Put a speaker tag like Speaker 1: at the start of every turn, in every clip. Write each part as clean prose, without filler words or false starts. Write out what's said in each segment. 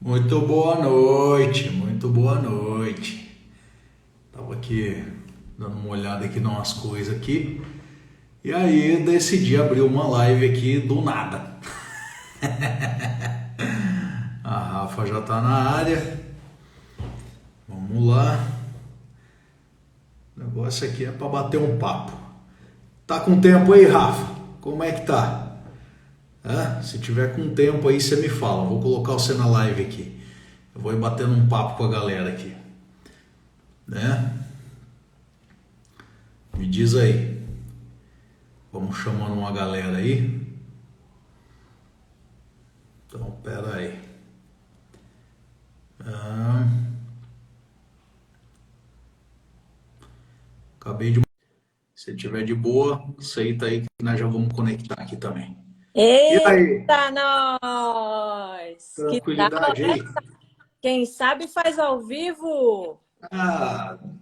Speaker 1: Muito boa noite, muito boa noite. Tava aqui dando uma olhada aqui em umas coisas aqui. E aí decidi abrir uma live aqui do nada. A Rafa já tá na área. Vamos lá. O negócio aqui é para bater um papo. Tá com tempo aí, Rafa? Como é que tá? Se tiver com tempo aí, você me fala. Vou colocar você na live aqui. Eu vou ir batendo um papo com a galera aqui, né? Me diz aí. Vamos chamando uma galera aí. Então, pera aí. Acabei de... Se tiver de boa, aceita aí que nós já vamos conectar aqui também. E aí?
Speaker 2: Eita, nós! Que tal
Speaker 1: Tranquilidade aí?
Speaker 2: essa? Quem sabe faz ao vivo?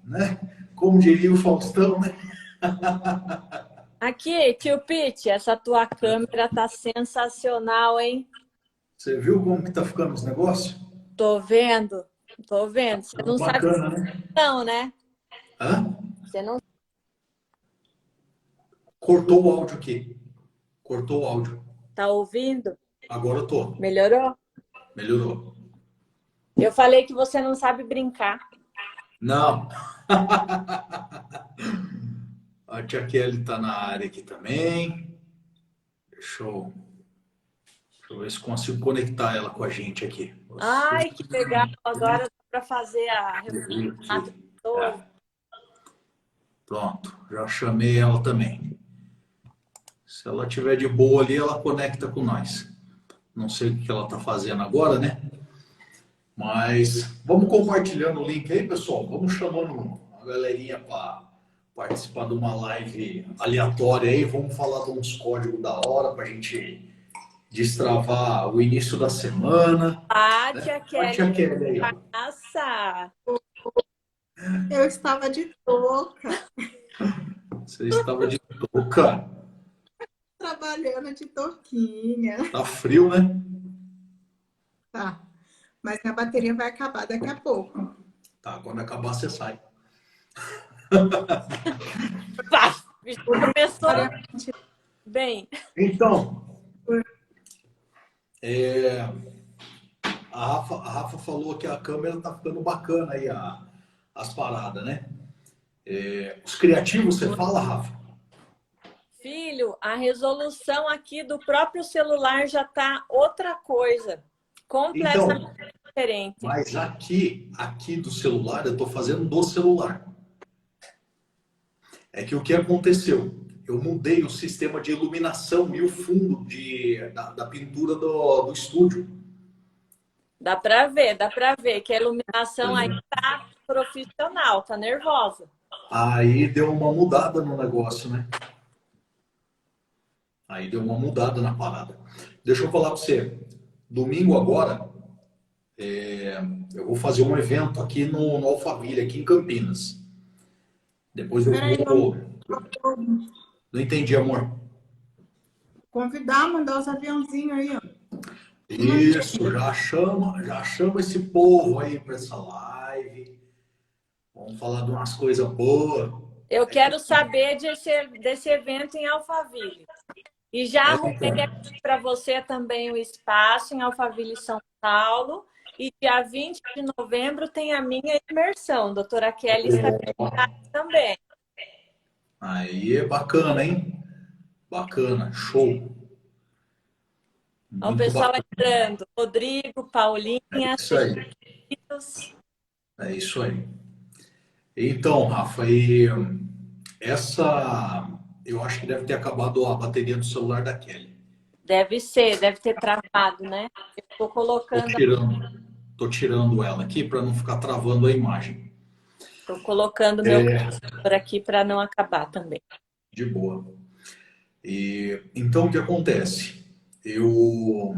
Speaker 1: Né? Como diria o Faustão, né?
Speaker 2: Aqui, tio Pete, essa tua câmera tá sensacional, hein?
Speaker 1: Você viu como que tá ficando os negócios?
Speaker 2: Tô vendo, tô vendo. Você
Speaker 1: Ficando
Speaker 2: não sabe
Speaker 1: bacana, né?
Speaker 2: não, né?
Speaker 1: Hã?
Speaker 2: Você não
Speaker 1: Cortou o áudio aqui. Cortou o áudio.
Speaker 2: tá ouvindo?
Speaker 1: Agora eu tô.
Speaker 2: Melhorou?
Speaker 1: Melhorou.
Speaker 2: Eu falei que você não sabe brincar.
Speaker 1: Não. A tia Kelly tá na área aqui também. Deixa eu ver se consigo conectar ela com a gente aqui.
Speaker 2: Ai, que legal! Agora dá para fazer a reunião
Speaker 1: Aqui.
Speaker 2: toda.
Speaker 1: Pronto, já chamei ela também. Se ela tiver de boa ali, ela conecta com nós. Não sei o que ela tá fazendo agora, né? Mas vamos compartilhando o link aí, pessoal. Vamos chamando a galerinha para participar de uma live aleatória aí. Vamos falar de uns códigos da hora para a gente destravar o início da semana.
Speaker 2: Ah,
Speaker 1: Né?
Speaker 2: tia
Speaker 1: A
Speaker 2: Kelly,
Speaker 1: tia Kelly aí, ó.
Speaker 2: passa!
Speaker 3: Eu estava de touca,
Speaker 1: Você estava de touca.
Speaker 3: trabalhando de touquinha.
Speaker 1: Tá frio, né?
Speaker 3: Tá, mas minha bateria vai acabar daqui a pouco.
Speaker 1: Tá, quando acabar você sai.
Speaker 2: Pá, começou
Speaker 3: Agora,
Speaker 2: bem.
Speaker 1: Então, a Rafa falou que a câmera tá ficando bacana aí, as paradas, né? Os criativos, você fala, Rafa?
Speaker 2: Filho, a resolução aqui do próprio celular já tá outra coisa. Completamente
Speaker 1: Então,
Speaker 2: diferente.
Speaker 1: mas aqui do celular, eu tô fazendo do celular. É que o que aconteceu? Eu mudei o sistema de iluminação e o fundo da pintura do estúdio.
Speaker 2: Dá pra ver que a iluminação aí tá profissional, tá nervosa.
Speaker 1: Aí deu uma mudada no negócio, né? Aí deu uma mudada na parada. Deixa eu falar para você. Domingo agora, eu vou fazer um evento aqui no Alphaville, aqui em Campinas. Depois eu
Speaker 3: peraí,
Speaker 1: vou...
Speaker 3: vamos
Speaker 1: Não entendi, amor.
Speaker 3: convidar, mandar os aviãozinhos aí, ó.
Speaker 1: Isso, já chama esse povo aí para essa live. Vamos falar de umas coisas boas.
Speaker 2: Eu quero saber desse evento em Alphaville. E já arrumei aqui para você também o espaço em Alphaville, São Paulo. E dia 20 de novembro tem a minha imersão. Doutora Kelly está aqui também.
Speaker 1: Aí é bacana, hein? Bacana, show.
Speaker 2: Olha o
Speaker 1: Muito
Speaker 2: pessoal
Speaker 1: bacana.
Speaker 2: entrando. Rodrigo, Paulinha,
Speaker 1: É isso aí.
Speaker 2: Cris.
Speaker 1: É isso aí. Então, Rafa, essa eu acho que deve ter acabado a bateria do celular da Kelly.
Speaker 2: Deve ser, deve ter travado, né? Eu estou
Speaker 1: Tô
Speaker 2: colocando,
Speaker 1: tirando, tô tirando ela aqui para não ficar travando a imagem.
Speaker 2: tô colocando meu computador aqui para não acabar também.
Speaker 1: De boa. Então, o que acontece? Eu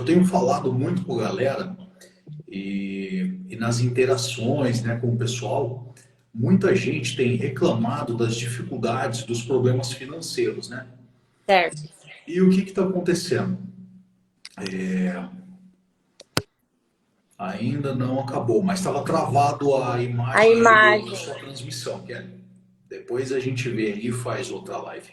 Speaker 1: tenho falado muito com a galera e nas interações, né, com o pessoal, muita gente tem reclamado das dificuldades, dos problemas financeiros, né?
Speaker 2: Certo.
Speaker 1: E o que está acontecendo? Ainda não acabou, mas estava travado a
Speaker 2: A
Speaker 1: imagem
Speaker 2: imagem.
Speaker 1: da sua transmissão, Kelly. Depois a gente vê aí e faz outra live.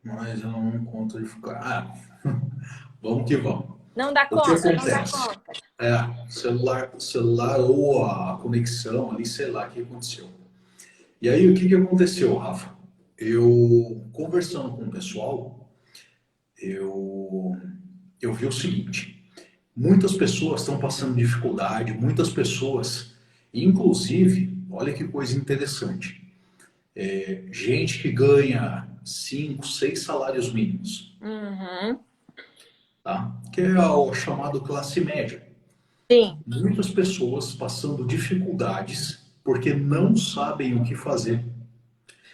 Speaker 1: Mas eu não conto de ficar. Vamos que vamos.
Speaker 2: Não dá
Speaker 1: O que
Speaker 2: conta, não dá
Speaker 1: acontece?
Speaker 2: conta.
Speaker 1: Celular ou a conexão ali, sei lá o que aconteceu. E aí, o que aconteceu, Rafa? Eu, conversando com o pessoal, eu vi o seguinte: muitas pessoas estão passando dificuldade, muitas pessoas, inclusive, olha que coisa interessante, gente que ganha 5, 6 salários mínimos,
Speaker 2: Uhum.
Speaker 1: tá? Que é o chamado classe média.
Speaker 2: Sim,
Speaker 1: Muitas pessoas passando dificuldades porque não sabem o que fazer.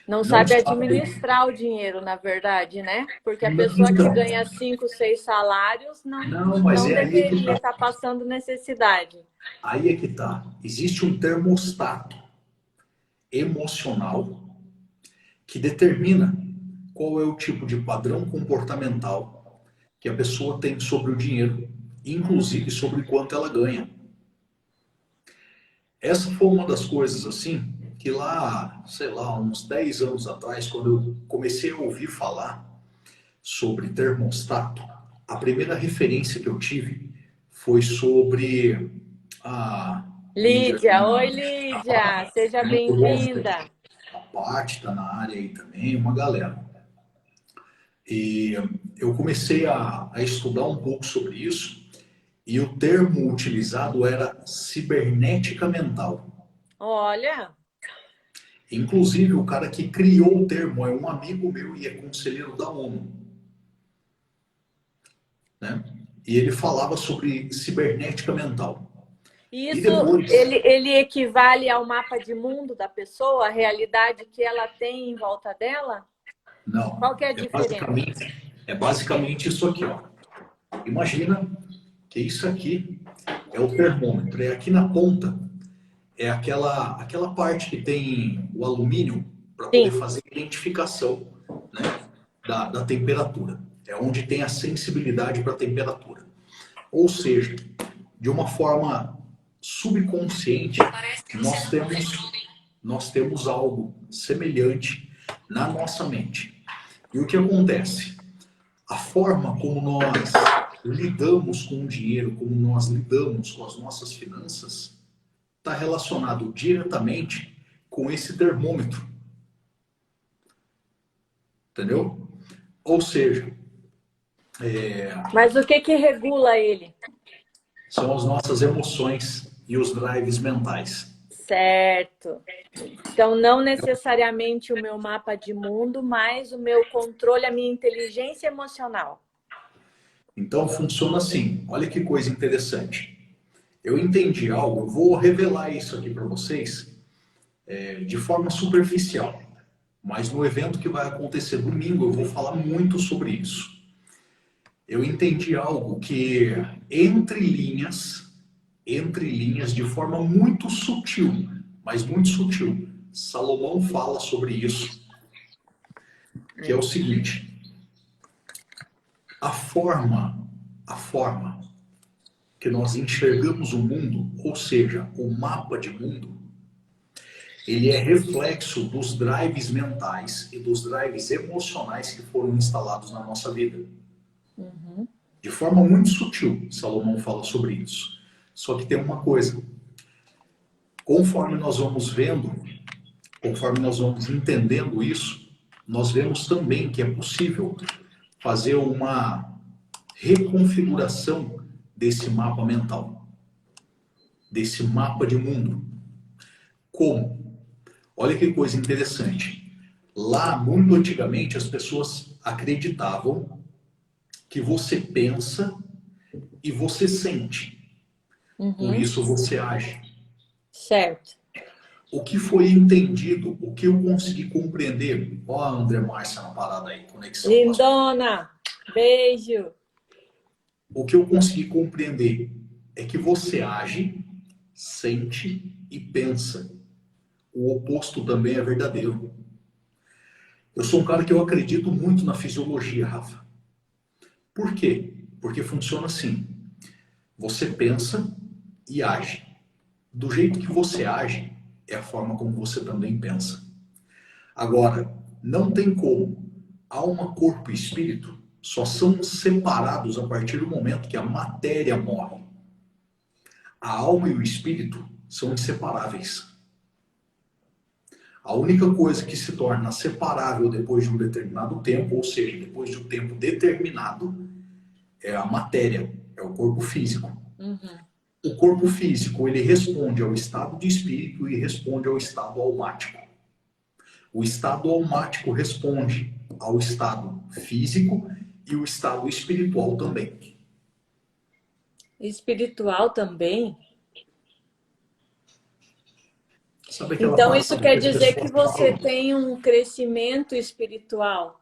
Speaker 2: não
Speaker 1: Não
Speaker 2: sabe
Speaker 1: sabem.
Speaker 2: administrar o dinheiro, na verdade, né? Porque a
Speaker 1: Não,
Speaker 2: pessoa que
Speaker 1: então,
Speaker 2: ganha 5, 6 salários
Speaker 1: não, mas
Speaker 2: não
Speaker 1: é aí que
Speaker 2: deveria
Speaker 1: tá.
Speaker 2: estar passando necessidade.
Speaker 1: Aí é que tá. Existe um termostato emocional que determina qual é o tipo de padrão comportamental que a pessoa tem sobre o dinheiro, inclusive sobre quanto ela ganha. Essa foi uma das coisas assim que lá, sei lá, uns 10 anos atrás, quando eu comecei a ouvir falar sobre termostato, a primeira referência que eu tive foi sobre a Lídia aqui
Speaker 2: Lídia, oi Lídia, seja
Speaker 1: muito bom.
Speaker 2: bem-vinda.
Speaker 1: A Paty está na área aí também, uma galera. E eu comecei a estudar um pouco sobre isso, e o termo utilizado era cibernética mental.
Speaker 2: Olha,
Speaker 1: Inclusive, o cara que criou o termo é um amigo meu e é conselheiro da ONU, né? E ele falava sobre cibernética mental. E
Speaker 2: isso
Speaker 1: depois,
Speaker 2: ele equivale ao mapa de mundo da pessoa, a realidade que ela tem em volta dela? Qual
Speaker 1: não,
Speaker 2: que é a diferença?
Speaker 1: é basicamente isso aqui, ó. Imagina que isso aqui é o termômetro, e aqui na ponta é aquela parte que tem o alumínio para poder
Speaker 2: Sim,
Speaker 1: fazer identificação, né, da temperatura. É onde tem a sensibilidade para a temperatura. Ou seja, de uma forma subconsciente, nós temos algo semelhante na nossa mente. E o que acontece? A forma como nós lidamos com o dinheiro, como nós lidamos com as nossas finanças, está relacionado diretamente com esse termômetro, entendeu? Ou seja,
Speaker 2: mas o que regula ele?
Speaker 1: são as nossas emoções e os drives mentais.
Speaker 2: Certo. Então, não necessariamente o meu mapa de mundo, mas o meu controle, a minha inteligência emocional.
Speaker 1: Então funciona assim. Olha que coisa interessante. Eu entendi algo, eu vou revelar isso aqui para vocês de forma superficial. Mas no evento que vai acontecer domingo, eu vou falar muito sobre isso. Eu entendi algo que, entre linhas, de forma muito sutil, mas muito sutil, Salomão fala sobre isso, que é o seguinte: a forma que nós enxergamos o mundo, ou seja, o mapa de mundo, ele é reflexo dos drives mentais e dos drives emocionais que foram instalados na nossa vida.
Speaker 2: Uhum.
Speaker 1: De forma muito sutil, Salomão fala sobre isso. Só que tem uma coisa: conforme nós vamos vendo, conforme nós vamos entendendo isso, nós vemos também que é possível fazer uma reconfiguração desse mapa mental, desse mapa de mundo. Como? Olha que coisa interessante. Lá, muito antigamente, as pessoas acreditavam que você pensa e você sente. Por
Speaker 2: Uhum.
Speaker 1: isso você age.
Speaker 2: Certo.
Speaker 1: O que foi entendido, o que eu consegui compreender, ó, a André Márcia na parada aí, conexão.
Speaker 2: Lindona, beijo.
Speaker 1: O que eu consegui compreender é que você age, sente e pensa. O oposto também é verdadeiro. Eu sou um cara que eu acredito muito na fisiologia, Rafa. Por quê? Porque funciona assim. Você pensa e age. Do jeito que você age, é a forma como você também pensa. Agora, não tem como. Alma, corpo e espírito só são separados a partir do momento que a matéria morre. A alma e o espírito são inseparáveis. A única coisa que se torna separável depois de um determinado tempo, ou seja, depois de um tempo determinado, é a matéria, é o corpo físico.
Speaker 2: Uhum.
Speaker 1: O corpo físico, ele responde ao estado de espírito e responde ao estado almático. O estado almático responde ao estado físico e o estado espiritual também.
Speaker 2: Espiritual também?
Speaker 1: Sabe aquela
Speaker 2: Então,
Speaker 1: parada
Speaker 2: isso quer
Speaker 1: que as
Speaker 2: dizer que
Speaker 1: pessoas
Speaker 2: você
Speaker 1: falam?
Speaker 2: tem um crescimento espiritual.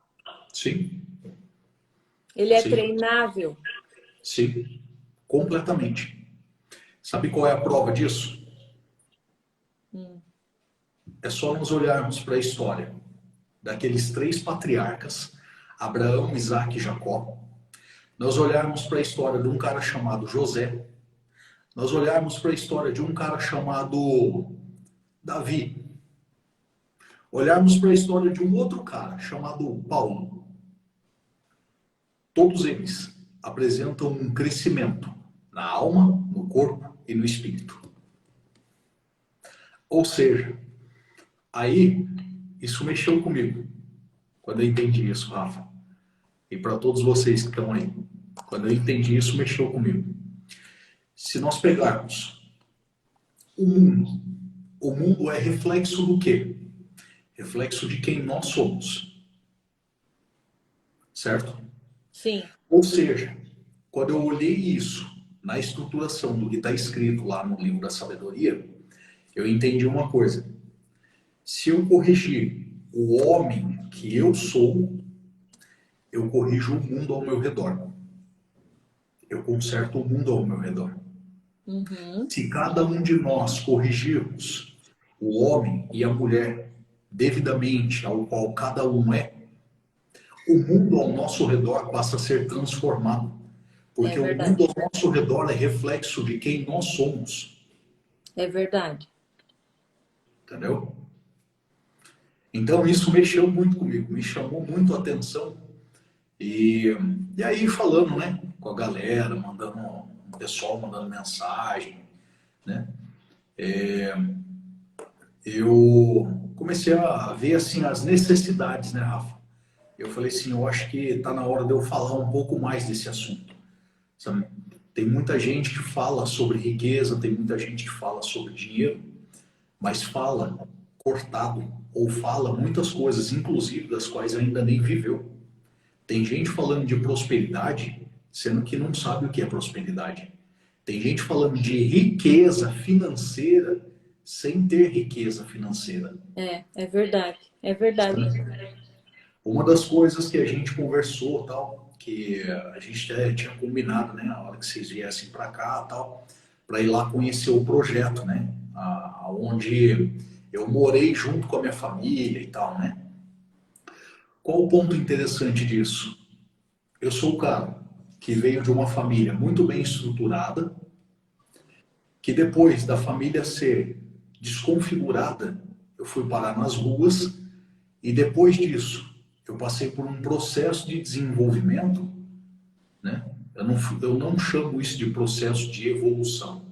Speaker 1: Sim,
Speaker 2: Ele é
Speaker 1: sim,
Speaker 2: treinável.
Speaker 1: sim, completamente. Sabe qual é a prova disso? É só nós olharmos para a história daqueles 3 patriarcas, Abraão, Isaac e Jacó. Nós olharmos para a história de um cara chamado José. Nós olharmos para a história de um cara chamado Davi. Olharmos para a história de um outro cara chamado Paulo. Todos eles apresentam um crescimento na alma, no corpo e no espírito. Ou seja, aí isso mexeu comigo quando eu entendi isso, Rafa. E para todos vocês que estão aí, quando eu entendi isso, mexeu comigo. Se nós pegarmos o mundo é reflexo do quê? Reflexo de quem nós somos. Certo?
Speaker 2: Sim.
Speaker 1: Ou seja, quando eu olhei isso na estruturação do que está escrito lá no livro da sabedoria, eu entendi uma coisa. Se eu corrigir o homem que eu sou, eu corrijo o mundo ao meu redor. Eu conserto o mundo ao meu redor.
Speaker 2: Uhum.
Speaker 1: Se cada um de nós corrigirmos o homem e a mulher devidamente ao qual cada um é, o mundo ao nosso redor passa a ser transformado. Porque
Speaker 2: É
Speaker 1: o
Speaker 2: verdade.
Speaker 1: mundo ao nosso redor é reflexo de quem nós somos.
Speaker 2: É verdade.
Speaker 1: Entendeu? Então isso mexeu muito comigo, me chamou muito a atenção. E aí falando, né, com a galera, mandando o pessoal mandando mensagem, né? Eu comecei a ver assim as necessidades, né, Rafa? Eu falei assim, eu acho que está na hora de eu falar um pouco mais desse assunto, sabe? Tem muita gente que fala sobre riqueza, tem muita gente que fala sobre dinheiro, mas fala cortado ou fala muitas coisas, inclusive das quais ainda nem viveu. Tem gente falando de prosperidade, sendo que não sabe o que é prosperidade. Tem gente falando de riqueza financeira sem ter riqueza financeira.
Speaker 2: É verdade. É verdade.
Speaker 1: Uma das coisas que a gente conversou, tal, que a gente até tinha combinado, né, na hora que vocês viessem para cá, tal, para ir lá conhecer o projeto, né, onde eu morei junto com a minha família e tal, né. Qual o ponto interessante disso? Eu sou o cara que veio de uma família muito bem estruturada, que depois da família ser desconfigurada, eu fui parar nas ruas e depois disso eu passei por um processo de desenvolvimento, né? Eu não chamo isso de processo de evolução.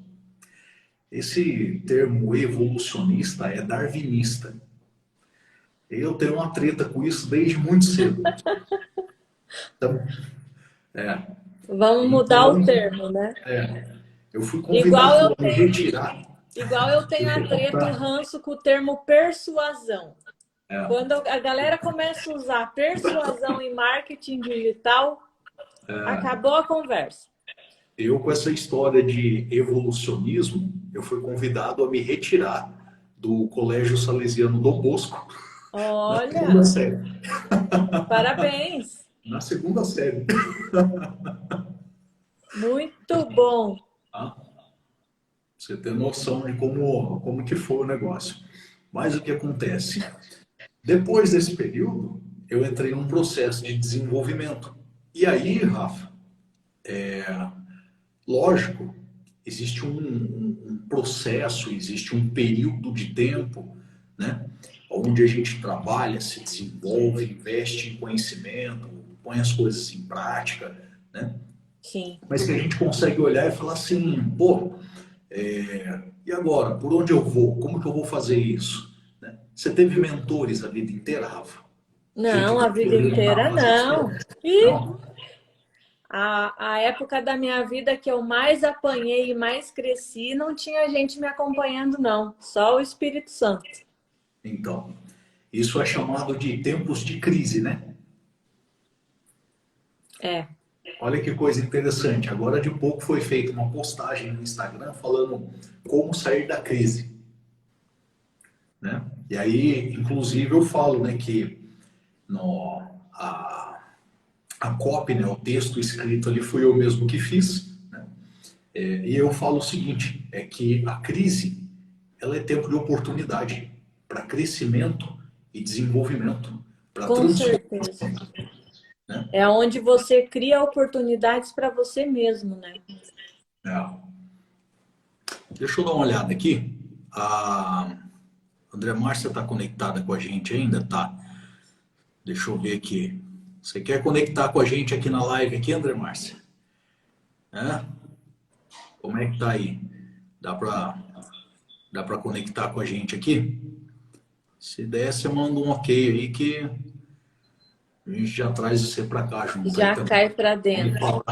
Speaker 1: Esse termo evolucionista é darwinista. Eu tenho uma treta com isso desde muito cedo. Então,
Speaker 2: Vamos mudar o termo, né?
Speaker 1: Eu fui
Speaker 2: Igual eu
Speaker 1: convidado a me retirar.
Speaker 2: Igual eu tenho a treta, o ranço com o termo persuasão. Quando a galera começa a usar persuasão em marketing digital, acabou a conversa.
Speaker 1: Eu, com essa história de evolucionismo, eu fui convidado a me retirar do Colégio Salesiano Dom Bosco.
Speaker 2: Olha,
Speaker 1: na segunda série.
Speaker 2: Parabéns.
Speaker 1: Na segunda série.
Speaker 2: Muito bom.
Speaker 1: Você ter noção de como que foi o negócio. Mas o que acontece? Depois desse período, eu entrei num processo de desenvolvimento. E aí, Rafa, Lógico, existe um processo, existe um período de tempo, né? Onde a gente trabalha, se desenvolve, investe em conhecimento, põe as coisas em prática, né?
Speaker 2: Sim.
Speaker 1: Mas que a gente consegue olhar e falar assim, pô, e agora? Por onde eu vou? Como que eu vou fazer isso? Né? Você teve mentores a vida inteira, Rafa? Gente
Speaker 2: Não,
Speaker 1: que
Speaker 2: a
Speaker 1: te
Speaker 2: vida
Speaker 1: orientar a
Speaker 2: inteira
Speaker 1: fazer isso?
Speaker 2: não. E
Speaker 1: Não?
Speaker 2: a época da minha vida que eu mais apanhei e mais cresci, não tinha gente me acompanhando, não. Só o Espírito Santo.
Speaker 1: Então, isso é chamado de tempos de crise, né?
Speaker 2: É.
Speaker 1: Olha que coisa interessante. Agora de pouco foi feita uma postagem no Instagram falando como sair da crise, né? E aí, inclusive, eu falo, né, que no, a, a copy, né, o texto escrito ali foi eu mesmo que fiz, né? E eu falo o seguinte, é que a crise, ela é tempo de oportunidade para crescimento e desenvolvimento, para
Speaker 2: Com
Speaker 1: transformação,
Speaker 2: certeza.
Speaker 1: né?
Speaker 2: É onde você cria oportunidades para você mesmo, né?
Speaker 1: É. Deixa eu dar uma olhada aqui. A André Márcia está conectada com a gente ainda? Tá. Deixa eu ver aqui. Você quer conectar com a gente aqui na live aqui, André Márcia? É? Como é que tá aí? Dá para conectar com a gente aqui? Se der, você manda um ok aí que a gente já traz você para cá junto aí
Speaker 2: Já
Speaker 1: também.
Speaker 2: cai para
Speaker 1: Vamos
Speaker 2: dentro.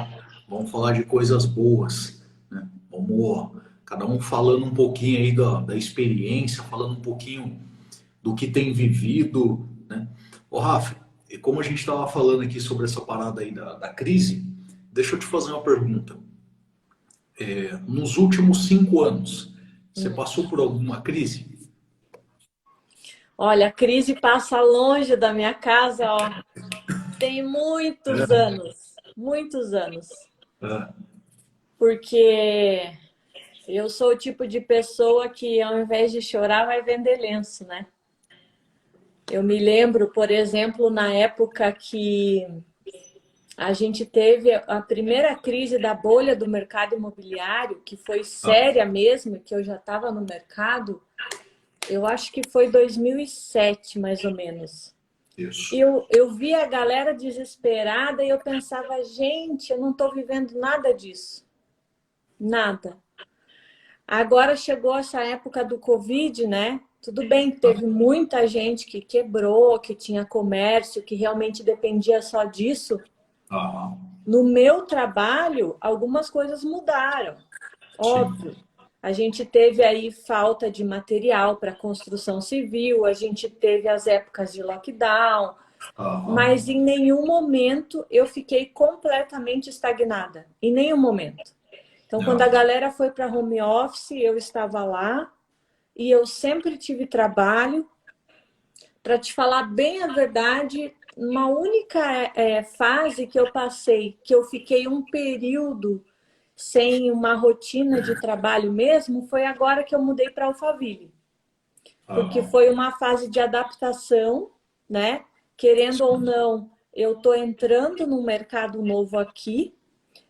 Speaker 1: vamos falar de coisas boas, né? Vamos, cada um falando um pouquinho aí da experiência, falando um pouquinho do que tem vivido, né? Ô, Rafa, e como a gente estava falando aqui sobre essa parada aí da crise, deixa eu te fazer uma pergunta. Nos últimos 5 anos, você passou por alguma crise?
Speaker 2: Olha, a crise passa longe da minha casa, ó. Tem muitos anos. Muitos anos.
Speaker 1: É,
Speaker 2: Porque eu sou o tipo de pessoa que, ao invés de chorar, vai vender lenço, né? Eu me lembro, por exemplo, na época que a gente teve a primeira crise da bolha do mercado imobiliário, que foi séria mesmo, que eu já estava no mercado, eu acho que foi 2007, mais ou menos.
Speaker 1: isso.
Speaker 2: Eu vi a galera desesperada e eu pensava, gente, eu não estou vivendo nada disso. Nada. Agora chegou essa época do Covid, né? Tudo bem que teve muita gente que quebrou, que tinha comércio, que realmente dependia só disso.
Speaker 1: Aham,
Speaker 2: No meu trabalho, algumas coisas mudaram.
Speaker 1: sim.
Speaker 2: Óbvio. A gente teve aí falta de material para construção civil, a gente teve as épocas de lockdown,
Speaker 1: Aham,
Speaker 2: mas em nenhum momento eu fiquei completamente estagnada. Em nenhum momento. Então, quando a
Speaker 1: não,
Speaker 2: galera foi para home office, eu estava lá e eu sempre tive trabalho. Para te falar bem a verdade, uma única fase que eu passei, que eu fiquei um período sem uma rotina de trabalho mesmo, foi agora que eu mudei para Alphaville. Porque
Speaker 1: aham,
Speaker 2: foi uma fase de adaptação, né? Querendo ou não, eu estou entrando num mercado novo aqui.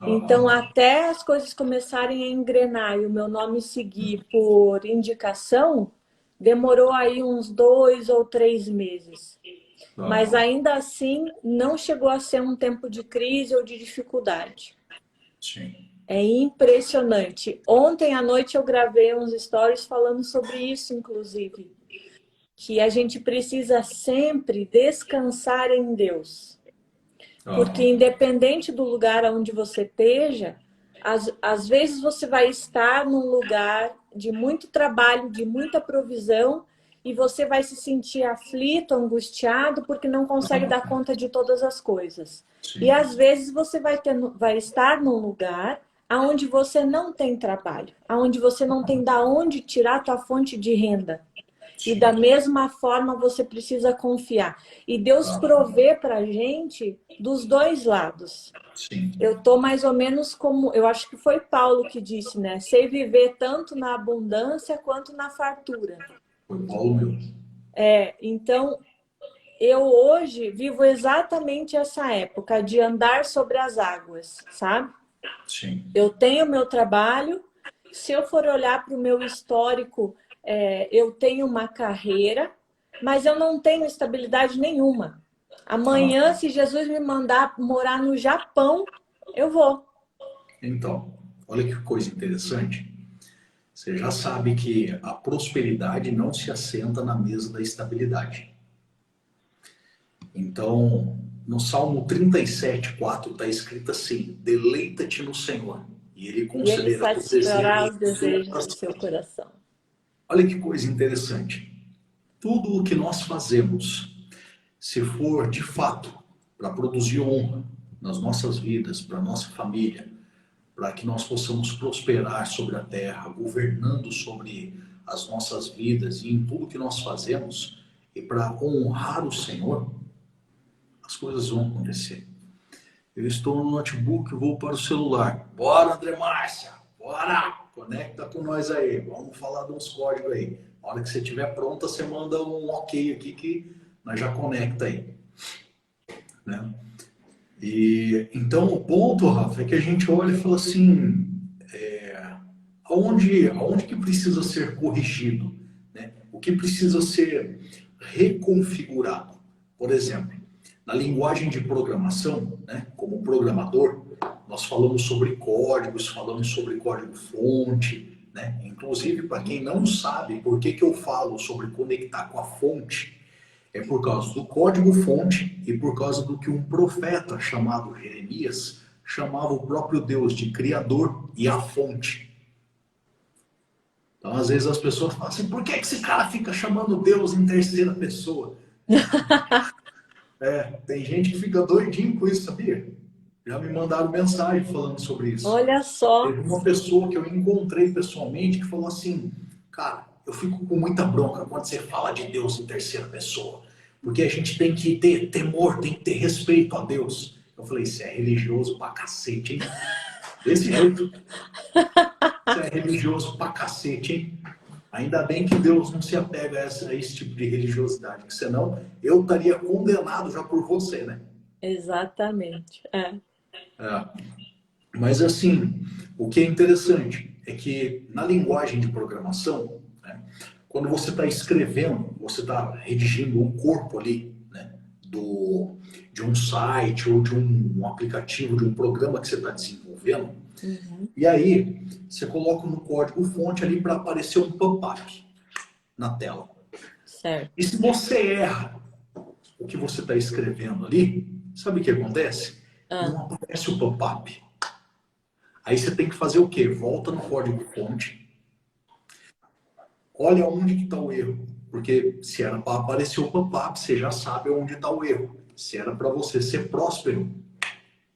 Speaker 2: Então,
Speaker 1: aham,
Speaker 2: até as coisas começarem a engrenar e o meu nome seguir por indicação, demorou aí uns 2 ou 3 meses. Mas
Speaker 1: aham,
Speaker 2: ainda assim, não chegou a ser um tempo de crise ou de dificuldade.
Speaker 1: sim.
Speaker 2: É impressionante. Ontem à noite eu gravei uns stories falando sobre isso, inclusive. Que a gente precisa sempre descansar em Deus. Porque
Speaker 1: Aham,
Speaker 2: independente do lugar onde você esteja, às vezes você vai estar num lugar de muito trabalho, de muita provisão, e você vai se sentir aflito, angustiado, porque não consegue dar
Speaker 1: aham,
Speaker 2: conta de todas as coisas. E
Speaker 1: sim.
Speaker 2: às vezes você vai estar num lugar aonde você não tem trabalho, aonde você não tem da onde tirar a tua fonte de renda. E da
Speaker 1: Sim.
Speaker 2: mesma forma você precisa confiar. E Deus
Speaker 1: Aham,
Speaker 2: provê para a gente dos dois lados.
Speaker 1: sim.
Speaker 2: Eu tô mais ou menos como, eu acho que foi Paulo que disse, né? Sei viver tanto na abundância quanto na fartura.
Speaker 1: Foi Paulo mesmo.
Speaker 2: Então, eu hoje vivo exatamente essa época de andar sobre as águas, sabe?
Speaker 1: Sim.
Speaker 2: Eu tenho meu trabalho, se eu for olhar para o meu histórico, eu tenho uma carreira, mas eu não tenho estabilidade nenhuma. Amanhã, se Jesus me mandar morar no Japão, eu vou.
Speaker 1: Então, olha que coisa interessante. Você já sabe que a prosperidade não se assenta na mesa da estabilidade. Então, no Salmo 37:4 está escrito assim: deleita-te no Senhor, e Ele
Speaker 2: E Ele
Speaker 1: concederá os
Speaker 2: satisfará
Speaker 1: desejos
Speaker 2: os
Speaker 1: do seu
Speaker 2: desejos do seu
Speaker 1: coração.
Speaker 2: coração.
Speaker 1: Olha que coisa interessante. Tudo o que nós fazemos, se for de fato para produzir honra nas nossas vidas, para a nossa família, para que nós possamos prosperar sobre a terra, governando sobre as nossas vidas e em tudo que nós fazemos, e para honrar o Senhor, as coisas vão acontecer. Eu estou no notebook, vou para o celular. Bora, André Márcia! Bora! Conecta com nós aí. Vamos falar de uns códigos aí. Na hora que você estiver pronta, você manda um ok aqui que nós já conecta aí. Né? E então o ponto, Rafa, é que a gente olha e fala assim, aonde que precisa ser corrigido, né? O que precisa ser reconfigurado? Por exemplo, na linguagem de programação, né, como programador, nós falamos sobre códigos, falamos sobre código-fonte, né? Inclusive, para quem não sabe por que eu falo sobre conectar com a fonte, é por causa do código-fonte e por causa do que um profeta chamado Jeremias chamava o próprio Deus de Criador e a fonte. Então, às vezes as pessoas falam assim, por que esse cara fica chamando Deus em terceira pessoa? Tem gente que fica doidinho com isso, sabia? Já me mandaram mensagem falando sobre isso.
Speaker 2: Olha só.
Speaker 1: Teve uma pessoa que eu encontrei pessoalmente que falou assim, cara, eu fico com muita bronca quando você fala de Deus em terceira pessoa, porque a gente tem que ter temor, tem que ter respeito a Deus. Eu falei, isso é religioso pra cacete, hein? Desse jeito. Isso é religioso pra cacete, hein? Ainda bem que Deus não se apega a esse tipo de religiosidade, porque senão eu estaria condenado já por você, né?
Speaker 2: Exatamente.
Speaker 1: Mas assim, o que é interessante é que na linguagem de programação, né, quando você está escrevendo, você está redigindo o corpo ali, né, de um site ou de um aplicativo, de um programa que você está desenvolvendo, e aí você coloca no código-fonte ali para aparecer um pop-up na tela.
Speaker 2: Certo.
Speaker 1: E se você erra o que você está escrevendo ali, sabe o que acontece? Não aparece o pop-up. Aí você tem que fazer o quê? Volta no código-fonte, olha onde que está o erro. Porque se era para aparecer o pop-up, você já sabe onde está o erro. Se era para você ser próspero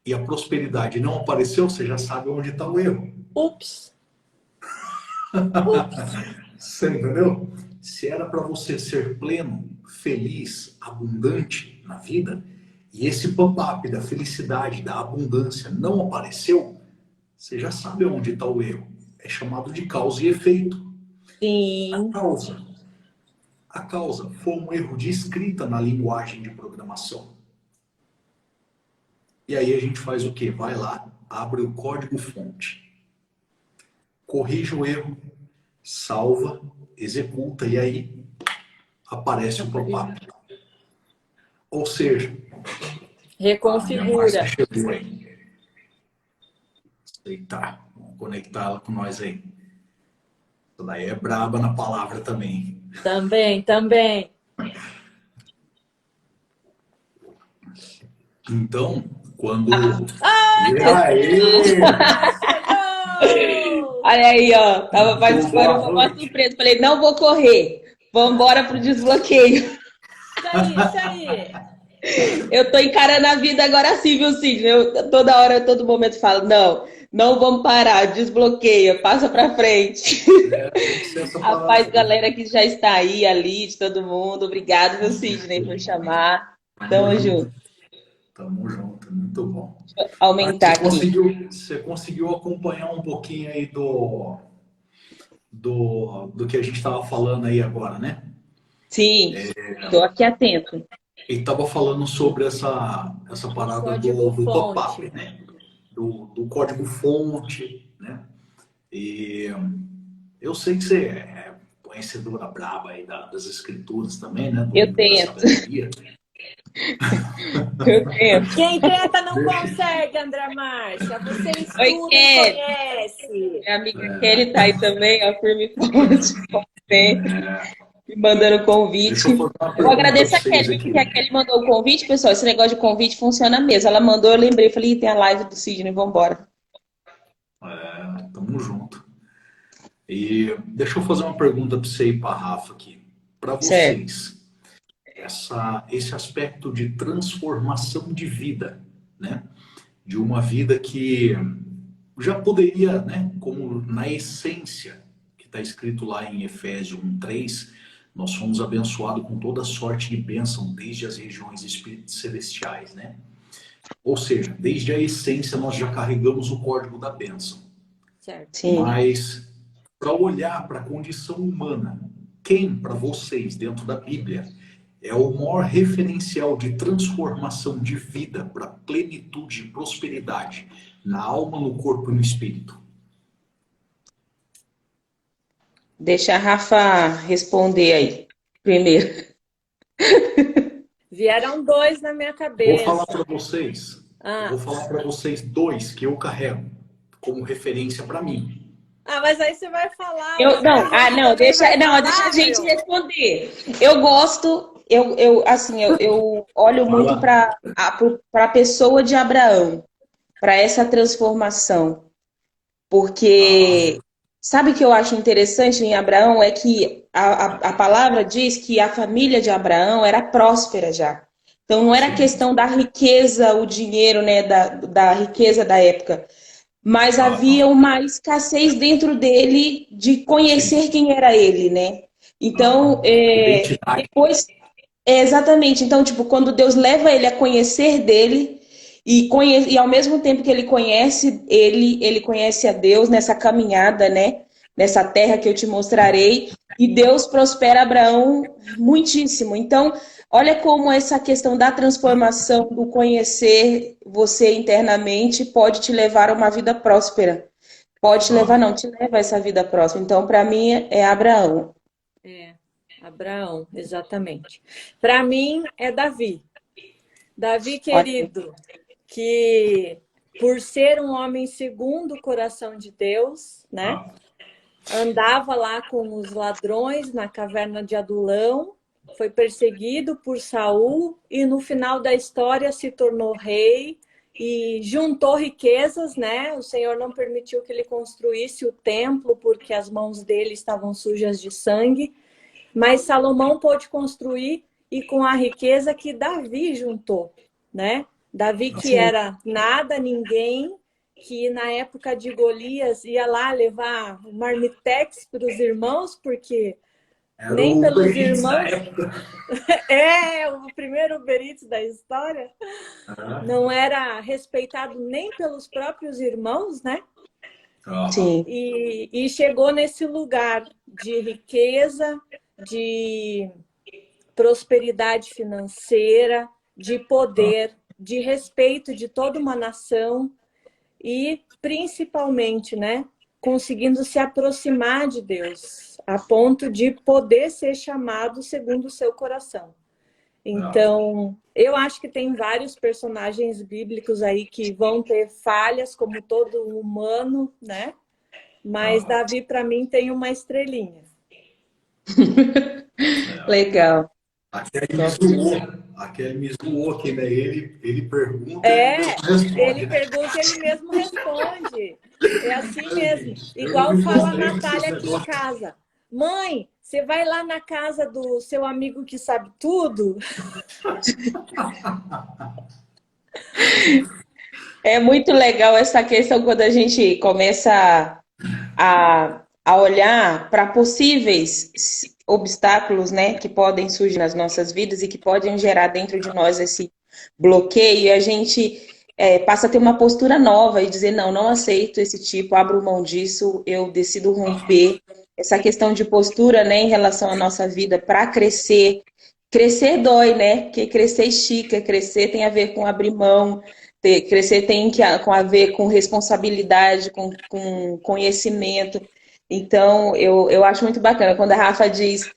Speaker 1: e a prosperidade não apareceu, você já sabe onde está o erro.
Speaker 2: Ups!
Speaker 1: Você entendeu? Se era para você ser pleno, feliz, abundante na vida, e esse pop-up da felicidade, da abundância não apareceu, você já sabe onde está o erro. É chamado de causa e efeito.
Speaker 2: Sim.
Speaker 1: A causa foi um erro de escrita na linguagem de programação. E aí a gente faz o quê? Vai lá, abre o código-fonte, corrige o erro, salva, executa e aí aparece o pop-up. Ou seja,
Speaker 2: reconfigura.
Speaker 1: Eita, vamos conectar ela com nós aí. Essa daí é braba na palavra também.
Speaker 2: Também.
Speaker 1: Então, quando...
Speaker 4: Olha aí, ó. Tava participando de uma surpresa. Falei, não vou correr. Vamos embora pro desbloqueio.
Speaker 2: Isso aí.
Speaker 4: Eu tô encarando a vida agora assim, viu, Sidney? Toda hora, todo momento falo, não vamos parar, desbloqueia, passa pra frente. A paz, galera que já está aí, ali, de todo mundo. Obrigado, viu, Sidney, por chamar. Tamo junto.
Speaker 1: Tamo junto, muito bom.
Speaker 4: Deixa eu aumentar aqui.
Speaker 1: Você conseguiu acompanhar um pouquinho aí do que a gente estava falando aí agora, né?
Speaker 4: Sim, estou aqui atento.
Speaker 1: Ele estava falando sobre essa parada do pop-up, né? do código-fonte, né? E eu sei que você é conhecedora braba aí das escrituras também, né?
Speaker 4: Eu
Speaker 1: Da
Speaker 4: tento.
Speaker 1: sabedoria.
Speaker 4: Eu tento.
Speaker 2: Quem tenta não consegue, André Márcia. Você estuda
Speaker 4: Oi,
Speaker 2: e
Speaker 4: Kelly.
Speaker 2: conhece.
Speaker 4: Minha amiga Kelly tá aí também, ó, firme e forte, como sempre, me mandando
Speaker 1: Deixa
Speaker 4: convite.
Speaker 1: eu fazer uma
Speaker 4: Eu
Speaker 1: pergunta para
Speaker 4: agradeço a
Speaker 1: vocês
Speaker 4: Kelly,
Speaker 1: aqui.
Speaker 4: porque a Kelly mandou o convite, pessoal. Esse negócio de convite funciona mesmo. Ela mandou, eu lembrei, falei, "Ih, tem a live do Sidney, vambora."
Speaker 1: Tamo junto. E deixa eu fazer uma pergunta para você e para a Rafa aqui. Para
Speaker 4: Certo.
Speaker 1: vocês, esse aspecto de transformação de vida, né? De uma vida que já poderia, né? Como na essência, que está escrito lá em Efésios 1:3, nós fomos abençoados com toda sorte de bênção desde as regiões celestiais, né? Ou seja, desde a essência nós já carregamos o código da bênção.
Speaker 2: Certo.
Speaker 4: Sim.
Speaker 1: Mas para olhar para a condição humana, quem para vocês dentro da Bíblia é o maior referencial de transformação de vida para plenitude e prosperidade na alma, no corpo e no espírito?
Speaker 4: Deixa a Rafa responder aí, primeiro.
Speaker 2: Vieram dois na minha
Speaker 1: Vou
Speaker 2: cabeça.
Speaker 1: falar para vocês.
Speaker 2: Ah.
Speaker 1: Vou falar para vocês dois que eu carrego como referência para mim.
Speaker 2: Mas aí você vai falar.
Speaker 4: Deixa a gente responder. Eu gosto, eu olho muito para a pessoa de Abraão, para essa transformação. Porque sabe o que eu acho interessante em Abraão? É que a palavra diz que a família de Abraão era próspera já. Então não era questão da riqueza, o dinheiro, né, da riqueza da época. Mas havia uma escassez dentro dele de conhecer quem era ele, né? Então, depois... exatamente. Então, tipo, quando Deus leva ele a conhecer dele e ao mesmo tempo que ele conhece a Deus nessa caminhada, né? Nessa terra que eu te mostrarei. E Deus prospera Abraão muitíssimo. Então, olha como essa questão da transformação, do conhecer você internamente pode te levar a uma vida próspera. Pode te levar, não, te leva a essa vida próspera. Então, para mim, é Abraão.
Speaker 2: Abraão, exatamente. Para mim, é Davi. Davi, querido, que por ser um homem segundo o coração de Deus, né? Andava lá com os ladrões na caverna de Adulão, foi perseguido por Saul e no final da história se tornou rei e juntou riquezas, né? O Senhor não permitiu que ele construísse o templo porque as mãos dele estavam sujas de sangue, mas Salomão pôde construir e com a riqueza que Davi juntou, né? Davi que era nada, ninguém, que na época de Golias ia lá levar marmitex para os irmãos, porque
Speaker 1: era
Speaker 2: nem
Speaker 1: o
Speaker 2: pelos
Speaker 1: Uber Eats
Speaker 2: irmãos...
Speaker 1: da época.
Speaker 2: O primeiro Uber Eats da história. Não era respeitado nem pelos próprios irmãos, né?
Speaker 4: Sim.
Speaker 2: E chegou nesse lugar de riqueza, de prosperidade financeira, de poder, de respeito de toda uma nação e, principalmente, né, conseguindo se aproximar de Deus, a ponto de poder ser chamado segundo o seu coração. Então, eu acho que tem vários personagens bíblicos aí que vão ter falhas, como todo humano, né? Mas Davi, para mim, tem uma estrelinha.
Speaker 4: Legal.
Speaker 1: Aquele me zoou aqui, né? Ele pergunta
Speaker 2: ele pergunta e ele mesmo responde. É assim mesmo. Igual fala a Natália aqui em casa. Mãe, você vai lá na casa do seu amigo que sabe tudo?
Speaker 4: É muito legal essa questão quando a gente começa a olhar para possíveis obstáculos, né, que podem surgir nas nossas vidas e que podem gerar dentro de nós esse bloqueio, e a gente passa a ter uma postura nova e dizer, não aceito esse tipo, abro mão disso, eu decido romper. Essa questão de postura, né, em relação à nossa vida para crescer. Crescer dói, né? Porque crescer estica, crescer tem a ver com abrir mão, Crescer tem com a ver com responsabilidade, com conhecimento. Então, eu acho muito bacana. Quando a Rafa diz,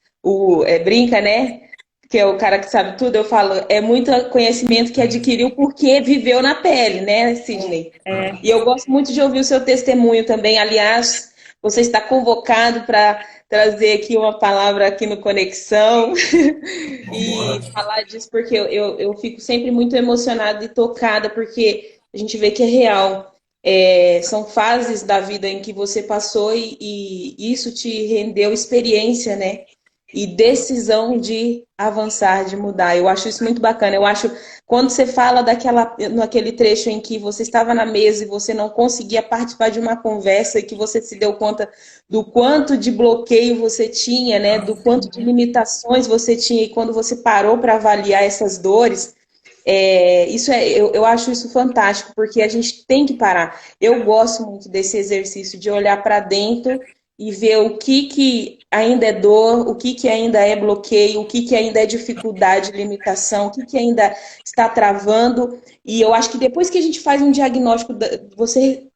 Speaker 4: brinca, né? Que é o cara que sabe tudo, eu falo, é muito conhecimento que adquiriu porque viveu na pele, né, Sidney? E eu gosto muito de ouvir o seu testemunho também. Aliás, você está convocado para trazer aqui uma palavra aqui no Conexão e falar disso, porque eu fico sempre muito emocionada e tocada, porque a gente vê que é real. São fases da vida em que você passou e isso te rendeu experiência, né? E decisão de avançar, de mudar. Eu acho isso muito bacana. Eu acho, quando você fala naquele trecho em que você estava na mesa e você não conseguia participar de uma conversa e que você se deu conta do quanto de bloqueio você tinha, né? Do quanto de limitações você tinha, e quando você parou para avaliar essas dores, eu acho isso fantástico, porque a gente tem que parar. Eu gosto muito desse exercício de olhar para dentro e ver o que ainda é dor, o que ainda é bloqueio, o que ainda é dificuldade, limitação, o que ainda está travando. E eu acho que depois que a gente faz um diagnóstico, você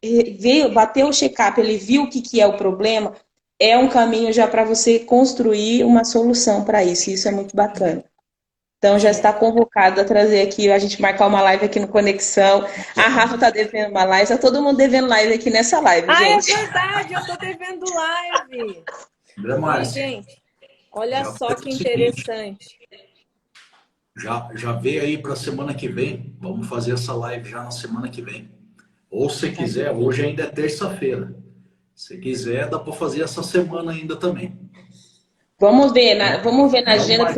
Speaker 4: bateu o check-up, ele viu o que é o problema, é um caminho já para você construir uma solução para isso. Isso é muito bacana. Então já está convocado a trazer aqui, a gente marcar uma live aqui no Conexão. A Rafa está devendo uma live, está todo mundo devendo live aqui nessa live, gente.
Speaker 2: É verdade, eu estou devendo live. E, gente, olha só que interessante.
Speaker 1: Já vê aí para a semana que vem. Vamos fazer essa live já na semana que vem. Ou se quiser, hoje ainda é terça-feira. Se quiser, dá para fazer essa semana ainda também.
Speaker 4: Vamos ver na agenda.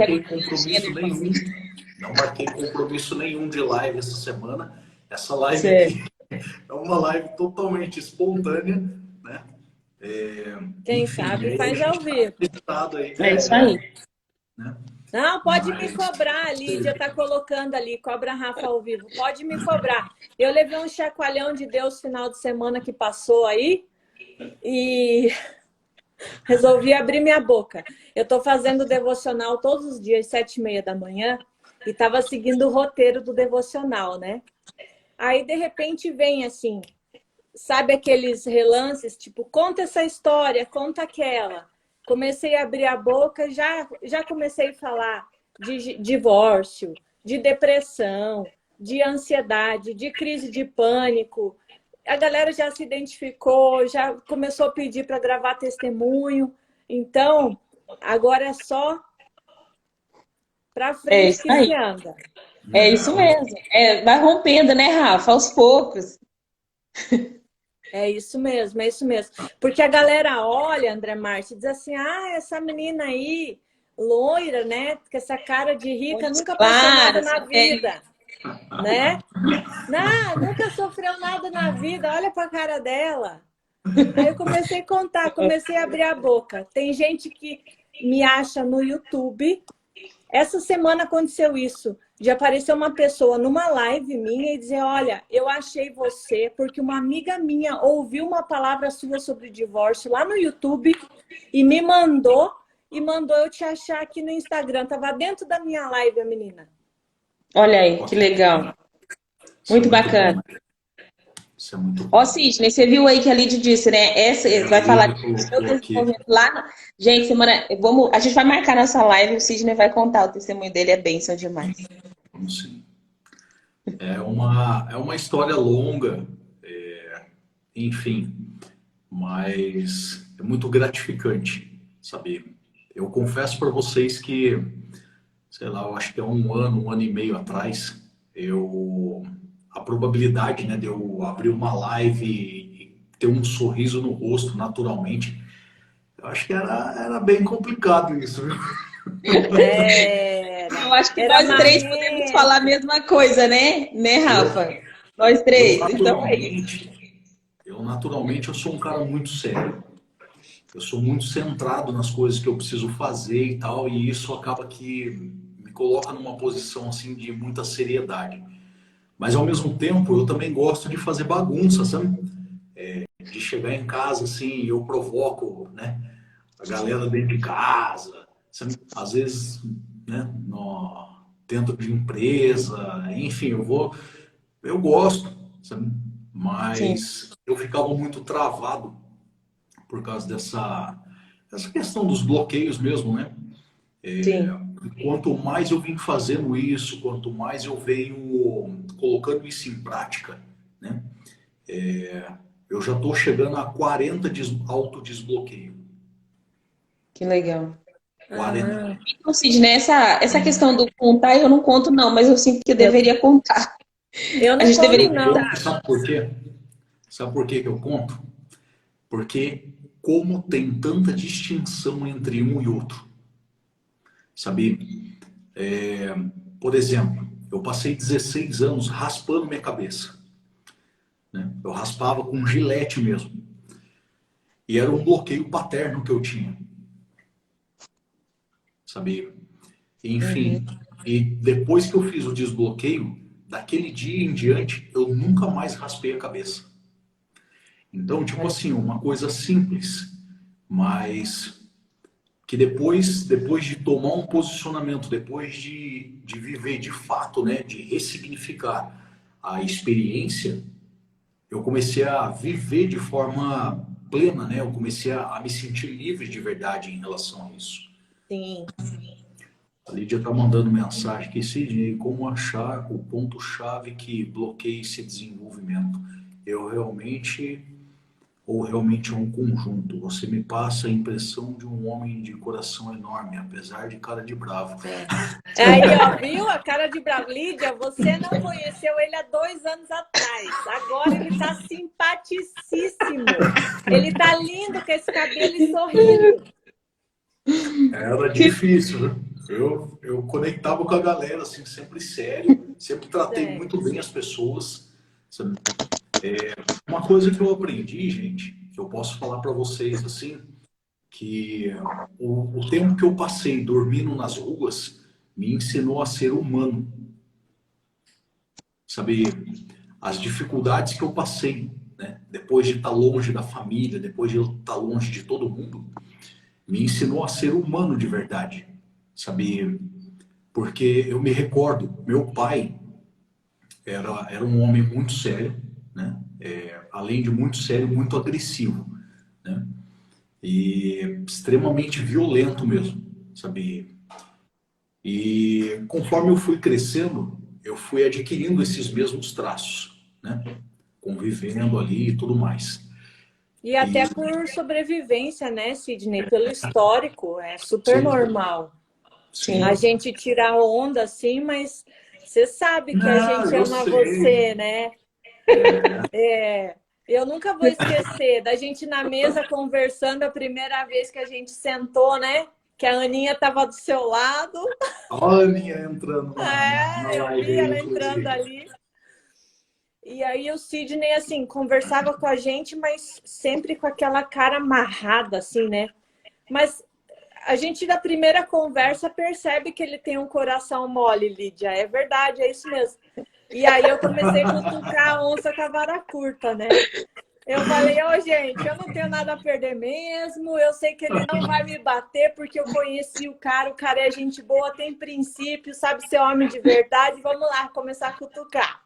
Speaker 1: Não marquei compromisso nenhum de live essa semana. Essa live aqui é uma live totalmente espontânea, né?
Speaker 2: Quem sabe faz ao vivo.
Speaker 4: É isso aí.
Speaker 2: Né? Não, pode me cobrar, a Lídia está colocando ali, cobra a Rafa ao vivo, pode me cobrar. Eu levei um chacoalhão de Deus final de semana que passou aí e resolvi abrir minha boca. Eu estou fazendo devocional todos os dias, 7h30 da manhã, e estava seguindo o roteiro do devocional, né? Aí, de repente, vem assim, sabe aqueles relances, tipo, conta essa história, conta aquela. Comecei a abrir a boca, já comecei a falar de divórcio, de depressão, de ansiedade, de crise de pânico. A galera já se identificou, já começou a pedir para gravar testemunho. Então, agora é só para frente que se anda.
Speaker 4: É isso mesmo. Vai rompendo, né, Rafa? Aos poucos.
Speaker 2: É isso mesmo, é isso mesmo. Porque a galera olha, André Márcio, e diz assim, essa menina aí, loira, né? Com essa cara de rica, nunca passou nada na vida. Né? Não, nunca sofreu nada na vida, olha para a cara dela. Aí eu comecei a contar, comecei a abrir a boca. Tem gente que me acha no YouTube. Essa semana aconteceu isso, de aparecer uma pessoa numa live minha e dizer, olha, eu achei você porque uma amiga minha ouviu uma palavra sua sobre divórcio lá no YouTube e me mandou eu te achar aqui no Instagram. Tava dentro da minha live a menina.
Speaker 4: Olha aí, que legal. Muito bacana.
Speaker 1: Isso é muito bom.
Speaker 4: Ó, Sidney, você viu aí que a Lidy disse, né? Vai falar lá. Gente, a gente vai marcar nossa live, o Sidney vai contar, o testemunho dele é bênção demais.
Speaker 1: Vamos sim. É uma história longa, enfim, mas é muito gratificante, sabe? Eu confesso para vocês que, sei lá, eu acho que é um ano e meio atrás, a probabilidade, né, de eu abrir uma live e ter um sorriso no rosto naturalmente, eu acho que era bem complicado isso, viu?
Speaker 4: Eu acho que nós três podemos falar a mesma coisa, né? Né, Rafa? Nós três.
Speaker 1: Eu naturalmente sou um cara muito sério. Eu sou muito centrado nas coisas que eu preciso fazer e tal, e isso acaba que me coloca numa posição assim de muita seriedade. Mas, ao mesmo tempo, eu também gosto de fazer bagunça, sabe? De chegar em casa, assim, eu provoco, né, a galera dentro de casa, sabe? Às vezes, né, dentro de empresa, enfim, eu vou Eu gosto, sabe?
Speaker 4: Sim,
Speaker 1: Mas eu ficava muito travado por causa essa questão dos bloqueios mesmo, né?
Speaker 4: sim.
Speaker 1: Quanto mais eu vim fazendo isso, quanto mais eu venho colocando isso em prática, né? Eu já estou chegando a 40 autodesbloqueio.
Speaker 4: Que legal.
Speaker 1: 40.
Speaker 2: Ah,
Speaker 4: Então, Sidney, essa questão do contar, eu não conto, não, mas eu sinto que eu
Speaker 2: eu,
Speaker 4: deveria contar.
Speaker 2: eu
Speaker 4: A
Speaker 2: não
Speaker 4: gente deveria
Speaker 2: conto,
Speaker 1: Eu
Speaker 2: não.
Speaker 1: conto, sabe por quê? Sabe por quê que eu conto? Porque como tem tanta distinção entre um e outro, sabe? Por exemplo, eu passei 16 anos raspando minha cabeça, né? Eu raspava com gilete mesmo. E era um bloqueio paterno que eu tinha, sabe?
Speaker 4: Uhum.
Speaker 1: Enfim, e depois que eu fiz o desbloqueio, daquele dia em diante, eu nunca mais raspei a cabeça. Então, tipo
Speaker 4: Olha,
Speaker 1: assim, uma coisa simples, mas que depois de tomar um posicionamento, depois de viver de fato, né, de ressignificar a experiência, eu comecei a viver de forma plena, né? Eu comecei a me sentir livre de verdade em relação a isso.
Speaker 2: Sim.
Speaker 1: A Lídia está mandando mensagem aqui, Sidney, como achar o ponto-chave que bloqueia esse desenvolvimento? Eu realmente, ou realmente é um conjunto? Você me passa a impressão de um homem de coração enorme, apesar de cara de bravo.
Speaker 2: É. Aí, ó, viu? A cara de bravo. Lídia, você não conheceu ele há 2 anos atrás. Agora ele tá simpaticíssimo. Ele tá lindo com esse cabelo e sorrindo.
Speaker 1: Era difícil, viu? Eu conectava com a galera, assim, sempre sério, sempre tratei
Speaker 2: É.
Speaker 1: muito bem as pessoas. Sabe? Uma coisa que eu aprendi, gente, que eu posso falar para vocês, assim, que o tempo que eu passei dormindo nas ruas me ensinou a ser humano, sabe? As dificuldades que eu passei, né? Depois de estar longe da família, depois de eu estar longe de todo mundo, me ensinou a ser humano de verdade, sabe? Porque eu me recordo, meu pai era um homem muito sério, né? Além de muito sério, muito agressivo, né? E extremamente violento mesmo, sabe? E conforme eu fui crescendo, eu fui adquirindo esses mesmos traços, né? Convivendo ali e tudo mais.
Speaker 2: E
Speaker 1: E
Speaker 2: até por sobrevivência, né, Sidney? Pelo histórico, é super
Speaker 1: sim,
Speaker 2: normal. A
Speaker 4: sim.
Speaker 1: sim.
Speaker 2: gente tira onda assim, mas você sabe que a
Speaker 1: Não,
Speaker 2: gente
Speaker 1: eu
Speaker 2: ama
Speaker 1: sei.
Speaker 2: você, né? Eu nunca vou esquecer da gente na mesa conversando a primeira vez que a gente sentou, né? Que a Aninha estava do seu lado.
Speaker 1: Olha a Aninha entrando na
Speaker 2: Eu
Speaker 1: live
Speaker 2: vi
Speaker 1: aí,
Speaker 2: ela entrando
Speaker 1: inclusive.
Speaker 2: ali. E aí o Sidney, assim, conversava com a gente, mas sempre com aquela cara amarrada, assim, né? Mas a gente, da primeira conversa, percebe que ele tem um coração mole, Lídia. É verdade, é isso mesmo. E aí eu comecei a cutucar a onça com a vara curta, né? Eu falei, ô, gente, eu não tenho nada a perder mesmo. Eu sei que ele não vai me bater porque eu conheci o cara é gente boa, tem princípio, sabe ser homem de verdade. Vamos lá, começar a cutucar.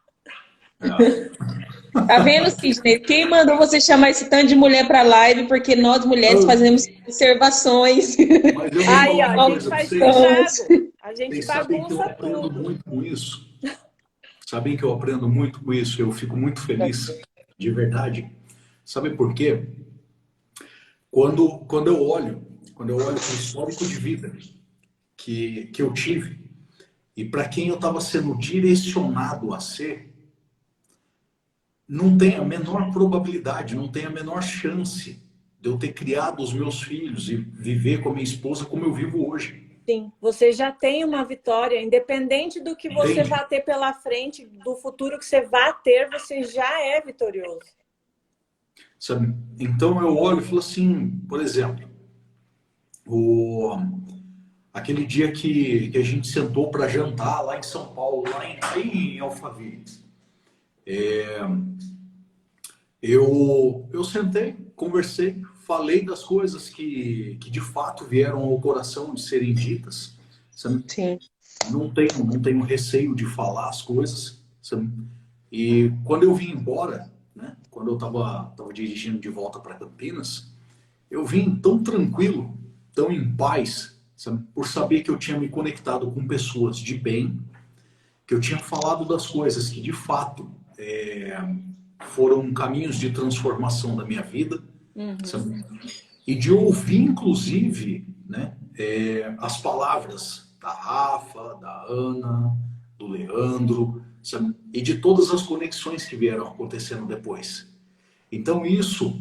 Speaker 4: Tá vendo, Sidney? Quem mandou você chamar esse tanto de mulher para live? Porque nós mulheres
Speaker 1: Ah,
Speaker 4: fazemos observações.
Speaker 1: mas eu vou
Speaker 2: Aí, ó,
Speaker 1: falar
Speaker 2: a
Speaker 1: uma
Speaker 2: gente
Speaker 1: coisa para
Speaker 2: faz
Speaker 1: vocês.
Speaker 2: estrago. A gente
Speaker 1: Vocês sabem que eu
Speaker 2: bagunça
Speaker 1: aprendo
Speaker 2: tudo.
Speaker 1: muito com isso. Sabem que eu aprendo muito com isso. Eu fico muito feliz, de verdade. Sabe por quê? Quando quando eu olho para o histórico de vida que eu tive e para quem eu estava sendo direcionado a ser, não tem a menor probabilidade, não tem a menor chance de eu ter criado os meus filhos e viver com a minha esposa como eu vivo hoje.
Speaker 2: Sim, você já tem uma vitória, independente do que você
Speaker 1: Entende?
Speaker 2: vai ter pela frente, do futuro que você vai ter, você já é vitorioso.
Speaker 1: Sabe? Então eu olho e falo assim, por exemplo, o, aquele dia que a gente sentou para jantar lá em São Paulo, aí em Alphaville. Eu sentei, conversei, falei das coisas que de fato vieram ao coração de serem ditas. Sabe?
Speaker 4: Sim.
Speaker 1: Não tenho receio de falar as coisas. Sabe? E quando eu vim embora, né, quando eu tava dirigindo de volta para Campinas, eu vim tão tranquilo, tão em paz, sabe, por saber que eu tinha me conectado com pessoas de bem, que eu tinha falado das coisas que de fato foram caminhos de transformação da minha vida, sabe? E de ouvir, inclusive, né, as palavras da Rafa, da Ana, do Leandro, sabe? E de todas as conexões que vieram acontecendo depois. Então isso,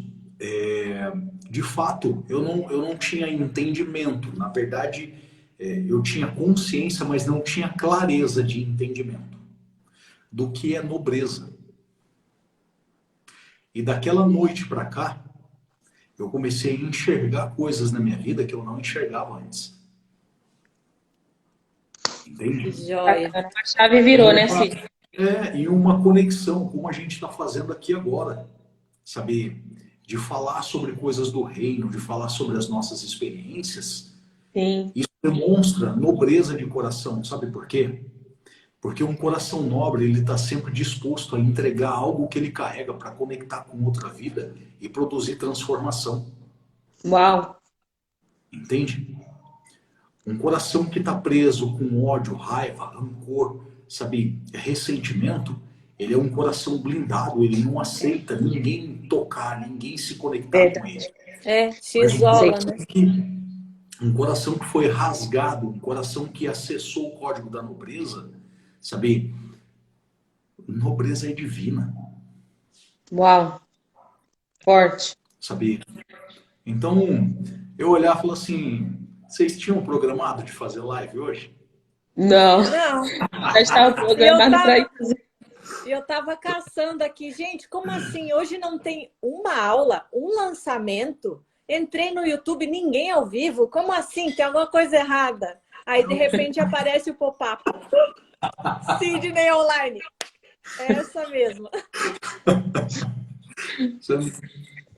Speaker 1: de fato, eu não tinha entendimento. Na verdade, eu tinha consciência, mas não tinha clareza de entendimento do que é nobreza. E daquela noite para cá, eu comecei a enxergar coisas na minha vida que eu não enxergava antes. Entende?
Speaker 2: Joia.
Speaker 4: A chave virou, né, Cid?
Speaker 1: E uma conexão, como a gente está fazendo aqui agora. Sabe? De falar sobre coisas do reino, de falar sobre as nossas experiências.
Speaker 4: Sim.
Speaker 1: Isso demonstra nobreza de coração. Sabe por quê? Porque um coração nobre, ele está sempre disposto a entregar algo que ele carrega para conectar com outra vida e produzir transformação.
Speaker 4: Uau!
Speaker 1: Entende? Um coração que está preso com ódio, raiva, rancor, sabe, ressentimento, ele é um coração blindado, ele não aceita ninguém tocar, ninguém se conectar com ele.
Speaker 2: Se isola, né?
Speaker 1: Um coração que foi rasgado, um coração que acessou o código da nobreza, sabe? Nobreza é divina.
Speaker 4: Uau! Forte.
Speaker 1: Sabe? Então, eu olhar e falar assim, vocês tinham programado de fazer live hoje?
Speaker 4: Não.
Speaker 2: Não.
Speaker 4: Já estava programado para isso.
Speaker 2: Eu estava caçando aqui, gente, como assim? Hoje não tem uma aula, um lançamento? Entrei no YouTube, ninguém ao vivo? Como assim? Tem alguma coisa errada? Aí, de repente, aparece o pop-up. Sidney Online. É essa mesmo.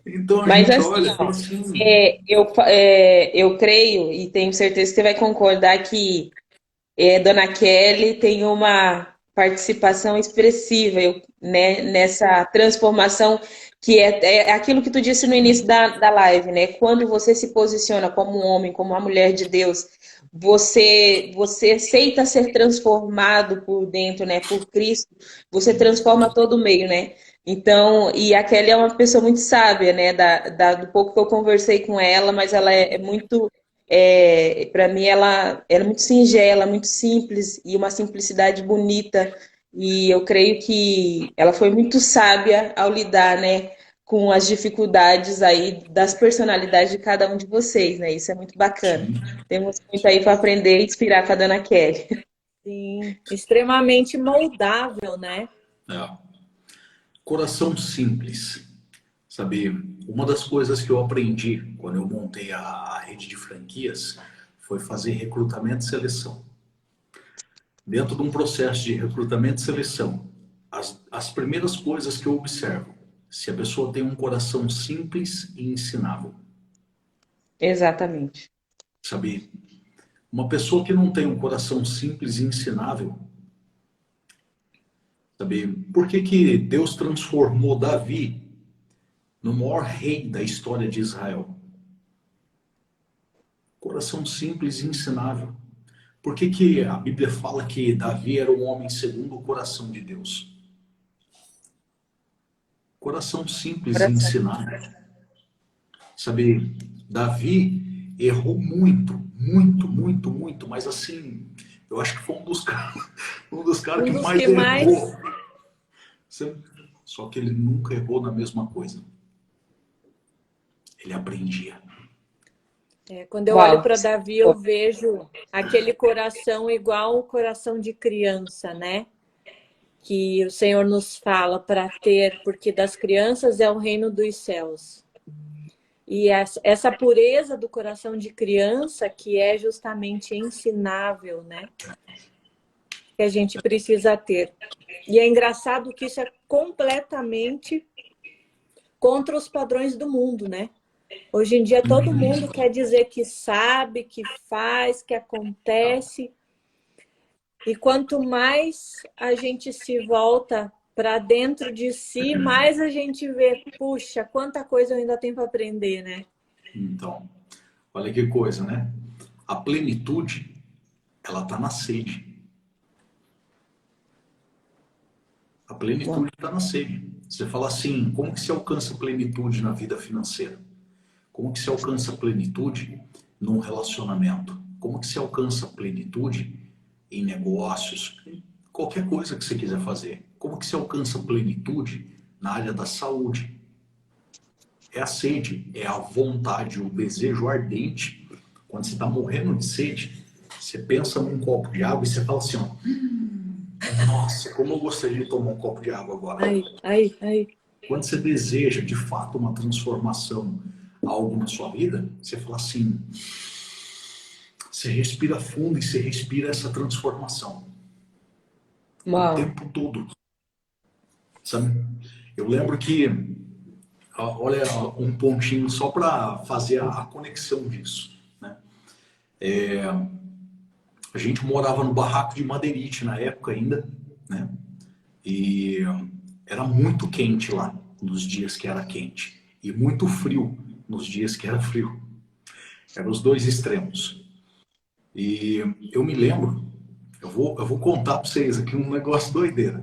Speaker 1: Então,
Speaker 4: mas
Speaker 1: gente,
Speaker 4: assim,
Speaker 1: olha,
Speaker 4: ó,
Speaker 1: assim...
Speaker 4: eu creio e tenho certeza que você vai concordar que Dona Kelly tem uma participação expressiva, né, nessa transformação que é aquilo que tu disse no início da live, né? Quando você se posiciona como um homem, como uma mulher de Deus, você aceita ser transformado por dentro, né? Por Cristo, você transforma todo o meio, né? Então, e a Kelly é uma pessoa muito sábia, né? Do pouco que eu conversei com ela, mas ela é muito... para mim ela é muito singela, muito simples e uma simplicidade bonita, e eu creio que ela foi muito sábia ao lidar, né, com as dificuldades aí das personalidades de cada um de vocês, né? Isso é muito bacana. Temos muito aí para aprender e inspirar com a Dona Kelly.
Speaker 2: Sim, extremamente moldável, né?
Speaker 1: Coração simples. Sabe, uma das coisas que eu aprendi quando eu montei a rede de franquias foi fazer recrutamento e seleção. Dentro de um processo de recrutamento e seleção, as primeiras coisas que eu observo, se a pessoa tem um coração simples e ensinável.
Speaker 4: Exatamente.
Speaker 1: Sabe, uma pessoa que não tem um coração simples e ensinável, sabe, por que Deus transformou Davi no maior rei da história de Israel? Coração simples e ensinável. Por que a Bíblia fala que Davi era um homem segundo o coração de Deus? Coração simples e ensinável. Sabe, Davi errou muito, mas assim, eu acho que foi um dos caras que mais errou. Só que ele nunca errou na mesma coisa. Ele aprendia.
Speaker 2: Quando eu olho para Davi, eu vejo aquele coração igual o coração de criança, né? Que o Senhor nos fala para ter, porque das crianças é o reino dos céus. E essa pureza do coração de criança, que é justamente ensinável, né? Que a gente precisa ter. E é engraçado que isso é completamente contra os padrões do mundo, né? Hoje em dia todo mundo quer dizer que sabe, que faz, que acontece. E quanto mais a gente se volta para dentro de si, mais a gente vê, puxa, quanta coisa eu ainda tenho para aprender, né?
Speaker 1: Então, olha que coisa, né? A plenitude, ela está na sede. A plenitude está na sede. Você fala assim, como que se alcança plenitude na vida financeira? Como que se alcança plenitude num relacionamento? Como que se alcança plenitude em negócios? Qualquer coisa que você quiser fazer. Como que se alcança plenitude na área da saúde? É a sede, é a vontade, o desejo ardente. Quando você está morrendo de sede, você pensa num copo de água e você fala assim, ó, nossa, como eu gostaria de tomar um copo de água agora.
Speaker 2: Aí.
Speaker 1: Quando você deseja, de fato, uma transformação, algo na sua vida, você fala assim, você respira fundo e você respira essa transformação. O tempo todo. Sabe? Eu lembro que, olha, um pontinho só para fazer a conexão disso. Né? A gente morava no barraco de Madeirite na época ainda, né? E era muito quente lá, nos dias que era quente. E muito frio nos dias que era frio. Eram os dois extremos. E eu me lembro, eu vou contar para vocês aqui um negócio doideira.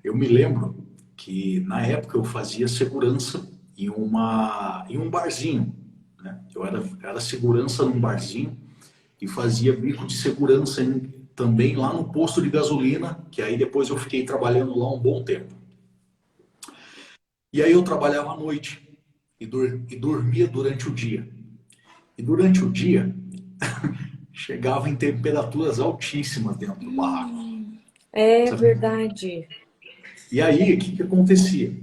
Speaker 1: Eu me lembro que na época eu fazia segurança em um barzinho. Né? Eu era segurança num barzinho e fazia bico de segurança também lá no posto de gasolina, que aí depois eu fiquei trabalhando lá um bom tempo. E aí eu trabalhava à noite e dormia durante o dia. E durante o dia chegava em temperaturas altíssimas dentro do barraco.
Speaker 2: É
Speaker 1: Sabe?
Speaker 2: verdade.
Speaker 1: E aí, o que acontecia?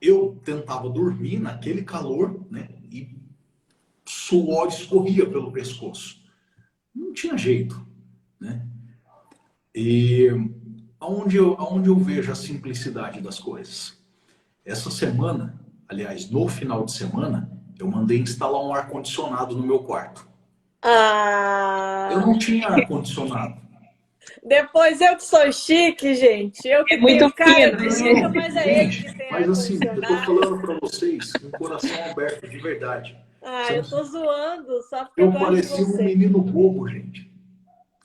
Speaker 1: Eu tentava dormir naquele calor, né? E suor escorria pelo pescoço. Não tinha jeito, né? E aonde eu vejo a simplicidade das coisas? Essa semana, aliás, no final de semana, eu mandei instalar um ar-condicionado no meu quarto. Eu
Speaker 2: Ah,
Speaker 1: não tinha ar-condicionado.
Speaker 2: depois eu que sou chique, gente. Eu que
Speaker 4: É muito
Speaker 2: tenho cara
Speaker 4: fino
Speaker 2: de
Speaker 4: esse.
Speaker 2: rica, mas é ele
Speaker 1: Gente,
Speaker 2: que tem
Speaker 1: mas assim, eu tô
Speaker 2: ar-condicionado.
Speaker 1: falando para vocês com o coração aberto, de verdade.
Speaker 2: Ah, eu
Speaker 1: Sabe?
Speaker 2: tô zoando, só porque eu
Speaker 1: Eu
Speaker 2: gosto de
Speaker 1: parecia um
Speaker 2: você.
Speaker 1: menino bobo, gente.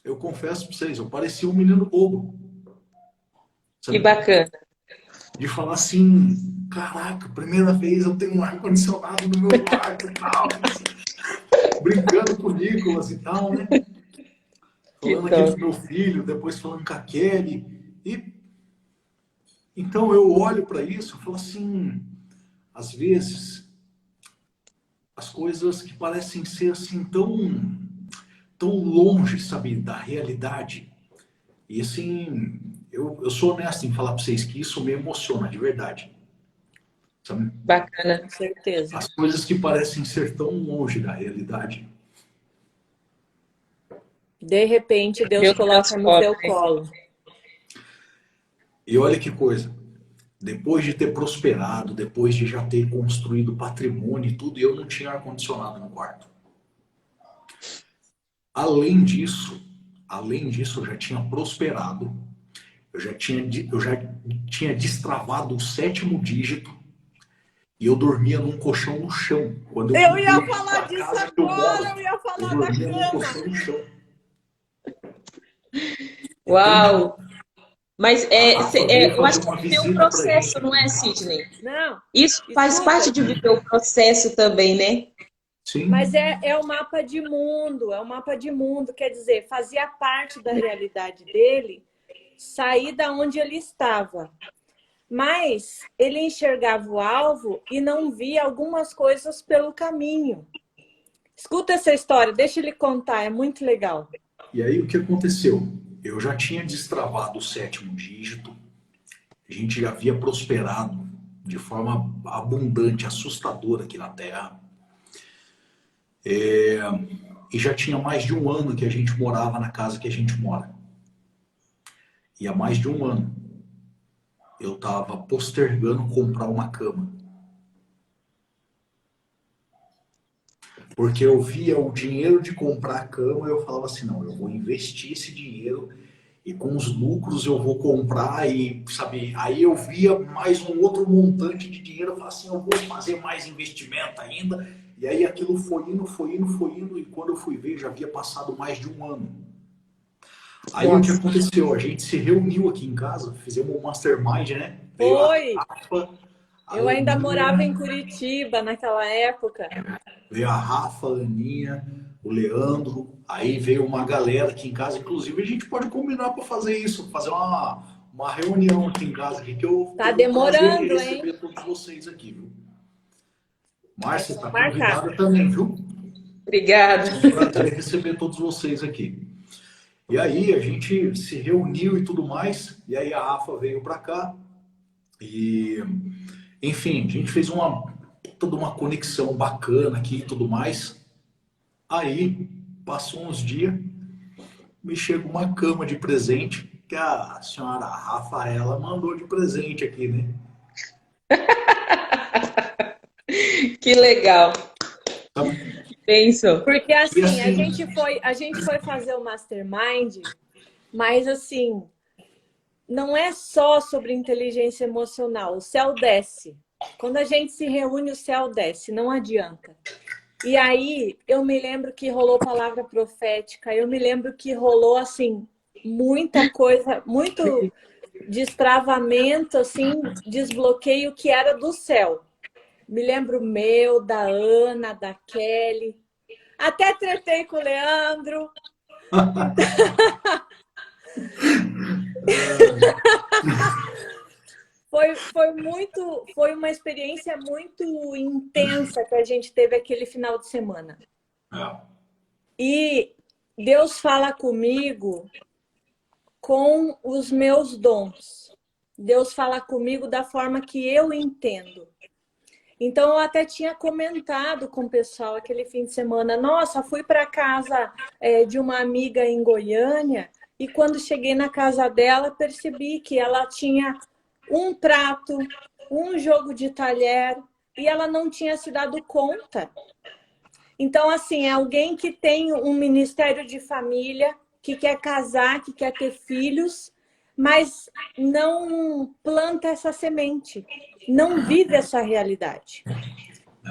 Speaker 1: Eu confesso para vocês, eu parecia um menino bobo.
Speaker 4: Que
Speaker 1: Sabe?
Speaker 4: bacana.
Speaker 1: De falar assim, caraca, primeira vez eu tenho um ar-condicionado no meu quarto e tal. Brincando com o Nicolas e tal, né?
Speaker 4: Que
Speaker 1: Falando aqui
Speaker 4: top.
Speaker 1: com meu filho, depois falando com a Kelly. E então eu olho para isso e falo assim, às vezes, as coisas que parecem ser assim tão longe, sabe, da realidade. E assim, eu sou honesto em falar para vocês que isso me emociona de verdade. Sabe?
Speaker 4: Bacana.
Speaker 2: Com certeza.
Speaker 1: As coisas que parecem ser tão longe da realidade.
Speaker 2: De repente, Deus
Speaker 4: Deus
Speaker 2: coloca no
Speaker 4: transporta.
Speaker 2: seu colo.
Speaker 1: E olha que coisa, depois de ter prosperado, depois de já ter construído patrimônio e tudo, eu não tinha ar-condicionado no quarto. Além disso, eu já tinha prosperado, eu já tinha destravado o 7º dígito e eu dormia num colchão no chão. Quando eu
Speaker 2: Eu ia
Speaker 1: mudei
Speaker 2: falar
Speaker 1: para
Speaker 2: disso
Speaker 1: casa que eu moro,
Speaker 2: agora, eu ia
Speaker 1: eu
Speaker 2: falar da
Speaker 1: dormia num
Speaker 2: cama.
Speaker 1: colchão no chão. Entende?
Speaker 4: Uau! Mas
Speaker 1: A Rafa veio
Speaker 4: eu
Speaker 1: fazer
Speaker 4: acho que
Speaker 1: uma
Speaker 4: é um
Speaker 1: visita pra gente
Speaker 4: processo,
Speaker 1: aqui
Speaker 4: não é,
Speaker 1: em casa.
Speaker 4: Sidney?
Speaker 2: Não,
Speaker 4: Isso faz parte
Speaker 2: escuta,
Speaker 4: de viver o processo também, né?
Speaker 2: mas
Speaker 1: Sim,
Speaker 2: é o mapa de mundo, é o mapa de mundo, quer dizer, fazia parte da realidade dele sair da onde ele estava. Mas ele enxergava o alvo e não via algumas coisas pelo caminho. Escuta essa história, deixa ele contar, é muito legal.
Speaker 1: e aí o que aconteceu? Eu já tinha destravado o 7º dígito, a gente já havia prosperado de forma abundante, assustadora aqui na Terra. E já tinha mais de um ano que a gente morava na casa que a gente mora. E há mais de um ano eu estava postergando comprar uma cama. Porque eu via o dinheiro de comprar a cama e eu falava assim, não, eu vou investir esse dinheiro, e com os lucros eu vou comprar e, sabe, aí eu via mais um outro montante de dinheiro, eu falava assim, eu vou fazer mais investimento ainda, e aí aquilo foi indo, foi indo, foi indo, e quando eu fui ver, já havia passado mais de um ano. Aí o que aconteceu? A gente se reuniu aqui em casa, fizemos um mastermind, né?
Speaker 2: Foi!
Speaker 1: Rafa,
Speaker 2: Eu ainda morava em Curitiba naquela época.
Speaker 1: Veio a Rafa, a Aninha, o Leandro, aí veio uma galera aqui em casa, inclusive a gente pode combinar para fazer isso, fazer uma reunião aqui em casa, aqui, que eu
Speaker 2: Tá
Speaker 1: tenho o prazer
Speaker 2: demorando,
Speaker 1: de receber
Speaker 2: hein?
Speaker 1: todos vocês aqui, viu? Márcia, está
Speaker 2: Marcar.
Speaker 1: convidada também, viu?
Speaker 4: Obrigada.
Speaker 1: É um prazer receber todos vocês aqui. E aí a gente se reuniu e tudo mais, e aí a Rafa veio para cá, e enfim, a gente fez toda uma conexão bacana aqui e tudo mais. Aí, passou uns dias, me chega uma cama de presente que a senhora Rafaela mandou de presente aqui, né?
Speaker 4: Que legal.
Speaker 1: Sabe?
Speaker 4: Penso.
Speaker 2: Porque assim,
Speaker 1: E assim,
Speaker 2: a gente foi fazer o Mastermind, mas assim, não é só sobre inteligência emocional. O céu desce. Quando a gente se reúne, o céu desce, não adianta. E aí, eu me lembro que rolou palavra profética, eu me lembro que rolou, assim, muita coisa, muito destravamento, assim, desbloqueio que era do céu. Me lembro meu, da Ana, da Kelly. Até tretei com o Leandro. Foi uma experiência muito intensa que a gente teve aquele final de semana. E Deus fala comigo com os meus dons. Deus fala comigo da forma que eu entendo. Então, eu até tinha comentado com o pessoal aquele fim de semana. Nossa, fui para casa de uma amiga em Goiânia e quando cheguei na casa dela, percebi que ela tinha um prato, um jogo de talher e ela não tinha se dado conta. Então, assim, é alguém que tem um ministério de família, que quer casar, que quer ter filhos, mas não planta essa semente, não vive essa realidade.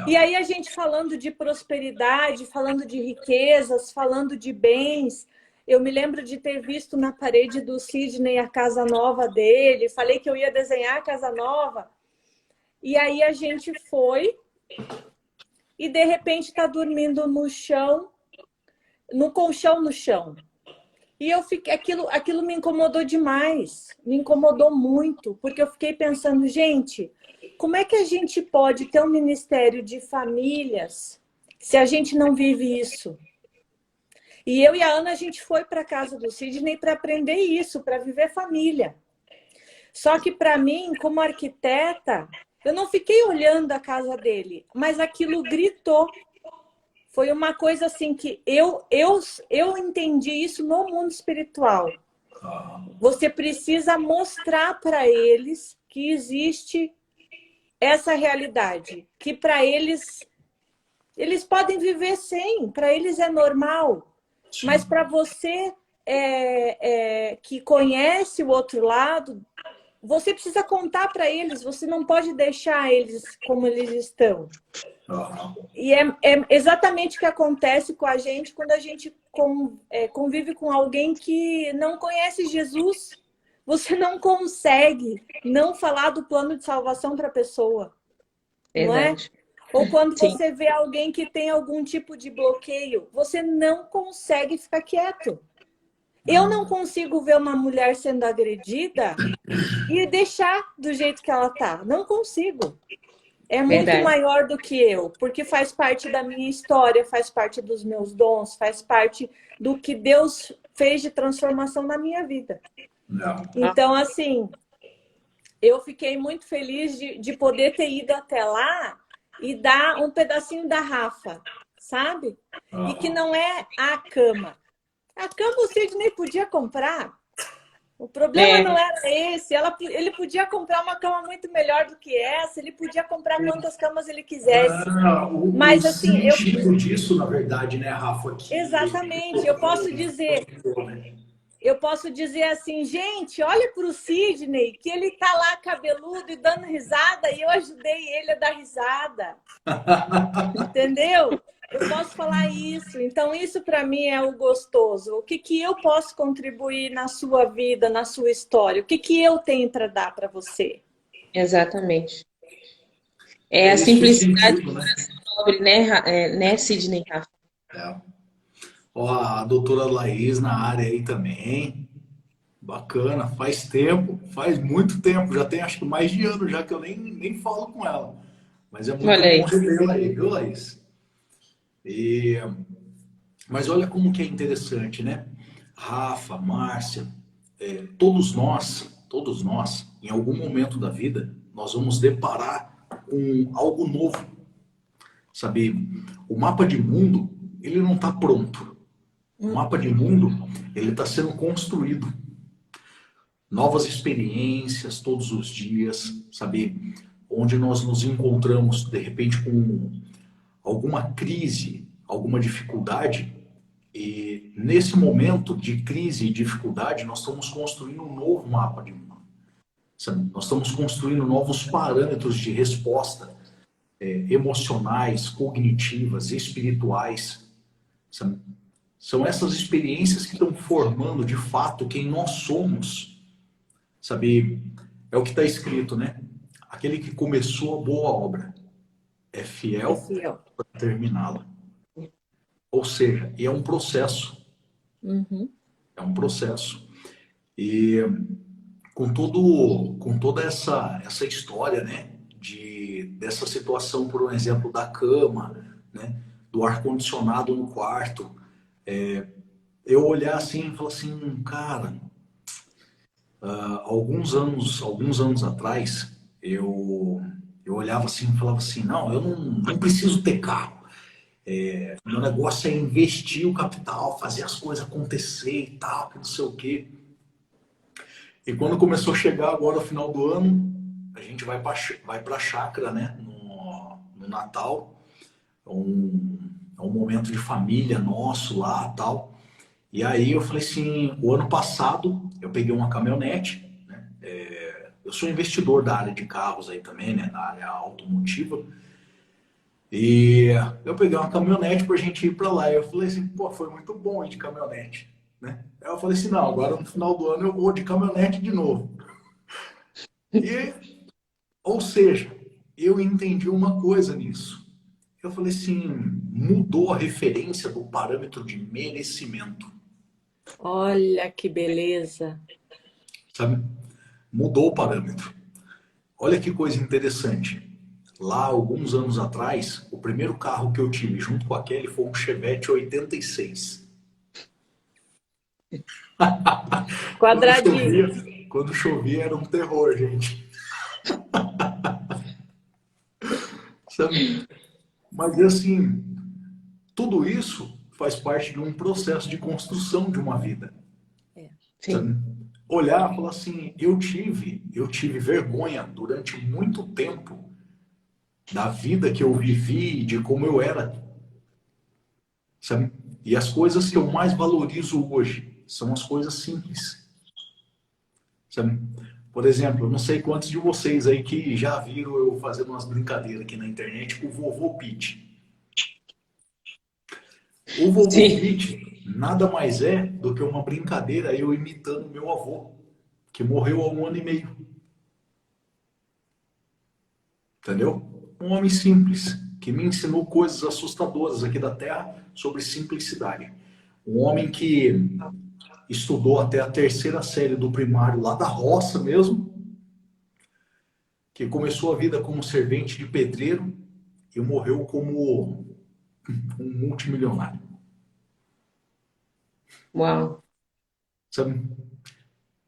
Speaker 2: E aí a gente falando de prosperidade, falando de riquezas, falando de bens. Eu me lembro de ter visto na parede do Sidney a casa nova dele. Falei que eu ia desenhar a casa nova. E aí a gente foi e de repente está dormindo no chão, no colchão no chão. E eu fiquei, aquilo me incomodou demais, me incomodou muito, porque eu fiquei pensando, gente, como é que a gente pode ter um ministério de famílias se a gente não vive isso? E eu e a Ana, a gente foi para a casa do Sidney para aprender isso, para viver família. Só que para mim, como arquiteta, eu não fiquei olhando a casa dele, mas aquilo gritou. Foi uma coisa assim que eu entendi isso no mundo espiritual. Você precisa mostrar para eles que existe essa realidade, que para eles podem viver sem, para eles é normal. Mas para você que conhece o outro lado, você precisa contar para eles, você não pode deixar eles como eles estão. E é exatamente o que acontece com a gente quando a gente convive com alguém que não conhece Jesus. Você não consegue não falar do plano de salvação para a pessoa.
Speaker 4: Verdade.
Speaker 2: Não é? Ou quando
Speaker 4: Sim.
Speaker 2: você vê alguém que tem algum tipo de bloqueio, você não consegue ficar quieto. Eu não consigo ver uma mulher sendo agredida e deixar do jeito que ela tá. Não consigo. É muito
Speaker 4: Verdade.
Speaker 2: maior do que eu, porque faz parte da minha história, faz parte dos meus dons, faz parte do que Deus fez de transformação na minha vida.
Speaker 1: Não.
Speaker 2: Então, assim, eu fiquei muito feliz de poder ter ido até lá e dar um pedacinho da Rafa, sabe? E que não é a cama. A cama o Sidney podia comprar. O problema não era esse. Ele podia comprar uma cama muito melhor do que essa. Ele podia comprar quantas camas ele quisesse. Mas
Speaker 1: O
Speaker 2: assim,
Speaker 1: sentido disso, na verdade, né, Rafa?
Speaker 2: Exatamente. Eu posso dizer... eu posso dizer assim, gente, olha para o Sidney, que ele tá lá cabeludo e dando risada, e eu ajudei ele a dar risada. Entendeu? Eu posso falar isso. Então, isso para mim é o gostoso. O que que eu posso contribuir na sua vida, na sua história? O que que eu tenho para dar para você?
Speaker 4: Exatamente. É a
Speaker 1: Esse
Speaker 4: simplicidade
Speaker 1: sentido,
Speaker 4: do
Speaker 1: né?
Speaker 4: coração nobre, né, Sidney?
Speaker 1: É. Ó, a doutora Laís na área aí também. Bacana, faz tempo, faz muito tempo, já tem acho que mais de ano já que eu nem falo com ela. Mas é muito
Speaker 4: Olha
Speaker 1: bom
Speaker 4: aí.
Speaker 1: revê-la aí, viu, Laís? E, mas olha como que é interessante, né? Rafa, Márcia, todos nós, em algum momento da vida, nós vamos deparar com algo novo, sabe? O mapa de mundo, ele não está pronto. O mapa de mundo, ele está sendo construído. Novas experiências todos os dias, sabe? Onde nós nos encontramos, de repente, com alguma crise, alguma dificuldade, e nesse momento de crise e dificuldade, nós estamos construindo um novo mapa de mundo. Sabe? Nós estamos construindo novos parâmetros de resposta, emocionais, cognitivas, espirituais. Sabe? São essas experiências que estão formando, de fato, quem nós somos. Sabe? É o que está escrito, né? Aquele que começou a boa obra é fiel para terminá-la. Ou seja, é um processo.
Speaker 2: Uhum.
Speaker 1: É um processo. E com toda essa história, né? Dessa situação, por um exemplo, da cama, né? Do ar-condicionado no quarto. Eu olhar assim e falar assim, cara, alguns anos atrás, eu olhava assim e falava assim, não, eu não preciso ter carro. Meu negócio é investir o capital, fazer as coisas acontecer e tal, que não sei o quê. E quando começou a chegar agora, no final do ano, a gente vai para a chácara, né? No Natal. É um momento de família nosso lá tal. E aí eu falei assim, o ano passado eu peguei uma caminhonete, né? Eu sou investidor da área de carros aí também, né? Da área automotiva. E eu peguei uma caminhonete pra gente ir pra lá. E eu falei assim, pô, foi muito bom ir de caminhonete, né? Aí eu falei assim, não, agora no final do ano eu vou de caminhonete de novo. E, ou seja, eu entendi uma coisa nisso. Eu falei assim, mudou a referência do parâmetro de merecimento.
Speaker 2: Olha que beleza.
Speaker 1: Sabe? Mudou o parâmetro. Olha que coisa interessante. Lá, alguns anos atrás, o primeiro carro que eu tive junto com aquele foi um Chevette 86.
Speaker 2: Quadradinho.
Speaker 1: Quando chovia era um terror, gente. Sabe? Mas assim, tudo isso faz parte de um processo de construção de uma vida.
Speaker 4: Sim.
Speaker 1: Sabe? Olhar e falar assim, eu tive vergonha durante muito tempo da vida que eu vivi, de como eu era. Sabe? E as coisas que eu mais valorizo hoje são as coisas simples. Sabe? Por exemplo, eu não sei quantos de vocês aí que já viram eu fazendo umas brincadeiras aqui na internet com o vovô Pete. O vovô Pete nada mais é do que uma brincadeira eu imitando meu avô, que morreu há 1 ano e meio. Entendeu? Um homem simples, que me ensinou coisas assustadoras aqui da Terra sobre simplicidade. Um homem que estudou até a 3ª série do primário lá da roça mesmo, que começou a vida como servente de pedreiro e morreu como um multimilionário.
Speaker 4: Uau.
Speaker 1: Sabe?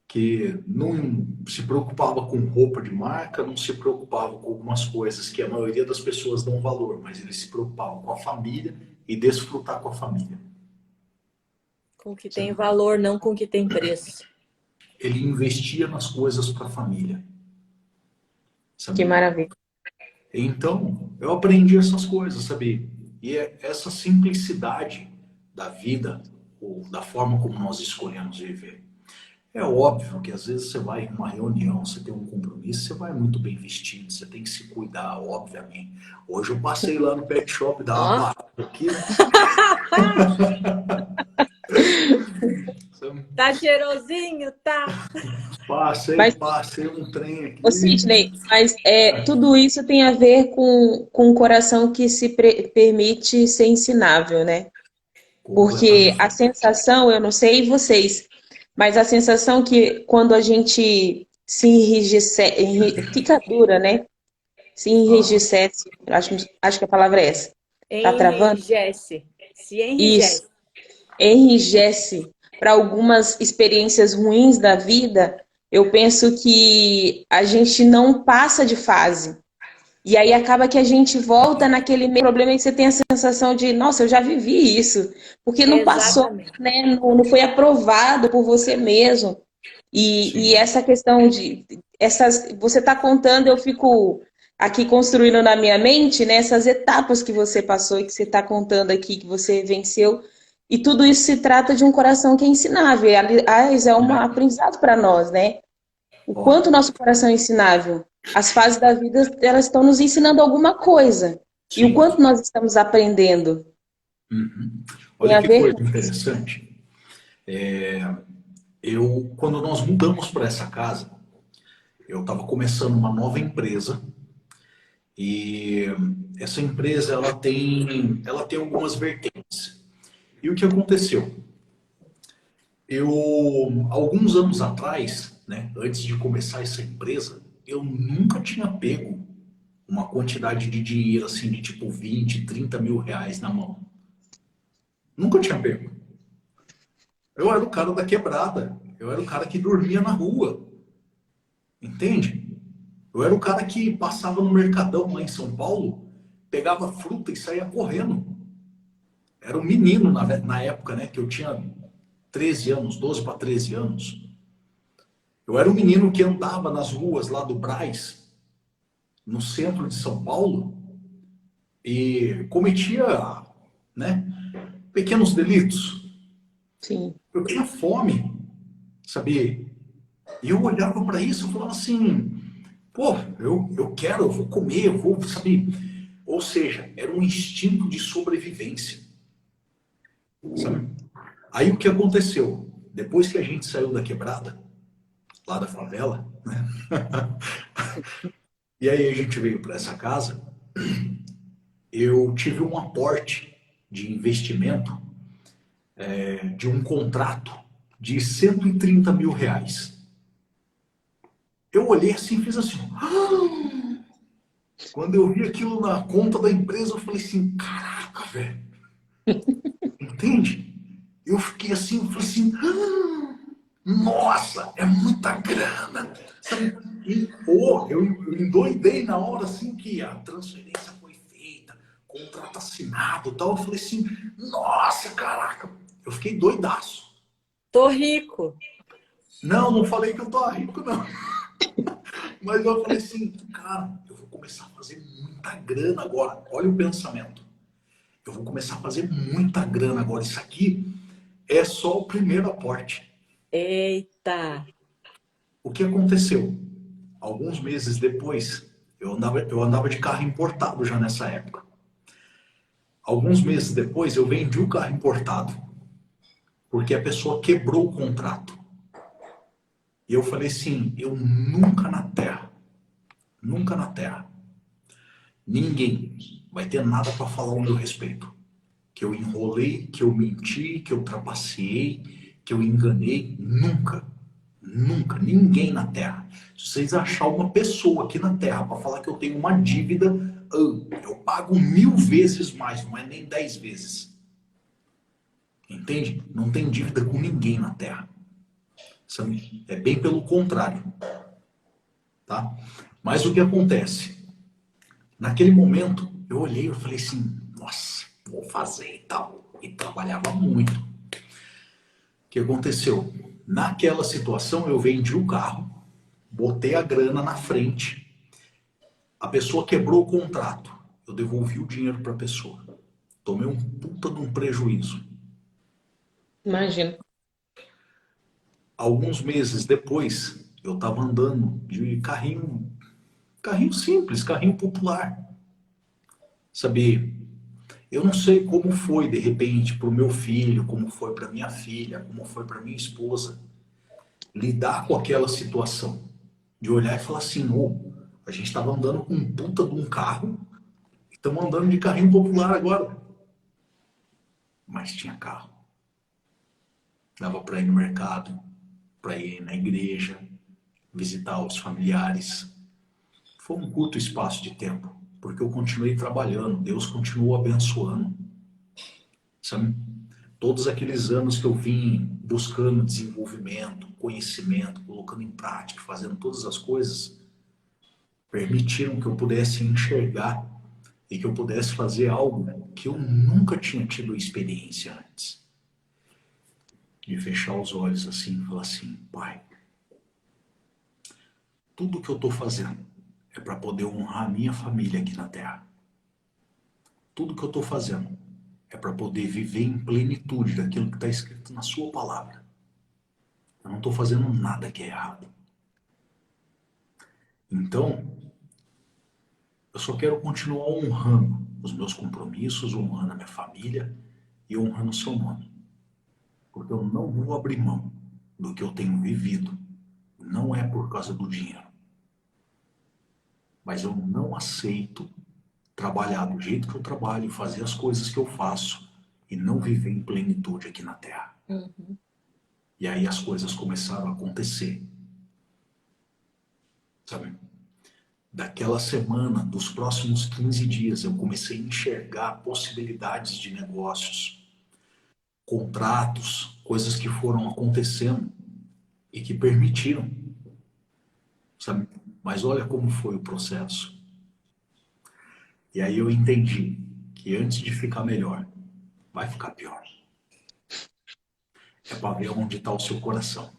Speaker 1: Que não se preocupava com roupa de marca, não se preocupava com algumas coisas que a maioria das pessoas dão valor, mas ele se preocupava com a família e desfrutar com a família.
Speaker 2: Com o que tem valor, não com o que tem preço.
Speaker 1: Ele investia nas coisas para a família. Sabe?
Speaker 4: Que maravilha.
Speaker 1: Então, eu aprendi essas coisas, sabe? E essa simplicidade da vida, ou da forma como nós escolhemos viver. É óbvio que às vezes você vai em uma reunião, você tem um compromisso, você vai muito bem vestido, você tem que se cuidar, obviamente. Hoje eu passei lá no pet shop, dar uma
Speaker 2: Ó,
Speaker 1: parada aqui, né?
Speaker 2: tá cheirosinho, tá?
Speaker 1: Passei,
Speaker 4: Mas,
Speaker 1: passei um trem
Speaker 4: ô
Speaker 1: aqui.
Speaker 4: Sidney, mas tudo isso tem a ver com um coração que se permite ser ensinável, né? Porque a
Speaker 1: Completamente.
Speaker 4: sensação, eu não sei vocês, mas a sensação que quando a gente se enrijece, fica dura, né? Se
Speaker 1: Aham.
Speaker 4: enrijecece, acho que a palavra é essa. Tá travando?
Speaker 2: Enrijece. Se
Speaker 4: Isso,
Speaker 2: enrijece.
Speaker 4: enrijece para algumas experiências ruins da vida, eu penso que a gente não passa de fase. E aí acaba que a gente volta naquele mesmo problema e você tem a sensação de, nossa, eu já vivi isso, porque não passou,
Speaker 2: Exatamente.
Speaker 4: né? Não foi aprovado por você mesmo. E
Speaker 1: Sim.
Speaker 4: essa questão de essas, você está contando, eu fico aqui construindo na minha mente, né, essas etapas que você passou e que você está contando aqui, que você venceu. E tudo isso se trata de um coração que é ensinável. Aliás, é um
Speaker 1: É.
Speaker 4: aprendizado para nós, né? O
Speaker 1: Ó,
Speaker 4: quanto nosso coração é ensinável. As fases da vida, elas estão nos ensinando alguma coisa. E o
Speaker 1: sim.
Speaker 4: quanto nós estamos aprendendo.
Speaker 1: Uhum.
Speaker 4: Tem
Speaker 1: Olha
Speaker 4: a
Speaker 1: que
Speaker 4: ver
Speaker 1: coisa
Speaker 4: com isso.
Speaker 1: interessante. Quando nós mudamos para essa casa, eu estava começando uma nova empresa e essa empresa ela tem algumas vertentes. E o que aconteceu? Eu, alguns anos atrás, né, antes de começar essa empresa, eu nunca tinha pego uma quantidade de dinheiro assim de tipo 20, 30 mil reais na mão. Nunca tinha pego. Eu era o cara da quebrada. Eu era o cara que dormia na rua. Entende? Eu era o cara que passava no Mercadão lá em São Paulo, pegava fruta e saía correndo. Era um menino na época, né? Que eu tinha 13 anos, 12 para 13 anos. Eu era um menino que andava nas ruas lá do Brás, no centro de São Paulo, e cometia, né, pequenos delitos.
Speaker 4: Sim.
Speaker 1: Eu tinha fome, sabia? E eu olhava para isso e falava assim, pô, eu quero, eu vou comer, eu vou, sabe? Ou seja, era um instinto de sobrevivência, sabe? Aí o que aconteceu? Depois que a gente saiu da quebrada, lá da favela, né? E aí a gente veio para essa casa, eu tive um aporte de investimento de um contrato de 130 mil reais. Eu olhei assim e fiz assim. Quando eu vi aquilo na conta da empresa, eu falei assim, caraca, velho, entende? Eu fiquei assim, falei assim, nossa, é muita grana. Sabe? E, pô, eu endoidei na hora assim que a transferência foi feita, contrato assinado e tal. Eu falei assim, nossa, caraca. Eu fiquei doidaço.
Speaker 2: Tô rico.
Speaker 1: Não, não falei que eu tô rico, não. Mas eu falei assim, cara, eu vou começar a fazer muita grana agora. Olha o pensamento. Eu vou começar a fazer muita grana agora. Isso aqui é só o primeiro aporte.
Speaker 2: Eita.
Speaker 1: O que aconteceu? Alguns meses depois, eu andava de carro importado já nessa época. Alguns meses depois, eu vendi o carro importado, porque a pessoa quebrou o contrato. E eu falei assim, eu nunca na terra, ninguém vai ter nada para falar ao meu respeito. Que eu enrolei, que eu menti, que eu trapaceei, que eu enganei. Nunca. Nunca. Ninguém na Terra. Se vocês acharem uma pessoa aqui na Terra para falar que eu tenho uma dívida, eu pago 1000 vezes mais, não é nem 10 vezes. Entende? Não tem dívida com ninguém na Terra. É bem pelo contrário. Tá? Mas o que acontece? Naquele momento, eu olhei e falei assim, nossa, vou fazer e tal. E trabalhava muito. O que aconteceu? Naquela situação, eu vendi o carro, botei a grana na frente, a pessoa quebrou o contrato, eu devolvi o dinheiro para a pessoa. Tomei um puta de um prejuízo.
Speaker 4: Imagino.
Speaker 1: alguns meses depois, eu estava andando de carrinho simples, carrinho popular. Sabe, eu não sei como foi, de repente, para o meu filho, como foi para minha filha, como foi para minha esposa, lidar com aquela situação. De olhar e falar assim, ô, a gente estava andando com um puta de um carro, e estamos andando de carrinho popular agora. Mas tinha carro. Dava para ir no mercado, para ir na igreja, visitar os familiares. Foi um curto espaço de tempo, porque eu continuei trabalhando, Deus continuou abençoando. Sabe? Todos aqueles anos que eu vim buscando desenvolvimento, conhecimento, colocando em prática, fazendo todas as coisas, permitiram que eu pudesse enxergar e que eu pudesse fazer algo que eu nunca tinha tido experiência antes. De fechar os olhos assim e falar assim, Pai, tudo que eu estou fazendo é para poder honrar a minha família aqui na Terra. Tudo que eu estou fazendo é para poder viver em plenitude daquilo que está escrito na sua palavra. Eu não estou fazendo nada que é errado. Então, eu só quero continuar honrando os meus compromissos, honrando a minha família e honrando o seu nome. Porque eu não vou abrir mão do que eu tenho vivido. Não é por causa do dinheiro. Mas eu não aceito trabalhar do jeito que eu trabalho, fazer as coisas que eu faço e não viver em plenitude aqui na Terra.
Speaker 2: Uhum.
Speaker 1: E aí as coisas começaram a acontecer. Sabe? Daquela semana, dos próximos 15 dias, eu comecei a enxergar possibilidades de negócios, contratos, coisas que foram acontecendo e que permitiram. Sabe? Mas olha como foi o processo. E aí eu entendi que antes de ficar melhor, vai ficar pior. É para ver onde está o seu coração.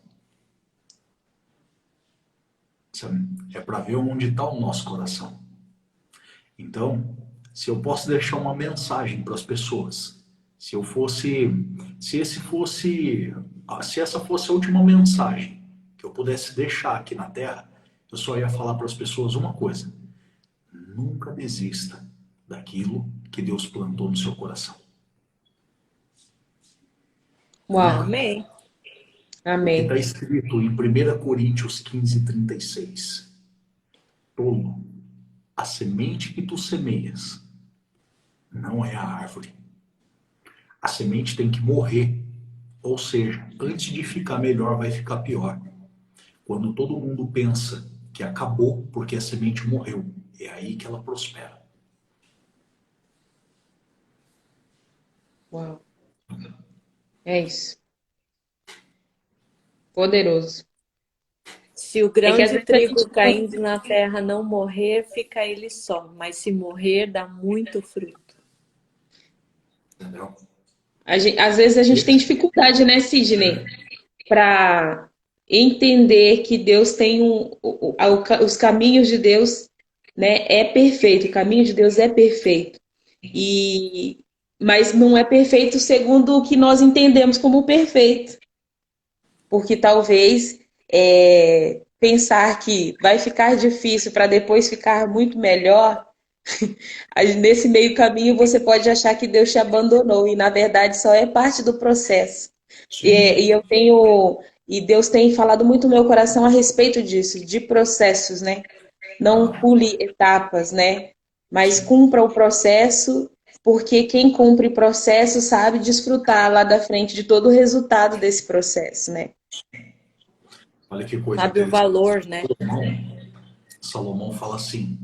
Speaker 1: Sabe? É para ver onde está o nosso coração. Então, se eu posso deixar uma mensagem para as pessoas, se essa fosse a última mensagem que eu pudesse deixar aqui na Terra, eu só ia falar para as pessoas uma coisa: nunca desista daquilo que Deus plantou no seu coração.
Speaker 4: Uau.
Speaker 2: Amém.
Speaker 4: Amém.
Speaker 1: Está escrito em 1 Coríntios 15:36. Tolo, a semente que tu semeias não é a árvore. A semente tem que morrer. Ou seja, antes de ficar melhor, vai ficar pior. Quando todo mundo pensa que acabou porque a semente morreu, é aí que ela prospera.
Speaker 4: Uau. É isso. Poderoso.
Speaker 2: Se o grão
Speaker 4: É que às
Speaker 2: de
Speaker 4: vezes a
Speaker 2: trigo
Speaker 4: gente-
Speaker 2: caindo na terra não morrer, fica ele só. Mas se morrer, dá muito fruto.
Speaker 1: Entendeu?
Speaker 4: Às vezes a gente tem dificuldade, né, Sidney, para entender que Deus tem os caminhos de Deus, né, é perfeito. O caminho de Deus é perfeito. Mas não é perfeito segundo o que nós entendemos como perfeito. Porque talvez pensar que vai ficar difícil para depois ficar muito melhor, nesse meio caminho você pode achar que Deus te abandonou e na verdade só é parte do processo. E Deus tem falado muito no meu coração a respeito disso, de processos, né? Não pule etapas, né? Mas cumpra o processo, porque quem cumpre o processo sabe desfrutar lá da frente de todo o resultado desse processo, né?
Speaker 1: Olha que coisa
Speaker 2: Sabe o
Speaker 1: interessante.
Speaker 2: valor, né?
Speaker 1: Salomão fala assim,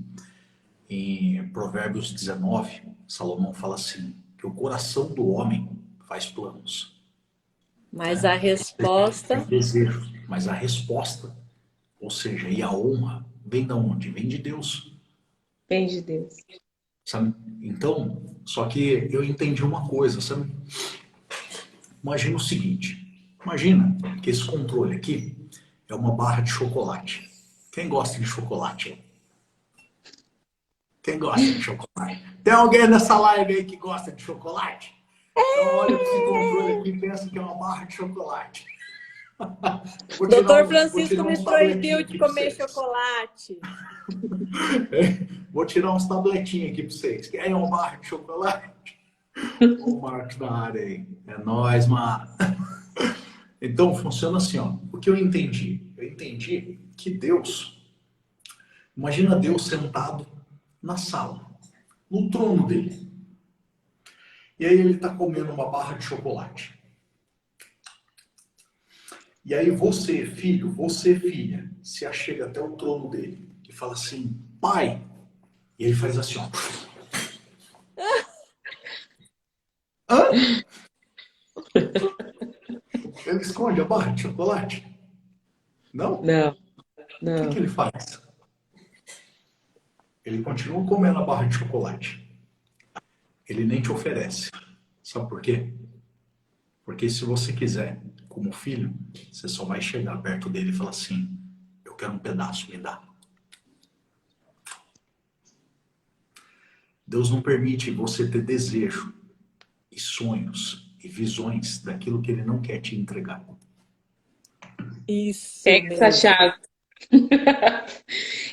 Speaker 1: em Provérbios 19, Salomão fala assim, que o coração do homem faz planos.
Speaker 2: Mas a resposta...
Speaker 1: Tem desejo, mas a resposta, ou seja, e a honra, vem da onde? Vem de Deus.
Speaker 4: Vem de Deus.
Speaker 1: Sabe? Então, só que eu entendi uma coisa, sabe? Imagina o seguinte, imagina que esse controle aqui é uma barra de chocolate. Quem gosta de chocolate? Quem gosta de chocolate? Tem alguém nessa live aí que gosta de chocolate? Então olha para esse controle aqui e pensa que é uma barra de chocolate.
Speaker 2: Doutor Francisco me proibiu de comer chocolate.
Speaker 1: Vou tirar uns tabletinhos aqui para vocês. Querem uma barra de chocolate? O Marcos na área aí. É nóis, mano. Então, funciona assim, ó. O que eu entendi? Eu entendi que Deus... Imagina Deus sentado na sala, no trono dele. E aí ele está comendo uma barra de chocolate. E aí você, filho, você, filha, se achega até o trono dele e fala assim, pai. E ele faz assim, ó. Hã? Ele esconde a barra de chocolate? Não?
Speaker 4: Não,
Speaker 1: O que ele faz? Ele continua comendo a barra de chocolate. Ele nem te oferece. Sabe por quê? Porque se você quiser, como filho, você só vai chegar perto dele e falar assim, eu quero um pedaço, me dá. Deus não permite você ter desejo e sonhos e visões daquilo que ele não quer te entregar.
Speaker 2: Isso.
Speaker 4: Pega essa chave.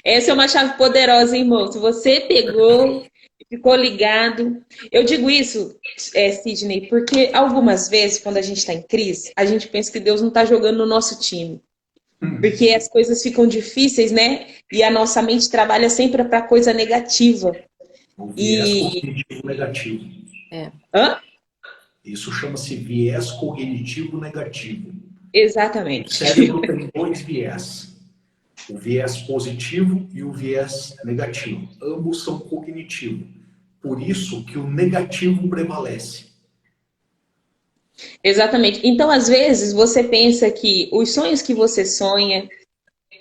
Speaker 4: Essa é uma chave poderosa, hein, irmão? Se você pegou, ficou ligado. Eu digo isso, Sidney, porque algumas vezes, quando a gente está em crise, a gente pensa que Deus não está jogando no nosso time. Porque as coisas ficam difíceis, né? E a nossa mente trabalha sempre para coisa negativa.
Speaker 1: O viés cognitivo negativo.
Speaker 4: Hã?
Speaker 1: Isso chama-se viés cognitivo negativo.
Speaker 4: Exatamente.
Speaker 1: O cérebro tem dois viés. O viés positivo e o viés negativo. Ambos são cognitivos. Por isso que o negativo prevalece.
Speaker 4: Exatamente. Então, às vezes, você pensa que os sonhos que você sonha,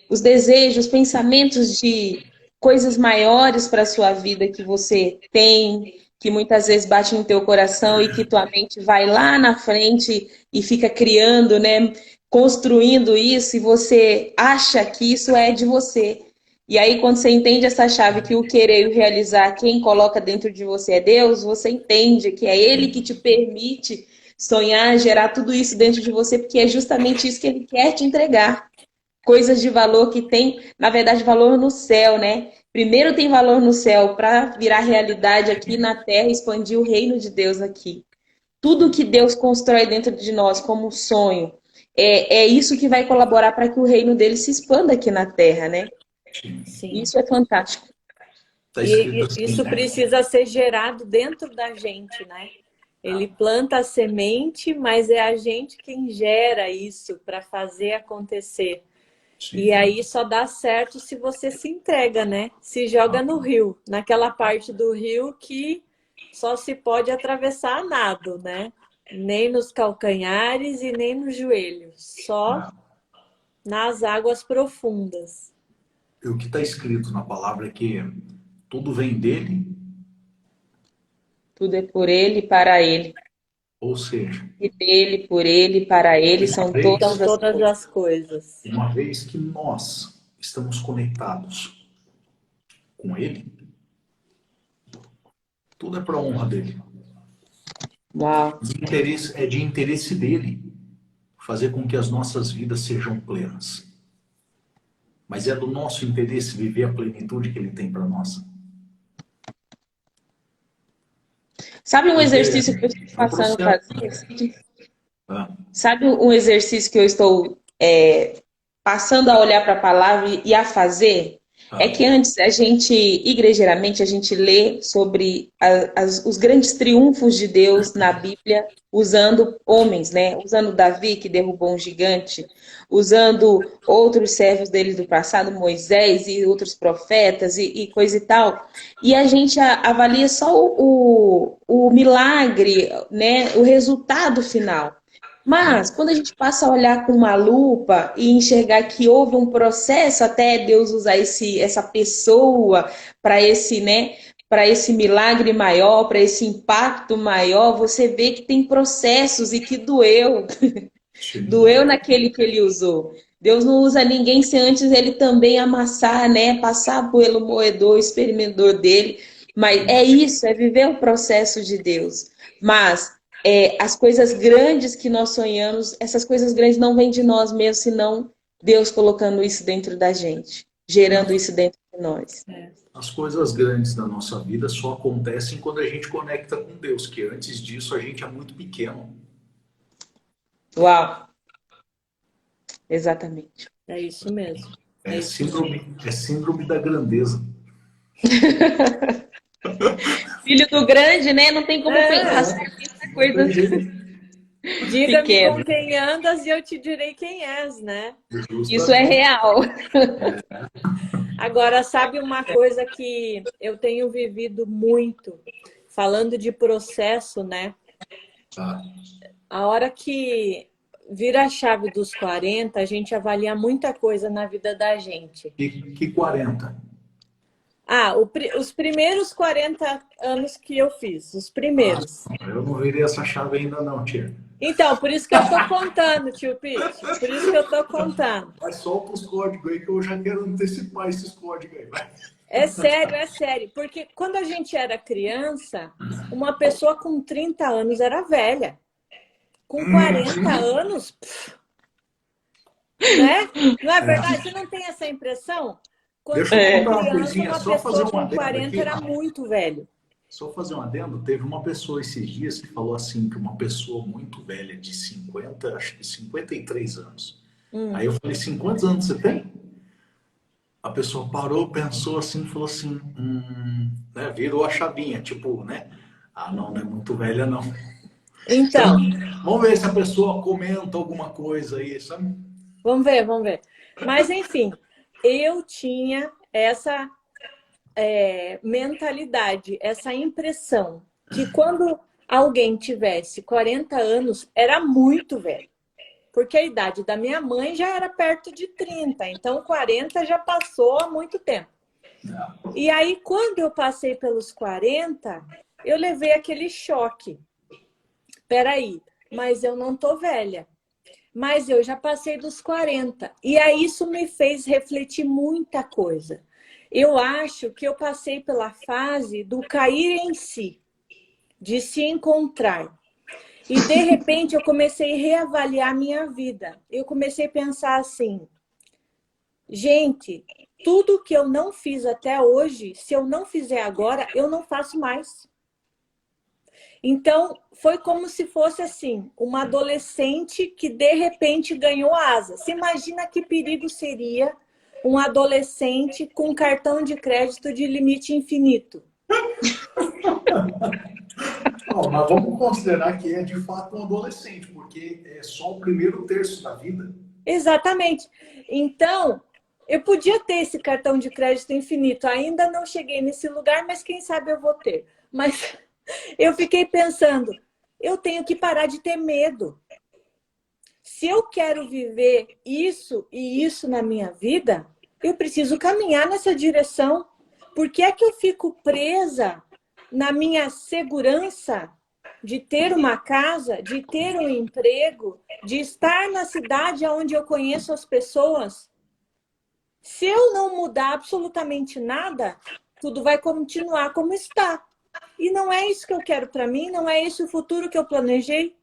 Speaker 4: os desejos, pensamentos de coisas maiores para a sua vida que você tem, que muitas vezes bate no teu coração e que tua mente vai lá na frente e fica criando, né? Construindo isso, e você acha que isso é de você. E aí, quando você entende essa chave que o querer e o realizar, quem coloca dentro de você é Deus, você entende que é Ele que te permite sonhar, gerar tudo isso dentro de você, porque é justamente isso que Ele quer te entregar. Coisas de valor que tem, na verdade, valor no céu, né? Primeiro tem valor no céu para virar realidade aqui na terra e expandir o reino de Deus aqui. Tudo que Deus constrói dentro de nós como um sonho, é isso que vai colaborar para que o reino dele se expanda aqui na terra, né?
Speaker 2: Sim.
Speaker 4: Isso é fantástico.
Speaker 1: Tá
Speaker 2: E
Speaker 1: assim,
Speaker 2: isso precisa ser gerado dentro da gente, né? Ele planta a semente, mas é a gente quem gera isso para fazer acontecer.
Speaker 1: Sim.
Speaker 2: E aí só dá certo se você se entrega, né? Se joga no rio, naquela parte do rio que só se pode atravessar a nado, né? Nem nos calcanhares e nem nos joelhos, só nas águas profundas.
Speaker 1: O que está escrito na palavra é que tudo vem dele.
Speaker 4: Tudo é por ele e para ele.
Speaker 1: Ou seja,
Speaker 4: E dele, por ele, para ele, são todas
Speaker 2: as coisas.
Speaker 1: Uma vez que nós estamos conectados com ele, tudo é para a honra dele.
Speaker 4: Uau.
Speaker 1: É de interesse dele fazer com que as nossas vidas sejam plenas. Mas é do nosso interesse viver a plenitude que ele tem para nós.
Speaker 4: Sabe um exercício que eu estou passando a fazer? Sabe um exercício que eu estou passando a olhar para a palavra e a fazer? É que antes, igrejeiramente, a gente lê sobre os grandes triunfos de Deus na Bíblia, usando homens, né? Usando Davi, que derrubou um gigante, usando outros servos dele do passado, Moisés e outros profetas e coisa e tal. E a gente avalia só o milagre, né? O resultado final. Mas, quando a gente passa a olhar com uma lupa e enxergar que houve um processo até Deus usar essa pessoa para esse milagre maior, para esse impacto maior, você vê que tem processos e que doeu. Doeu naquele que ele usou. Deus não usa ninguém sem antes ele também amassar, né? Passar pelo moedor, experimentador dele. Mas é isso, é viver o processo de Deus. Mas as coisas grandes que nós sonhamos, essas coisas grandes não vêm de nós mesmos, senão Deus colocando isso dentro da gente, gerando isso dentro de nós.
Speaker 1: As coisas grandes da nossa vida só acontecem quando a gente conecta com Deus, que antes disso a gente é muito pequeno.
Speaker 4: Uau! Exatamente.
Speaker 2: É isso mesmo.
Speaker 1: É síndrome da grandeza.
Speaker 4: Filho do grande, né? Não tem como pensar nessa coisa
Speaker 2: Diga-me
Speaker 4: pequena.
Speaker 2: com quem andas e eu te direi quem és, né?
Speaker 4: Isso é real.
Speaker 2: Agora, sabe uma coisa que eu tenho vivido muito, falando de processo, né? A hora que vira a chave dos 40, a gente avalia muita coisa na vida da gente.
Speaker 1: Que 40?
Speaker 2: Os primeiros 40 anos que eu fiz, os primeiros.
Speaker 1: Eu não virei essa chave ainda não, tia.
Speaker 2: Então, por isso que eu tô contando, tio Pete. Por isso que eu tô contando.
Speaker 1: Mas solta os códigos aí que eu já quero antecipar esses códigos aí. Vai.
Speaker 2: É sério. Porque quando a gente era criança, uma pessoa com 30 anos era velha. Com 40 anos, né? Não é verdade? Você não tem essa impressão? Quando
Speaker 1: Deixa eu contar uma
Speaker 2: criança,
Speaker 1: coisinha,
Speaker 2: uma
Speaker 1: só fazer
Speaker 2: pessoa
Speaker 1: uma
Speaker 2: com 40
Speaker 1: aqui.
Speaker 2: era muito velho.
Speaker 1: Só fazer um adendo, teve uma pessoa esses dias que falou assim, que uma pessoa muito velha, de 50, acho que 53 anos. Aí eu falei assim, quantos anos você tem? A pessoa parou, pensou assim, falou assim, né, virou a chavinha, tipo, né? Não é muito velha não.
Speaker 2: Então,
Speaker 1: Vamos ver se a pessoa comenta alguma coisa aí, sabe?
Speaker 2: vamos ver. Mas, enfim, eu tinha essa mentalidade, essa impressão que quando alguém tivesse 40 anos, era muito velho. Porque a idade da minha mãe já era perto de 30, então 40 já passou há muito tempo. E aí, quando eu passei pelos 40, eu levei aquele choque. Peraí, mas eu não tô velha. Mas eu já passei dos 40. E aí isso me fez refletir muita coisa. Eu acho que eu passei pela fase do cair em si, de se encontrar. E, de repente, eu comecei a reavaliar a minha vida. Eu comecei a pensar assim, gente, tudo que eu não fiz até hoje, se eu não fizer agora, eu não faço mais. Então, foi como se fosse assim, uma adolescente que, de repente, ganhou asa. Você imagina que perigo seria um adolescente com cartão de crédito de limite infinito?
Speaker 1: Não, mas vamos considerar que é de fato um adolescente, porque é só o primeiro terço da vida.
Speaker 2: Exatamente. Então, eu podia ter esse cartão de crédito infinito. Ainda não cheguei nesse lugar, mas quem sabe eu vou ter. Mas eu fiquei pensando, eu tenho que parar de ter medo. Se eu quero viver isso e isso na minha vida, eu preciso caminhar nessa direção. Por que é que eu fico presa na minha segurança de ter uma casa, de ter um emprego, de estar na cidade onde eu conheço as pessoas? Se eu não mudar absolutamente nada, tudo vai continuar como está. E não é isso que eu quero para mim, não é esse o futuro que eu planejei.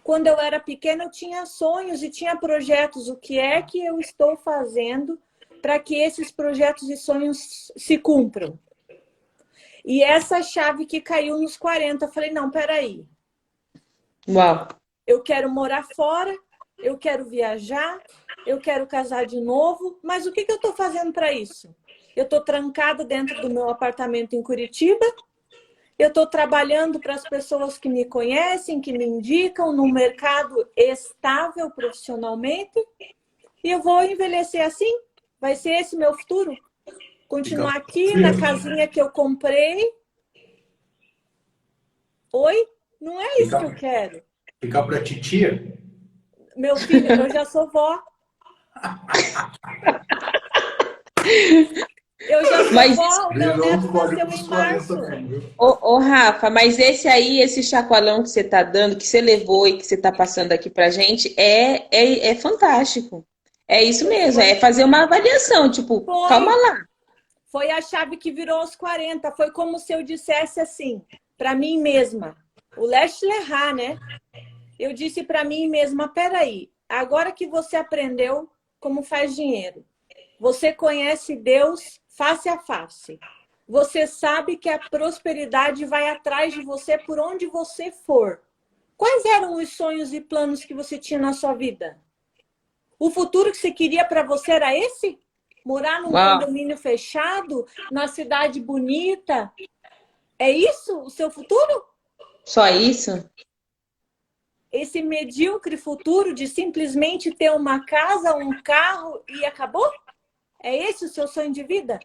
Speaker 2: Quando eu era pequena, eu tinha sonhos e tinha projetos. O que é que eu estou fazendo para que esses projetos e sonhos se cumpram? E essa chave que caiu nos 40, eu falei, não, peraí.
Speaker 4: Uau.
Speaker 2: Eu quero morar fora, eu quero viajar, eu quero casar de novo, mas o que eu estou fazendo para isso? Eu estou trancada dentro do meu apartamento em Curitiba, eu estou trabalhando para as pessoas que me conhecem, que me indicam, num mercado estável profissionalmente, e eu vou envelhecer assim? Vai ser esse meu futuro? Continuar aqui na casinha que eu comprei? Oi? Não é isso que eu quero.
Speaker 1: Ficar para titia?
Speaker 2: Meu filho, eu já sou vó. Eu já sou vó, meu neto nasceu em março.
Speaker 4: Ô, Rafa, mas esse chacoalhão que você tá dando, que você levou e que você tá passando aqui pra gente, é fantástico. É isso mesmo, é fazer uma avaliação, tipo, calma lá.
Speaker 2: Foi a chave que virou aos 40. Foi como se eu dissesse assim, para mim mesma, o Leste Lerrar, né? Eu disse para mim mesma, peraí, agora que você aprendeu como faz dinheiro, você conhece Deus face a face, você sabe que a prosperidade vai atrás de você por onde você for. Quais eram os sonhos e planos que você tinha na sua vida? O futuro que você queria para você era esse? Morar num condomínio fechado, na cidade bonita? É isso o seu futuro?
Speaker 4: Só isso?
Speaker 2: Esse medíocre futuro de simplesmente ter uma casa, um carro e acabou? É esse o seu sonho de vida?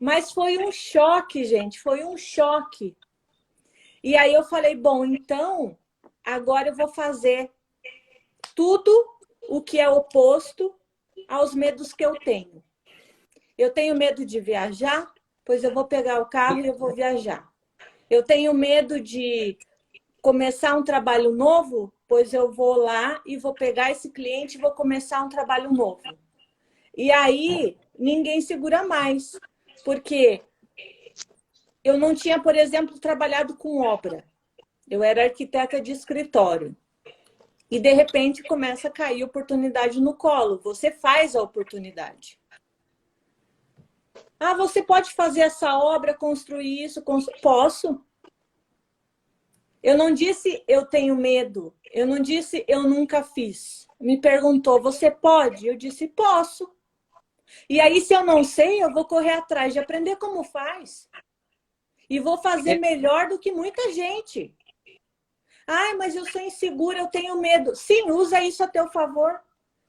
Speaker 2: Mas foi um choque, gente, foi um choque. E aí eu falei, bom, então agora eu vou fazer tudo o que é oposto aos medos que eu tenho. Eu tenho medo de viajar, pois eu vou pegar o carro e eu vou viajar. Eu tenho medo de começar um trabalho novo, pois eu vou lá e vou pegar esse cliente e vou começar um trabalho novo. E aí, ninguém segura mais, porque eu não tinha, por exemplo, trabalhado com obra. Eu era arquiteta de escritório. E, de repente, começa a cair oportunidade no colo. Você faz a oportunidade. Ah, você pode fazer essa obra, construir isso? Posso. Eu não disse eu tenho medo. Eu não disse eu nunca fiz. Me perguntou, você pode? Eu disse, posso. E aí, se eu não sei, eu vou correr atrás de aprender como faz. E vou fazer melhor do que muita gente. Ai, mas eu sou insegura, eu tenho medo. Sim, usa isso a teu favor.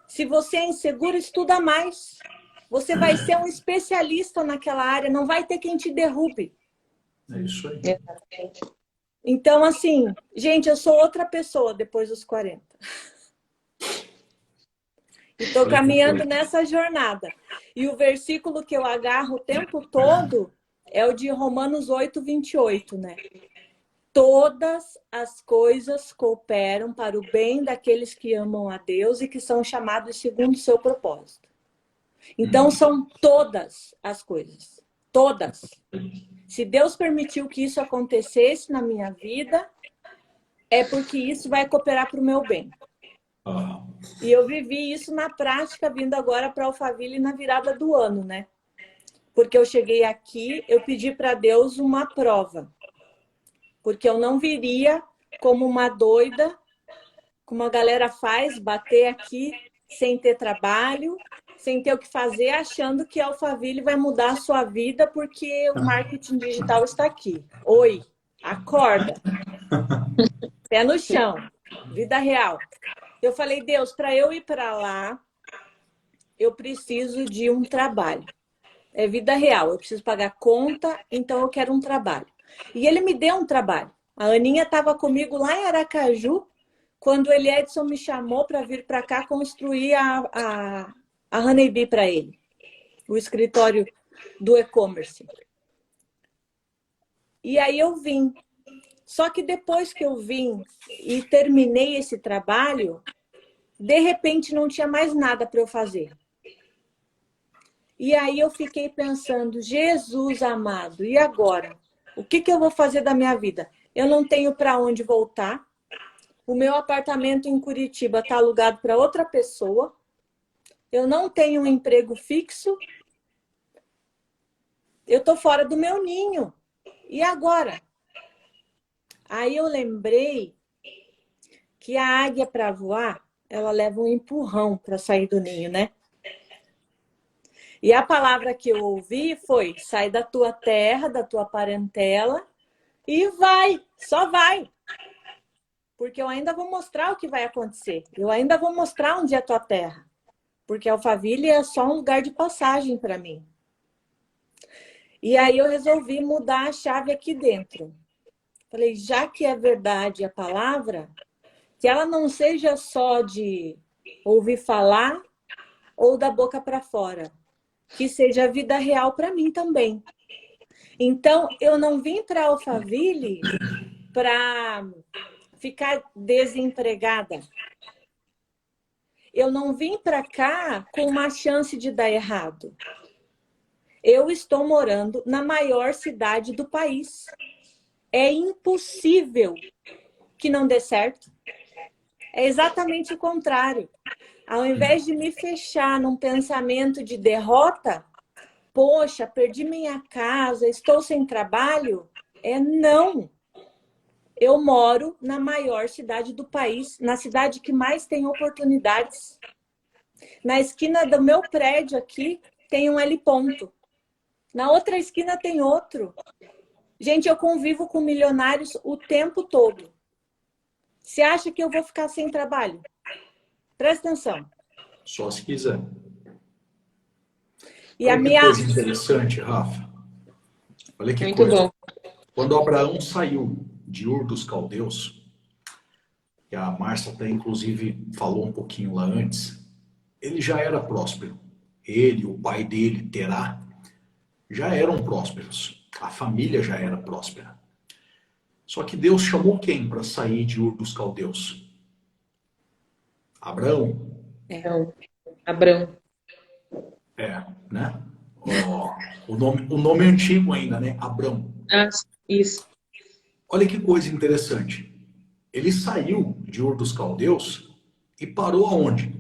Speaker 2: Se você é inseguro, estuda mais. Você vai ser um especialista naquela área, não vai ter quem te derrube.
Speaker 1: É isso aí.
Speaker 2: Então, assim, gente, eu sou outra pessoa depois dos 40. E estou caminhando nessa jornada. E o versículo que eu agarro o tempo todo é o de Romanos 8, 28, né? Todas as coisas cooperam para o bem daqueles que amam a Deus e que são chamados segundo o seu propósito. Então, são todas as coisas. Todas. Se Deus permitiu que isso acontecesse na minha vida, é porque isso vai cooperar para o meu bem. E eu vivi isso na prática, vindo agora para Alphaville na virada do ano, né? Porque eu cheguei aqui, eu pedi para Deus uma prova. Porque eu não viria como uma doida, como a galera faz, bater aqui sem ter trabalho, sem ter o que fazer, achando que a Alphaville vai mudar a sua vida porque o marketing digital está aqui. Oi, acorda. Pé no chão, vida real. Eu falei, Deus, para eu ir para lá, eu preciso de um trabalho. É vida real, eu preciso pagar conta, então eu quero um trabalho. E ele me deu um trabalho. A Aninha estava comigo lá em Aracaju, quando o Eliedson me chamou para vir para cá construir a Honeybee para ele. O escritório do e-commerce. E aí eu vim. Só que depois que eu vim e terminei esse trabalho, de repente não tinha mais nada para eu fazer. E aí eu fiquei pensando, Jesus amado, e agora? O que eu vou fazer da minha vida? Eu não tenho para onde voltar. O meu apartamento em Curitiba está alugado para outra pessoa. Eu não tenho um emprego fixo. Eu estou fora do meu ninho. E agora? Aí eu lembrei que a águia, para voar, ela leva um empurrão para sair do ninho, né? E a palavra que eu ouvi foi: sai da tua terra, da tua parentela e vai, só vai. Porque eu ainda vou mostrar o que vai acontecer. Eu ainda vou mostrar onde é a tua terra. Porque Alphaville é só um lugar de passagem para mim. E aí eu resolvi mudar a chave aqui dentro. Falei, já que é verdade a palavra, que ela não seja só de ouvir falar ou da boca para fora. Que seja a vida real para mim também. Então, eu não vim para Alphaville para ficar desempregada. Eu não vim para cá com uma chance de dar errado. Eu estou morando na maior cidade do país. é impossível que não dê certo. É exatamente o contrário. Ao invés de me fechar num pensamento de derrota, poxa, perdi minha casa, estou sem trabalho, não. Eu moro na maior cidade do país, na cidade que mais tem oportunidades. Na esquina do meu prédio aqui tem um L ponto. Na outra esquina tem outro. Gente, eu convivo com milionários o tempo todo. Você acha que eu vou ficar sem trabalho? Presta atenção.
Speaker 1: Só se quiser.
Speaker 2: E
Speaker 1: Olha
Speaker 2: a
Speaker 1: que
Speaker 2: minha...
Speaker 1: coisa interessante, Rafa. Olha que
Speaker 4: Muito
Speaker 1: coisa.
Speaker 4: bom.
Speaker 1: Quando Abraão saiu de Ur dos Caldeus, que a Márcia até inclusive falou um pouquinho lá antes, ele já era próspero. Ele, o pai dele, Terá, já eram prósperos. A família já era próspera. Só que Deus chamou quem para sair de Ur dos Caldeus? Abraão.
Speaker 4: Então, Abrão.
Speaker 1: Né? O nome antigo ainda, né? Abrão.
Speaker 4: Ah, isso.
Speaker 1: Olha que coisa interessante. Ele saiu de Ur dos Caldeus e parou aonde?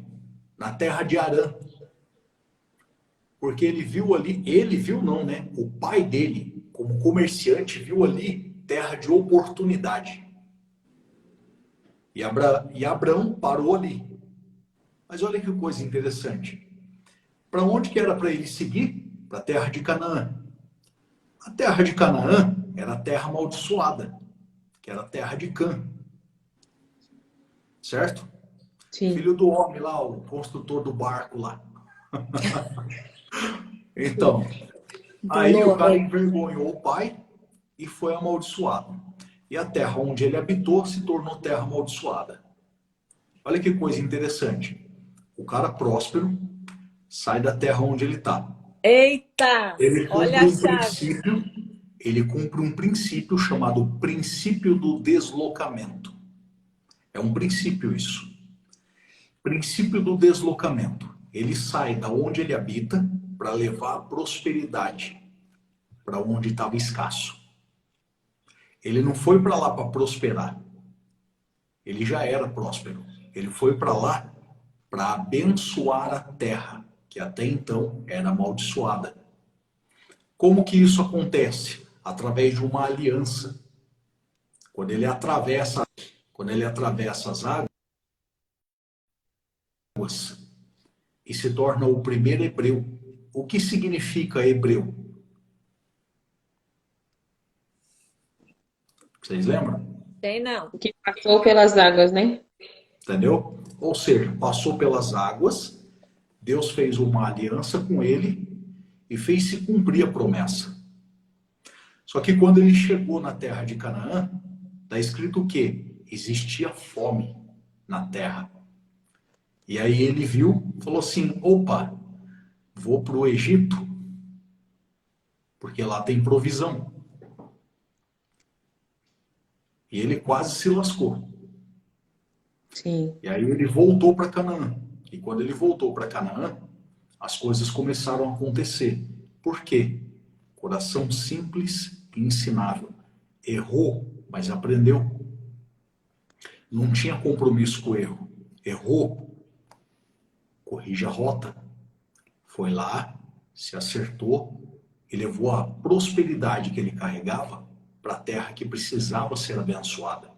Speaker 1: Na terra de Harã. Porque ele viu ali, ele viu não, né? O pai dele, como comerciante, viu ali terra de oportunidade. E Abraão parou ali. Mas olha que coisa interessante. Para onde que era para ele seguir? Para a terra de Canaã. A terra de Canaã era a terra amaldiçoada, que era a terra de Cã. Certo?
Speaker 4: Sim.
Speaker 1: Filho do homem lá, o construtor do barco lá. Então, aí o cara envergonhou o pai e foi amaldiçoado. E a terra onde ele habitou se tornou terra amaldiçoada. Olha que coisa interessante. O cara próspero sai da terra onde ele está.
Speaker 2: Eita! Olha a chave.
Speaker 1: Ele cumpre um princípio chamado princípio do deslocamento. É um princípio isso. Princípio do deslocamento. Ele sai da onde ele habita para levar a prosperidade para onde estava escasso. Ele não foi para lá para prosperar. Ele já era próspero. Ele foi para lá para abençoar a terra, que até então era amaldiçoada. Como que isso acontece? Através de uma aliança. Quando ele atravessa as águas e se torna o primeiro hebreu. O que significa hebreu? Vocês lembram?
Speaker 2: Tem não.
Speaker 4: Que passou pelas águas, né?
Speaker 1: Entendeu? Ou seja, passou pelas águas, Deus fez uma aliança com ele e fez se cumprir a promessa. Só que quando ele chegou na terra de Canaã, está escrito o quê? Existia fome na terra. E aí ele viu, falou assim, opa, vou para o Egito, porque lá tem provisão. E ele quase se lascou.
Speaker 4: Sim.
Speaker 1: E aí ele voltou para Canaã. E quando ele voltou para Canaã, as coisas começaram a acontecer. Por quê? Coração simples e ensinável. Errou, mas aprendeu. Não tinha compromisso com o erro. Errou, corrige a rota. Foi lá, se acertou e levou a prosperidade que ele carregava para a terra que precisava ser abençoada.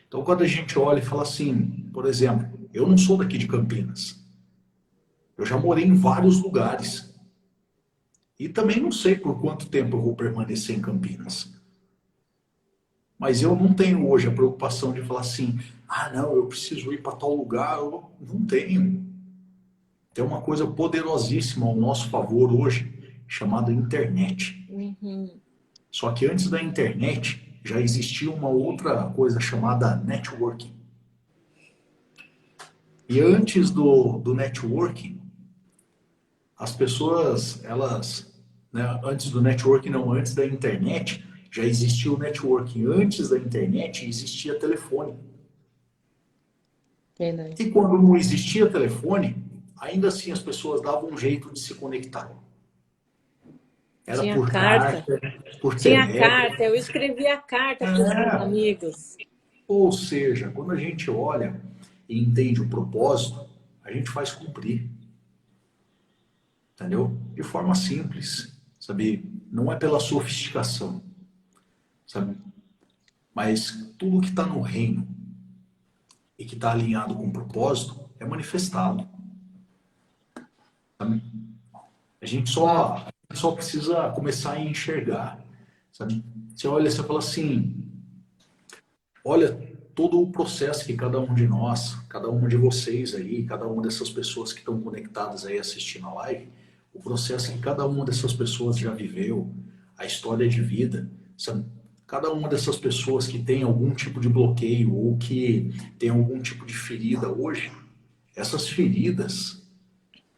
Speaker 1: Então, quando a gente olha e fala assim, por exemplo, eu não sou daqui de Campinas. Eu já morei em vários lugares. E também não sei por quanto tempo eu vou permanecer em Campinas. Mas eu não tenho hoje a preocupação de falar assim, não, eu preciso ir para tal lugar. Eu não tenho. Tem uma coisa poderosíssima ao nosso favor hoje, chamada internet.
Speaker 2: Uhum.
Speaker 1: Só que antes da internet, já existia uma outra coisa chamada networking. E antes do networking, as pessoas, elas, né, antes do networking não, antes da internet, já existia o networking. Antes da internet existia telefone.
Speaker 4: Verdade.
Speaker 1: E quando não existia telefone, ainda assim as pessoas davam um jeito de se conectar. Era
Speaker 2: Tinha
Speaker 1: por
Speaker 2: carta.
Speaker 1: carta, por
Speaker 2: Tinha
Speaker 1: telex.
Speaker 2: carta. Eu escrevia carta para os meus amigos.
Speaker 1: Ou seja, quando a gente olha e entende o propósito, a gente faz cumprir, entendeu? De forma simples, sabe? Não é pela sofisticação, sabe? Mas tudo que está no reino e que está alinhado com o propósito é manifestado, sabe? A gente só precisa começar a enxergar, sabe? Você olha e você fala assim, olha todo o processo que cada um de nós, cada um de vocês aí, cada uma dessas pessoas que estão conectadas aí assistindo a live, o processo que cada uma dessas pessoas já viveu, a história de vida, sabe? Cada uma dessas pessoas que tem algum tipo de bloqueio ou que tem algum tipo de ferida hoje, essas feridas,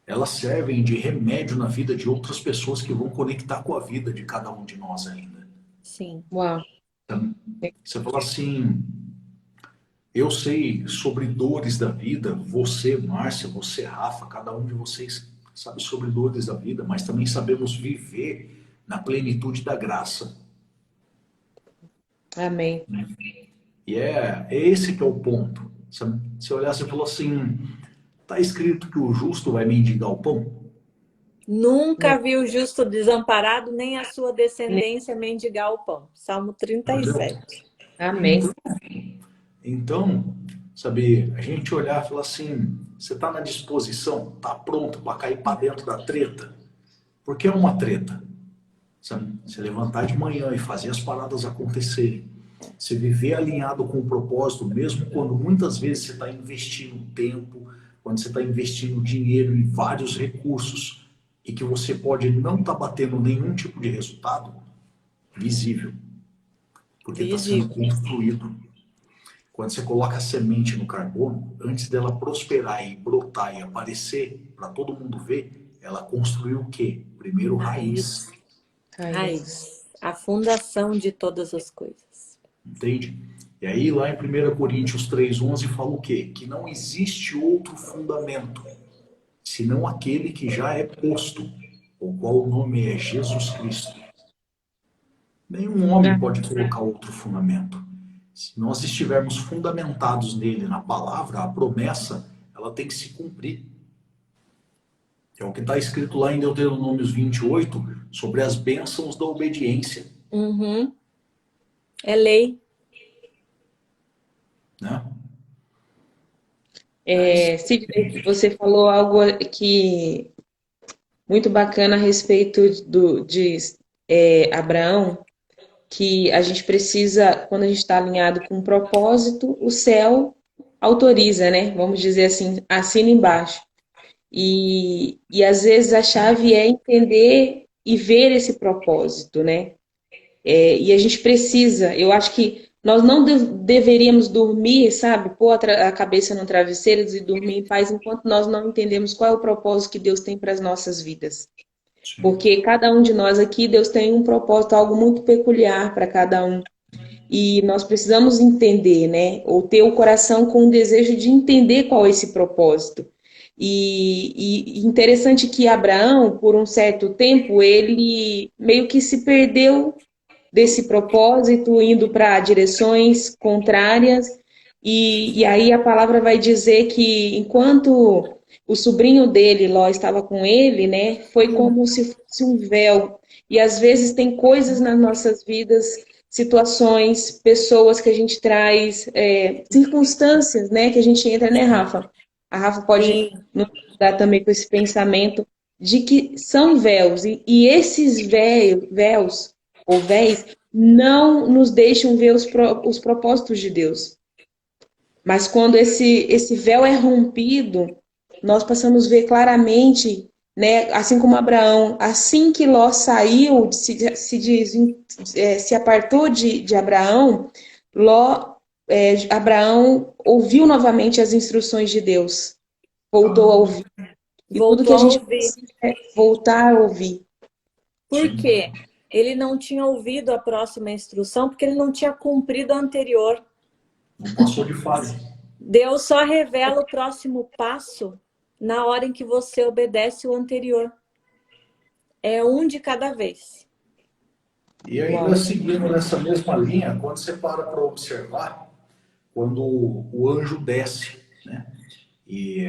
Speaker 1: elas servem de remédio na vida de outras pessoas que vão conectar com a vida de cada um de nós ainda.
Speaker 2: Sim.
Speaker 4: Uau.
Speaker 1: Sabe? Você fala assim, eu sei sobre dores da vida, você, Márcia, você, Rafa, cada um de vocês sabe sobre dores da vida, mas também sabemos viver na plenitude da graça.
Speaker 4: Amém.
Speaker 1: E é esse que é o ponto. Sabe? Se olhar, você falou assim, tá escrito que o justo vai mendigar o pão?
Speaker 2: Nunca vi o justo desamparado, nem a sua descendência mendigar o pão. Salmo
Speaker 1: Entendeu?
Speaker 2: 37.
Speaker 4: Amém.
Speaker 1: Então, sabe, a gente olhar e falar assim, você tá na disposição, tá pronto para cair para dentro da treta? Porque é uma treta. Sabe? Se levantar de manhã e fazer as paradas acontecerem. Se viver alinhado com o propósito, mesmo quando muitas vezes você está investindo tempo, quando você está investindo dinheiro e vários recursos, e que você pode não estar batendo nenhum tipo de resultado visível, porque está sendo
Speaker 2: Visível.
Speaker 1: construído. Quando você coloca a semente no carbono, antes dela prosperar e brotar e aparecer para todo mundo ver, ela construiu o quê? Primeiro raiz.
Speaker 2: Raiz. A fundação de todas as coisas.
Speaker 1: Entende? E aí lá em 1 Coríntios 3,11 fala o quê? Que não existe outro fundamento, senão aquele que já é posto, o qual o nome é Jesus Cristo. Nenhum homem pode colocar outro fundamento. Se nós estivermos fundamentados nele, na palavra, a promessa, ela tem que se cumprir. É o que está escrito lá em Deuteronômios 28, sobre as bênçãos da obediência.
Speaker 2: Uhum. É lei.
Speaker 1: Né?
Speaker 4: Sidney, você falou algo que muito bacana a respeito de Abraão, que a gente precisa, quando a gente está alinhado com um propósito, o céu autoriza, né? Vamos dizer assim, assina embaixo. E às vezes a chave é entender e ver esse propósito, né? E a gente precisa, eu acho que nós não deveríamos dormir, sabe? Pôr a cabeça no travesseiro e dormir em paz enquanto nós não entendemos qual é o propósito que Deus tem para as nossas vidas. Porque cada um de nós aqui, Deus tem um propósito, algo muito peculiar para cada um. E nós precisamos entender, né? Ou ter o coração com o desejo de entender qual é esse propósito. E interessante que Abraão, por um certo tempo, ele meio que se perdeu desse propósito, indo para direções contrárias. E aí a palavra vai dizer que enquanto o sobrinho dele, Ló, estava com ele, né, foi como se fosse um véu. E às vezes tem coisas nas nossas vidas, situações, pessoas que a gente traz, circunstâncias, né, que a gente entra, né, Rafa? A Rafa pode nos dar também com esse pensamento de que são véus. E esses véus ou véis não nos deixam ver os propósitos de Deus. Mas quando esse véu é rompido, nós passamos a ver claramente, né, assim como Abraão, assim que Ló saiu, se apartou de Abraão, Abraão ouviu novamente as instruções de Deus, voltou a ouvir. E tudo que a gente precisa é voltar a ouvir.
Speaker 2: Por quê? Ele não tinha ouvido a próxima instrução porque ele não tinha cumprido a anterior.
Speaker 1: Não passou de fase.
Speaker 2: Deus só revela o próximo passo na hora em que você obedece o anterior. É um de cada vez.
Speaker 1: E ainda seguindo nessa mesma linha, quando você para observar, quando o anjo desce, né? E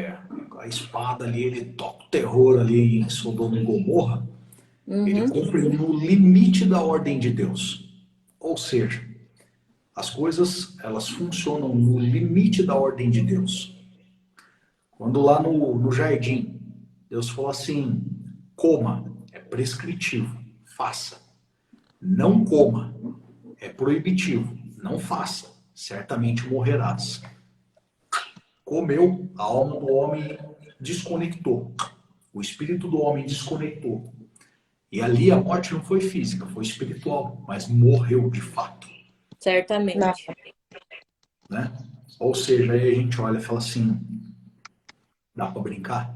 Speaker 1: a espada ali, ele toca o terror ali em Sodoma e Gomorra, ele cumpre no limite da ordem de Deus. Ou seja, as coisas, elas funcionam no limite da ordem de Deus. Quando lá no jardim, Deus falou assim, coma, é prescritivo, faça. Não coma, é proibitivo, não faça, certamente morrerás. Comeu, a alma do homem desconectou, o espírito do homem desconectou. E ali a morte não foi física, foi espiritual, mas morreu de fato.
Speaker 2: Certamente.
Speaker 4: Não.
Speaker 1: Né? Ou seja, aí a gente olha e fala assim, dá para brincar?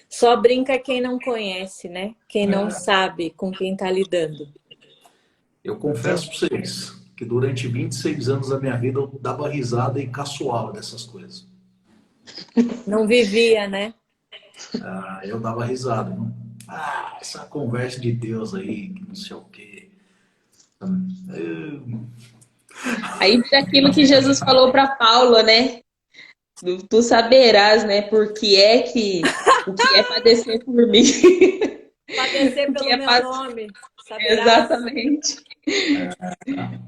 Speaker 2: Só brinca quem não conhece, né? Quem não sabe com quem está lidando.
Speaker 1: Eu confesso para vocês que durante 26 anos da minha vida eu dava risada e caçoava dessas coisas.
Speaker 2: Não vivia, né?
Speaker 1: Eu dava risada. Não? Essa conversa de Deus aí, que não sei o quê.
Speaker 4: Aí vira aquilo que Jesus falou para Paulo, né? Tu saberás, né? O que é padecer por mim.
Speaker 2: Padecer pelo
Speaker 4: é
Speaker 2: meu nome. Saberás.
Speaker 4: Exatamente.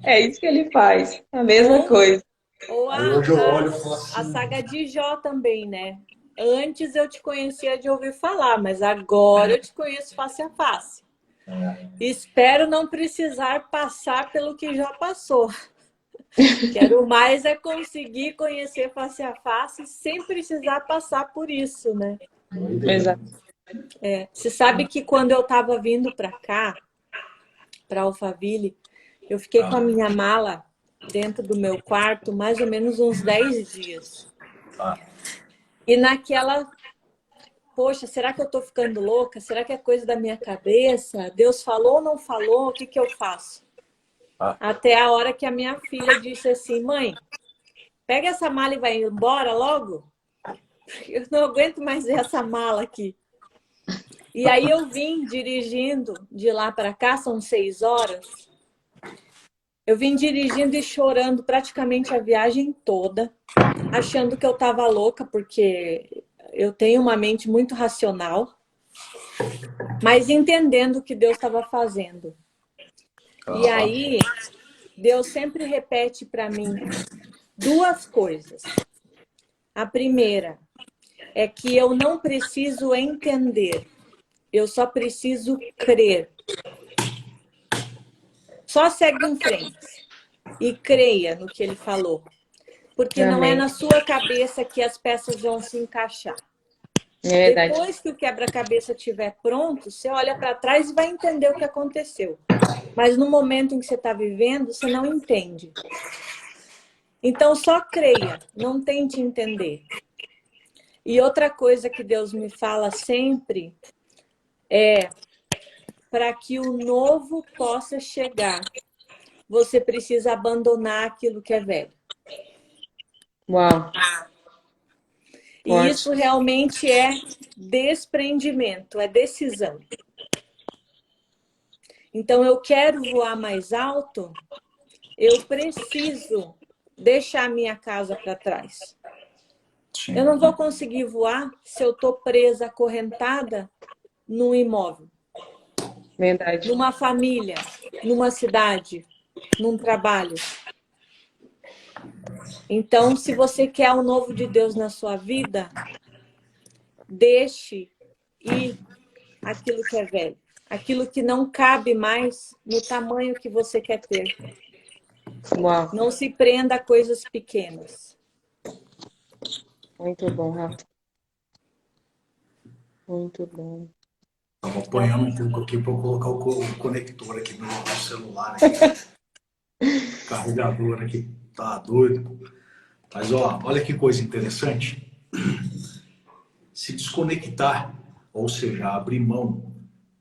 Speaker 4: É isso que ele faz. A mesma coisa.
Speaker 2: Ou
Speaker 1: hoje eu olho e falo assim,
Speaker 2: a saga de Jó também, né? Antes eu te conhecia de ouvir falar, mas agora eu te conheço face a face. Espero não precisar passar pelo que Jó passou. Quero mais é conseguir conhecer face a face sem precisar passar por isso, né?
Speaker 4: Exato.
Speaker 2: Você sabe que quando eu estava vindo para cá, para Alphaville, eu fiquei com a minha mala dentro do meu quarto mais ou menos uns 10 dias. E naquela, poxa, será que eu tô ficando louca? Será que é coisa da minha cabeça? Deus falou ou não falou? O que que eu faço? Até a hora que a minha filha disse assim, mãe, pega essa mala e vai embora logo. Eu não aguento mais ver essa mala aqui. E aí eu vim dirigindo de lá para cá, são 6 horas. Eu vim dirigindo e chorando praticamente a viagem toda, achando que eu estava louca, porque eu tenho uma mente muito racional, mas entendendo o que Deus estava fazendo. E aí, Deus sempre repete para mim 2 coisas. A primeira é que eu não preciso entender, eu só preciso crer. Só segue em frente e creia no que ele falou. Porque não é na sua cabeça que as peças vão se encaixar.
Speaker 4: É verdade.
Speaker 2: Depois que o quebra-cabeça estiver pronto, você olha para trás e vai entender o que aconteceu. Mas no momento em que você está vivendo, você não entende. Então só creia, não tente entender. E outra coisa que Deus me fala sempre é: para que o novo possa chegar, você precisa abandonar aquilo que é velho.
Speaker 4: Uau.
Speaker 2: E isso realmente é desprendimento, é decisão. Então, eu quero voar mais alto, eu preciso deixar minha casa para trás. Eu não vou conseguir voar se eu estou presa, acorrentada num imóvel.
Speaker 4: Verdade.
Speaker 2: Numa família, numa cidade, num trabalho. Então, se você quer o novo de Deus na sua vida, deixe ir aquilo que é velho. Aquilo que não cabe mais no tamanho que você quer ter.
Speaker 4: Uau.
Speaker 2: Não se prenda a coisas pequenas.
Speaker 4: Muito bom, Rafa. Muito bom.
Speaker 1: Estava apanhando um pouco aqui para eu colocar o conector aqui no celular. Aqui. Carregador aqui. Tá doido. Mas olha que coisa interessante. Se desconectar, ou seja, abrir mão,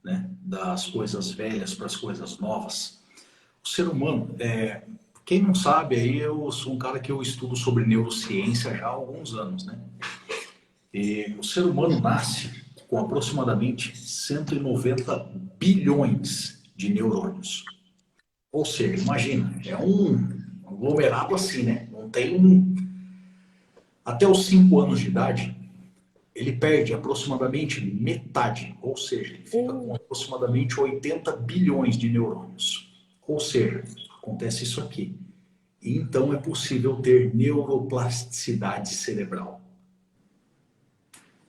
Speaker 1: né, das coisas velhas para as coisas novas. O ser humano, quem não sabe, aí eu sou um cara que eu estudo sobre neurociência já há alguns anos, né? E o ser humano nasce com aproximadamente 190 bilhões de neurônios. Ou seja, imagina, é um aglomerado assim, né? Não tem um... Até os 5 anos de idade, ele perde aproximadamente metade, ou seja, ele fica com aproximadamente 80 bilhões de neurônios. Ou seja, acontece isso aqui. E então é possível ter neuroplasticidade cerebral.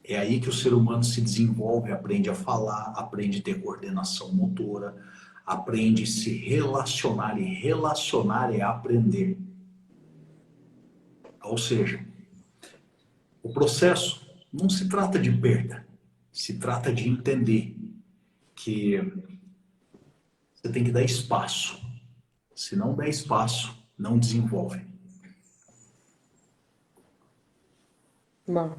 Speaker 1: É aí que o ser humano se desenvolve, aprende a falar, aprende a ter coordenação motora, aprende a se relacionar, e relacionar é aprender. Ou seja, o processo não se trata de perda, se trata de entender que você tem que dar espaço. Se não der espaço, não desenvolve.
Speaker 4: Bom.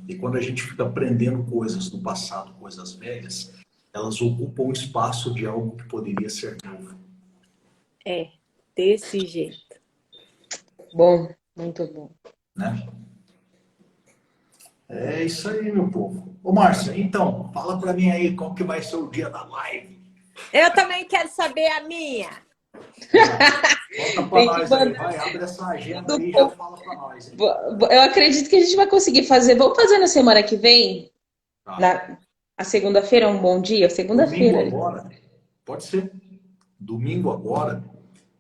Speaker 1: E quando a gente fica aprendendo coisas do passado, coisas velhas, elas ocupam o espaço de algo que poderia ser novo.
Speaker 2: É, desse jeito.
Speaker 4: Bom, muito bom.
Speaker 1: Né? É isso aí, meu povo. Ô, Márcia, então, fala pra mim aí qual que vai ser o dia da live.
Speaker 2: Eu também quero saber a minha.
Speaker 1: Conta pra nós aí, vai, abre essa agenda aí e já fala pra nós. Hein?
Speaker 4: Eu acredito que a gente vai conseguir fazer. Vamos fazer na semana que vem?
Speaker 1: Tá.
Speaker 4: A segunda-feira é um bom dia? Segunda-feira.
Speaker 1: Domingo agora, pode ser. Domingo agora,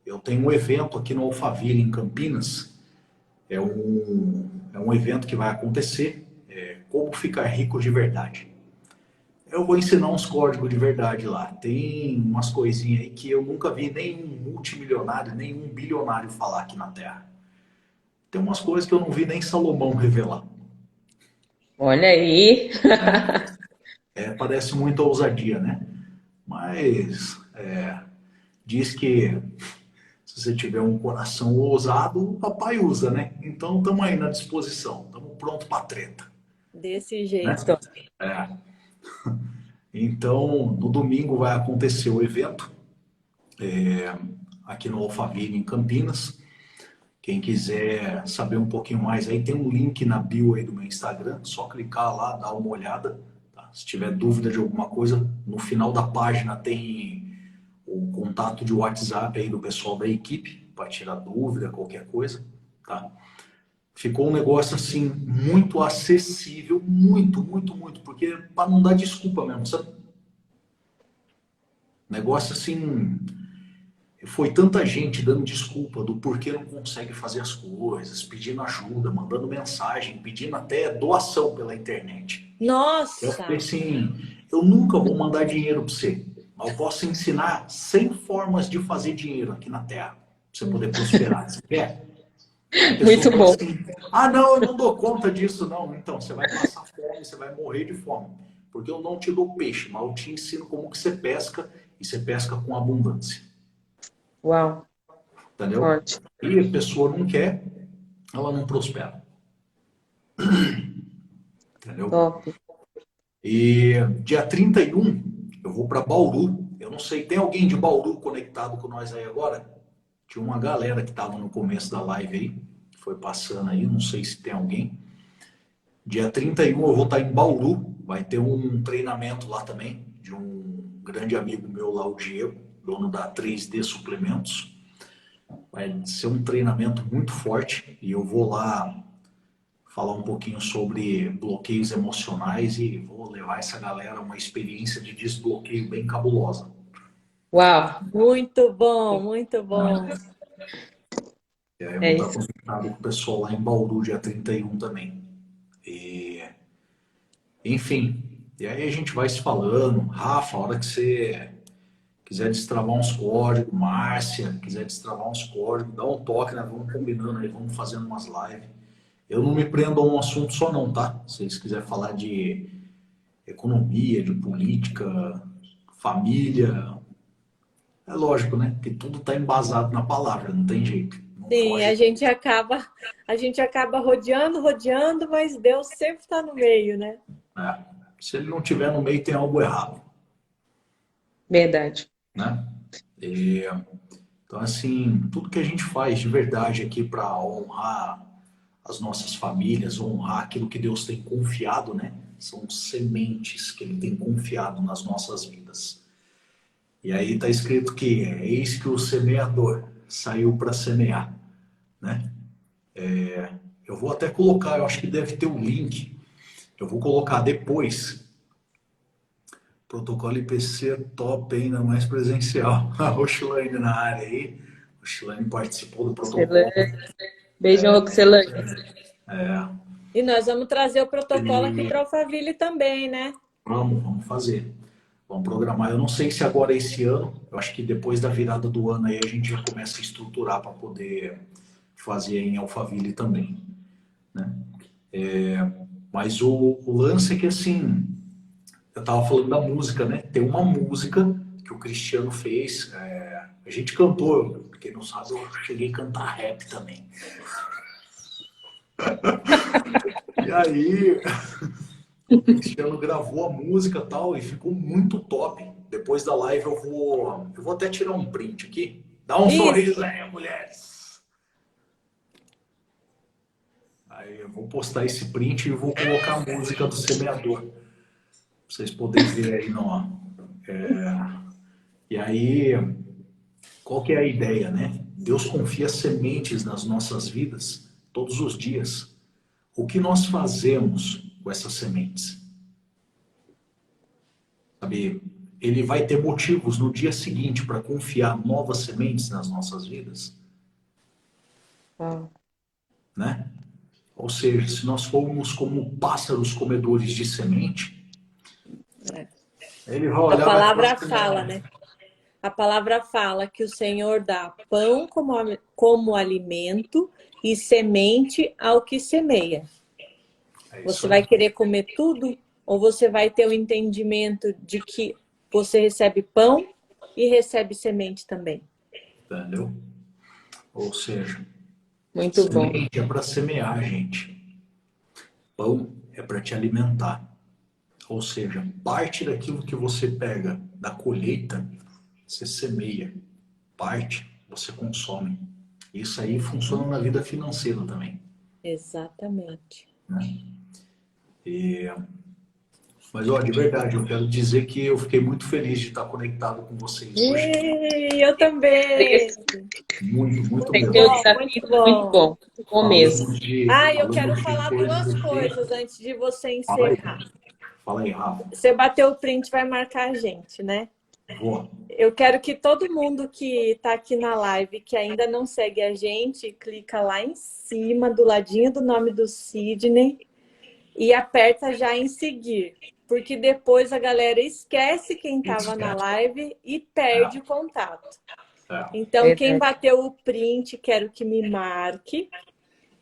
Speaker 1: eu tenho um evento aqui no Alphaville, em Campinas. É um evento que vai acontecer. Como ficar rico de verdade. Eu vou ensinar uns códigos de verdade lá. Tem umas coisinhas aí que eu nunca vi nenhum multimilionário, nenhum bilionário falar aqui na Terra. Tem umas coisas que eu não vi nem Salomão revelar.
Speaker 4: Olha aí.
Speaker 1: Parece muita ousadia, né? Mas diz que se você tiver um coração ousado, o papai usa, né? Então estamos aí na disposição, estamos prontos para treta.
Speaker 2: Desse jeito.
Speaker 1: Né? Então, no domingo vai acontecer o evento aqui no Alphaville, em Campinas. Quem quiser saber um pouquinho mais, aí tem um link na bio aí do meu Instagram, só clicar lá, dar uma olhada. Tá? Se tiver dúvida de alguma coisa, no final da página tem o contato de WhatsApp aí do pessoal da equipe, para tirar dúvida, qualquer coisa. Tá? Ficou um negócio assim, muito acessível, muito, porque para não dar desculpa mesmo, sabe? Negócio assim, foi tanta gente dando desculpa do porquê não consegue fazer as coisas, pedindo ajuda, mandando mensagem, pedindo até doação pela internet.
Speaker 2: Nossa!
Speaker 1: Eu falei assim, eu nunca vou mandar dinheiro para você, mas eu posso ensinar 100 formas de fazer dinheiro aqui na Terra, para você poder prosperar. Você quer?
Speaker 4: Muito bom.
Speaker 1: Assim, não, eu não dou conta disso, não. Então, você vai passar fome, você vai morrer de fome. Porque eu não te dou peixe, mas eu te ensino como que você pesca, e você pesca com abundância.
Speaker 4: Uau.
Speaker 1: Entendeu?
Speaker 4: Forte.
Speaker 1: E a pessoa não quer, ela não prospera. Entendeu?
Speaker 4: Top.
Speaker 1: E dia 31, eu vou para Bauru. Eu não sei, tem alguém de Bauru conectado com nós aí agora? Tinha uma galera que estava no começo da live aí, que foi passando aí, não sei se tem alguém. Dia 31 eu vou estar em Bauru, vai ter um treinamento lá também, de um grande amigo meu lá, o Diego, dono da 3D Suplementos. Vai ser um treinamento muito forte e eu vou lá falar um pouquinho sobre bloqueios emocionais e vou levar essa galera a uma experiência de desbloqueio bem cabulosa.
Speaker 4: Uau!
Speaker 2: Muito bom, muito bom.
Speaker 1: Eu vou estar conectado com o pessoal lá em Bauru, dia 31 também. Enfim, e aí a gente vai se falando. Rafa, a hora que você quiser destravar uns códigos, Márcia, quiser destravar uns códigos, dá um toque, né? Vamos combinando aí, vamos fazendo umas lives. Eu não me prendo a um assunto só não, tá? Se vocês quiserem falar de economia, de política, família, é lógico, né? Que tudo está embasado na palavra, não tem jeito. Não
Speaker 2: Sim,
Speaker 1: foge.
Speaker 2: a gente acaba rodeando, mas Deus sempre está no meio, né?
Speaker 1: Se ele não estiver no meio, tem algo errado.
Speaker 4: Verdade.
Speaker 1: Né? Então, assim, tudo que a gente faz de verdade aqui para honrar as nossas famílias, honrar aquilo que Deus tem confiado, né? São sementes que Ele tem confiado nas nossas vidas. E aí está escrito que eis que o semeador saiu para semear, né? Eu vou até colocar, eu acho que deve ter um link. Eu vou colocar depois. Protocolo IPC top, ainda mais presencial. A Roxilane na área aí. A Roxilane participou do protocolo.
Speaker 4: Beijão, Roxilane.
Speaker 2: E nós vamos trazer o protocolo aqui para a Alphaville também, né?
Speaker 1: Vamos fazer. Vamos programar. Eu não sei se agora esse ano, eu acho que depois da virada do ano aí a gente já começa a estruturar para poder fazer em Alphaville também, né? Mas o lance é que, assim, eu tava falando da música, né? Tem uma música que o Cristiano fez, a gente cantou, quem não sabe, eu cheguei a cantar rap também. E aí, o Cristiano gravou a música e tal, e ficou muito top. Depois da live eu vou até tirar um print aqui. Dá um sorriso aí, mulheres. Aí eu vou postar esse print e vou colocar a música do semeador. Pra vocês poderem ver aí, não. E aí, qual que é a ideia, né? Deus confia sementes nas nossas vidas todos os dias. O que nós fazemos com essas sementes? Sabe, Ele vai ter motivos no dia seguinte para confiar novas sementes nas nossas vidas? Né? Ou seja, se nós formos como pássaros comedores de semente, Ele vai olhar...
Speaker 2: A palavra fala, né? A palavra fala que o Senhor dá pão como alimento e semente ao que semeia. Você vai querer comer tudo ou você vai ter o entendimento de que você recebe pão e recebe semente também?
Speaker 1: Entendeu? Ou seja,
Speaker 4: muito
Speaker 1: semente é para semear, gente. Pão é para te alimentar. Ou seja, parte daquilo que você pega da colheita, você semeia. Parte você consome. Isso aí funciona na vida financeira também.
Speaker 2: Exatamente.
Speaker 1: Né? Mas, ó, de verdade, eu quero dizer que eu fiquei muito feliz de estar conectado com vocês hoje.
Speaker 2: Eu também.
Speaker 1: Muito
Speaker 4: Tem
Speaker 1: mesmo.
Speaker 4: que ter desafio muito bom. Bom mesmo.
Speaker 2: Eu quero falar duas coisas antes de você encerrar.
Speaker 1: Fala aí, Rafa.
Speaker 2: Você bateu o print, vai marcar a gente, né?
Speaker 1: Boa.
Speaker 2: Eu quero que todo mundo que está aqui na live, que ainda não segue a gente, clica lá em cima, do ladinho do nome do Sidney, e aperta já em seguir. Porque depois a galera esquece quem estava na live e perde o contato. Então, quem bateu o print, quero que me marque.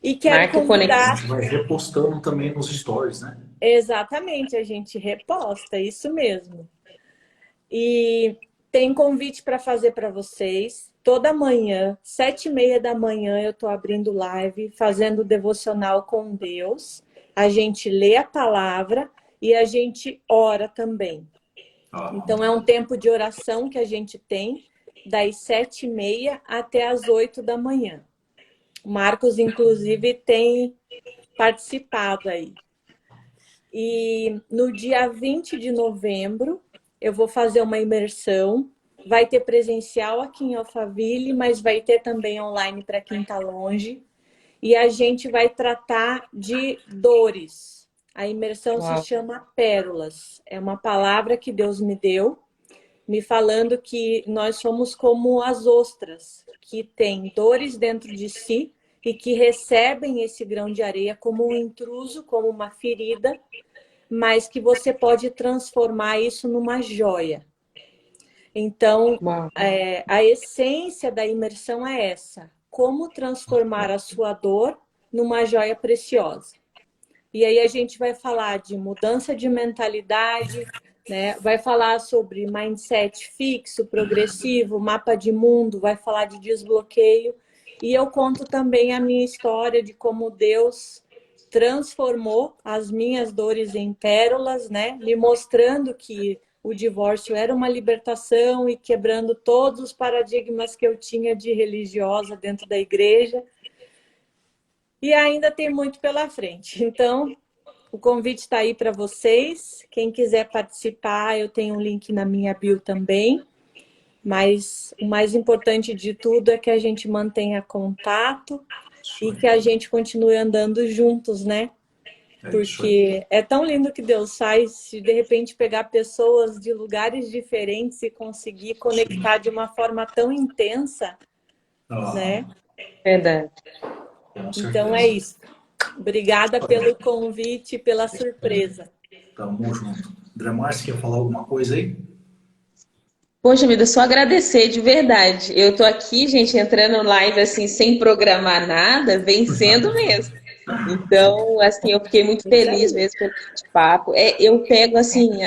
Speaker 2: E quero convidar...
Speaker 1: A gente vai repostando também nos stories, né?
Speaker 2: Exatamente, a gente reposta, isso mesmo. E tem convite para fazer para vocês. Toda manhã, 7h30 da manhã, eu estou abrindo live, fazendo devocional com Deus. A gente lê a palavra e a gente ora também. Então, é um tempo de oração que a gente tem, das 7h30 até as 8 da manhã. O Marcos, inclusive, tem participado aí. E no dia 20 de novembro, eu vou fazer uma imersão. Vai ter presencial aqui em Alphaville, mas vai ter também online para quem está longe. E a gente vai tratar de dores. A imersão se chama Pérolas. É uma palavra que Deus me deu, me falando que nós somos como as ostras, que têm dores dentro de si e que recebem esse grão de areia como um intruso, como uma ferida, mas que você pode transformar isso numa joia. Então, a essência da imersão é essa: como transformar a sua dor numa joia preciosa. E aí a gente vai falar de mudança de mentalidade, né? Vai falar sobre mindset fixo, progressivo, mapa de mundo, vai falar de desbloqueio. E eu conto também a minha história de como Deus transformou as minhas dores em pérolas, né? Me mostrando que o divórcio era uma libertação e quebrando todos os paradigmas que eu tinha de religiosa dentro da igreja. E ainda tem muito pela frente. Então, o convite está aí para vocês. Quem quiser participar, eu tenho um link na minha bio também. Mas o mais importante de tudo é que a gente mantenha contato e que a gente continue andando juntos, né? Porque é tão lindo que Deus faz, se de repente pegar pessoas de lugares diferentes e conseguir conectar de uma forma tão intensa, né?
Speaker 4: Verdade.
Speaker 2: Então é isso. Obrigada pelo convite e pela surpresa.
Speaker 1: Tamo junto. André Márcio, quer falar alguma coisa aí?
Speaker 4: Poxa vida, só agradecer de verdade. Eu tô aqui, gente, entrando live assim, sem programar nada, vencendo mesmo. Então, assim, eu fiquei muito feliz mesmo pelo bate-papo. Eu pego, assim,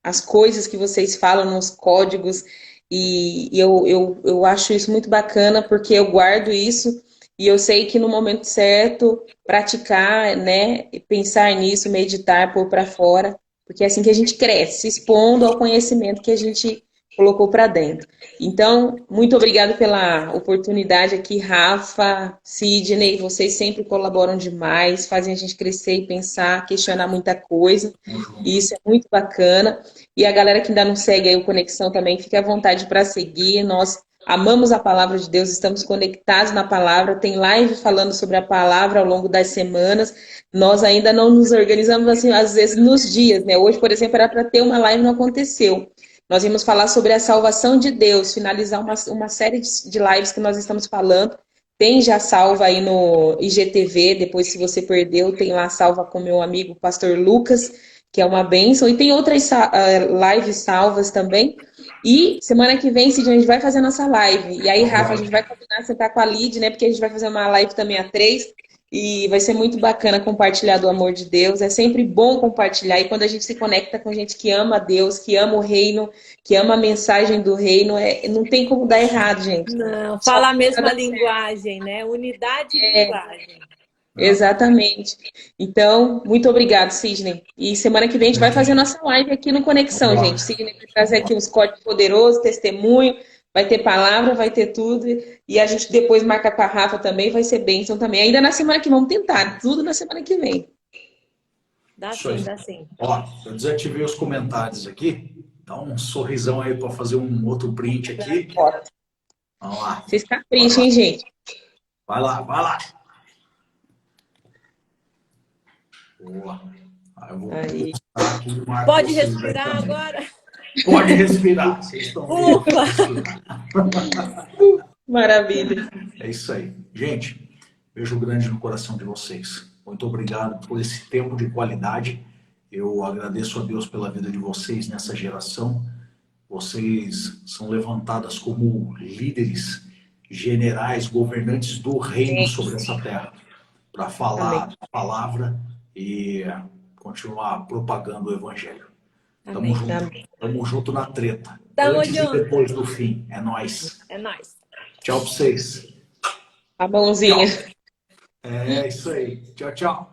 Speaker 4: as coisas que vocês falam nos códigos e eu acho isso muito bacana porque eu guardo isso e eu sei que no momento certo, praticar, né, pensar nisso, meditar, pôr para fora, porque é assim que a gente cresce, se expondo ao conhecimento que a gente colocou para dentro. Então, muito obrigada pela oportunidade aqui, Rafa, Sidney, vocês sempre colaboram demais, fazem a gente crescer e pensar, questionar muita coisa, e isso é muito bacana. E a galera que ainda não segue aí o Conexão também, fique à vontade para seguir, nós amamos a palavra de Deus, estamos conectados na palavra, tem live falando sobre a palavra ao longo das semanas, nós ainda não nos organizamos assim, às vezes nos dias, né? Hoje, por exemplo, era para ter uma live, não aconteceu. Nós vamos falar sobre a salvação de Deus, finalizar uma série de lives que nós estamos falando. Tem já salva aí no IGTV, depois se você perdeu, tem lá salva com meu amigo pastor Lucas, que é uma bênção. E tem outras lives salvas também. E semana que vem, Cid, a gente vai fazer a nossa live. E aí, Rafa, a gente vai combinar sentar com a Lid, né? Porque a gente vai fazer uma live também a 3. E vai ser muito bacana compartilhar do amor de Deus. É sempre bom compartilhar. E quando a gente se conecta com gente que ama Deus, que ama o reino, que ama a mensagem do reino, não tem como dar errado, gente.
Speaker 2: Não, fala a mesma linguagem, né? Unidade de linguagem.
Speaker 4: Exatamente. Então, muito obrigado, Sidney. E semana que vem a gente vai fazer nossa live aqui no Conexão, gente. Sidney vai trazer aqui uns códigos poderosos, testemunho. Vai ter palavra, vai ter tudo. E a gente depois marca com a Rafa também, vai ser bênção também. Ainda na semana que vem, vamos tentar. Tudo na semana que vem.
Speaker 2: Dá sim, dá sim.
Speaker 1: Ó, eu desativei os comentários aqui. Dá um sorrisão aí para fazer um outro print aqui. Vamos lá.
Speaker 4: Vocês caprichem, hein, gente?
Speaker 1: Vai lá, vai lá. Boa. Eu vou
Speaker 4: aí.
Speaker 1: Aqui,
Speaker 2: pode respirar agora?
Speaker 1: Pode respirar. Vocês estão vendo.
Speaker 4: Maravilha.
Speaker 1: É isso aí. Gente, beijo grande no coração de vocês. Muito obrigado por esse tempo de qualidade. Eu agradeço a Deus pela vida de vocês nessa geração. Vocês são levantadas como líderes, generais, governantes do reino sobre essa terra, para falar a palavra e continuar propagando o evangelho. Tamo junto. Tamo junto na treta.
Speaker 2: Tamo
Speaker 1: Antes
Speaker 2: junto.
Speaker 1: e depois do fim. É nóis.
Speaker 2: É nóis.
Speaker 1: Tchau pra vocês.
Speaker 4: A mãozinha.
Speaker 1: Tchau. É isso aí. Tchau, tchau.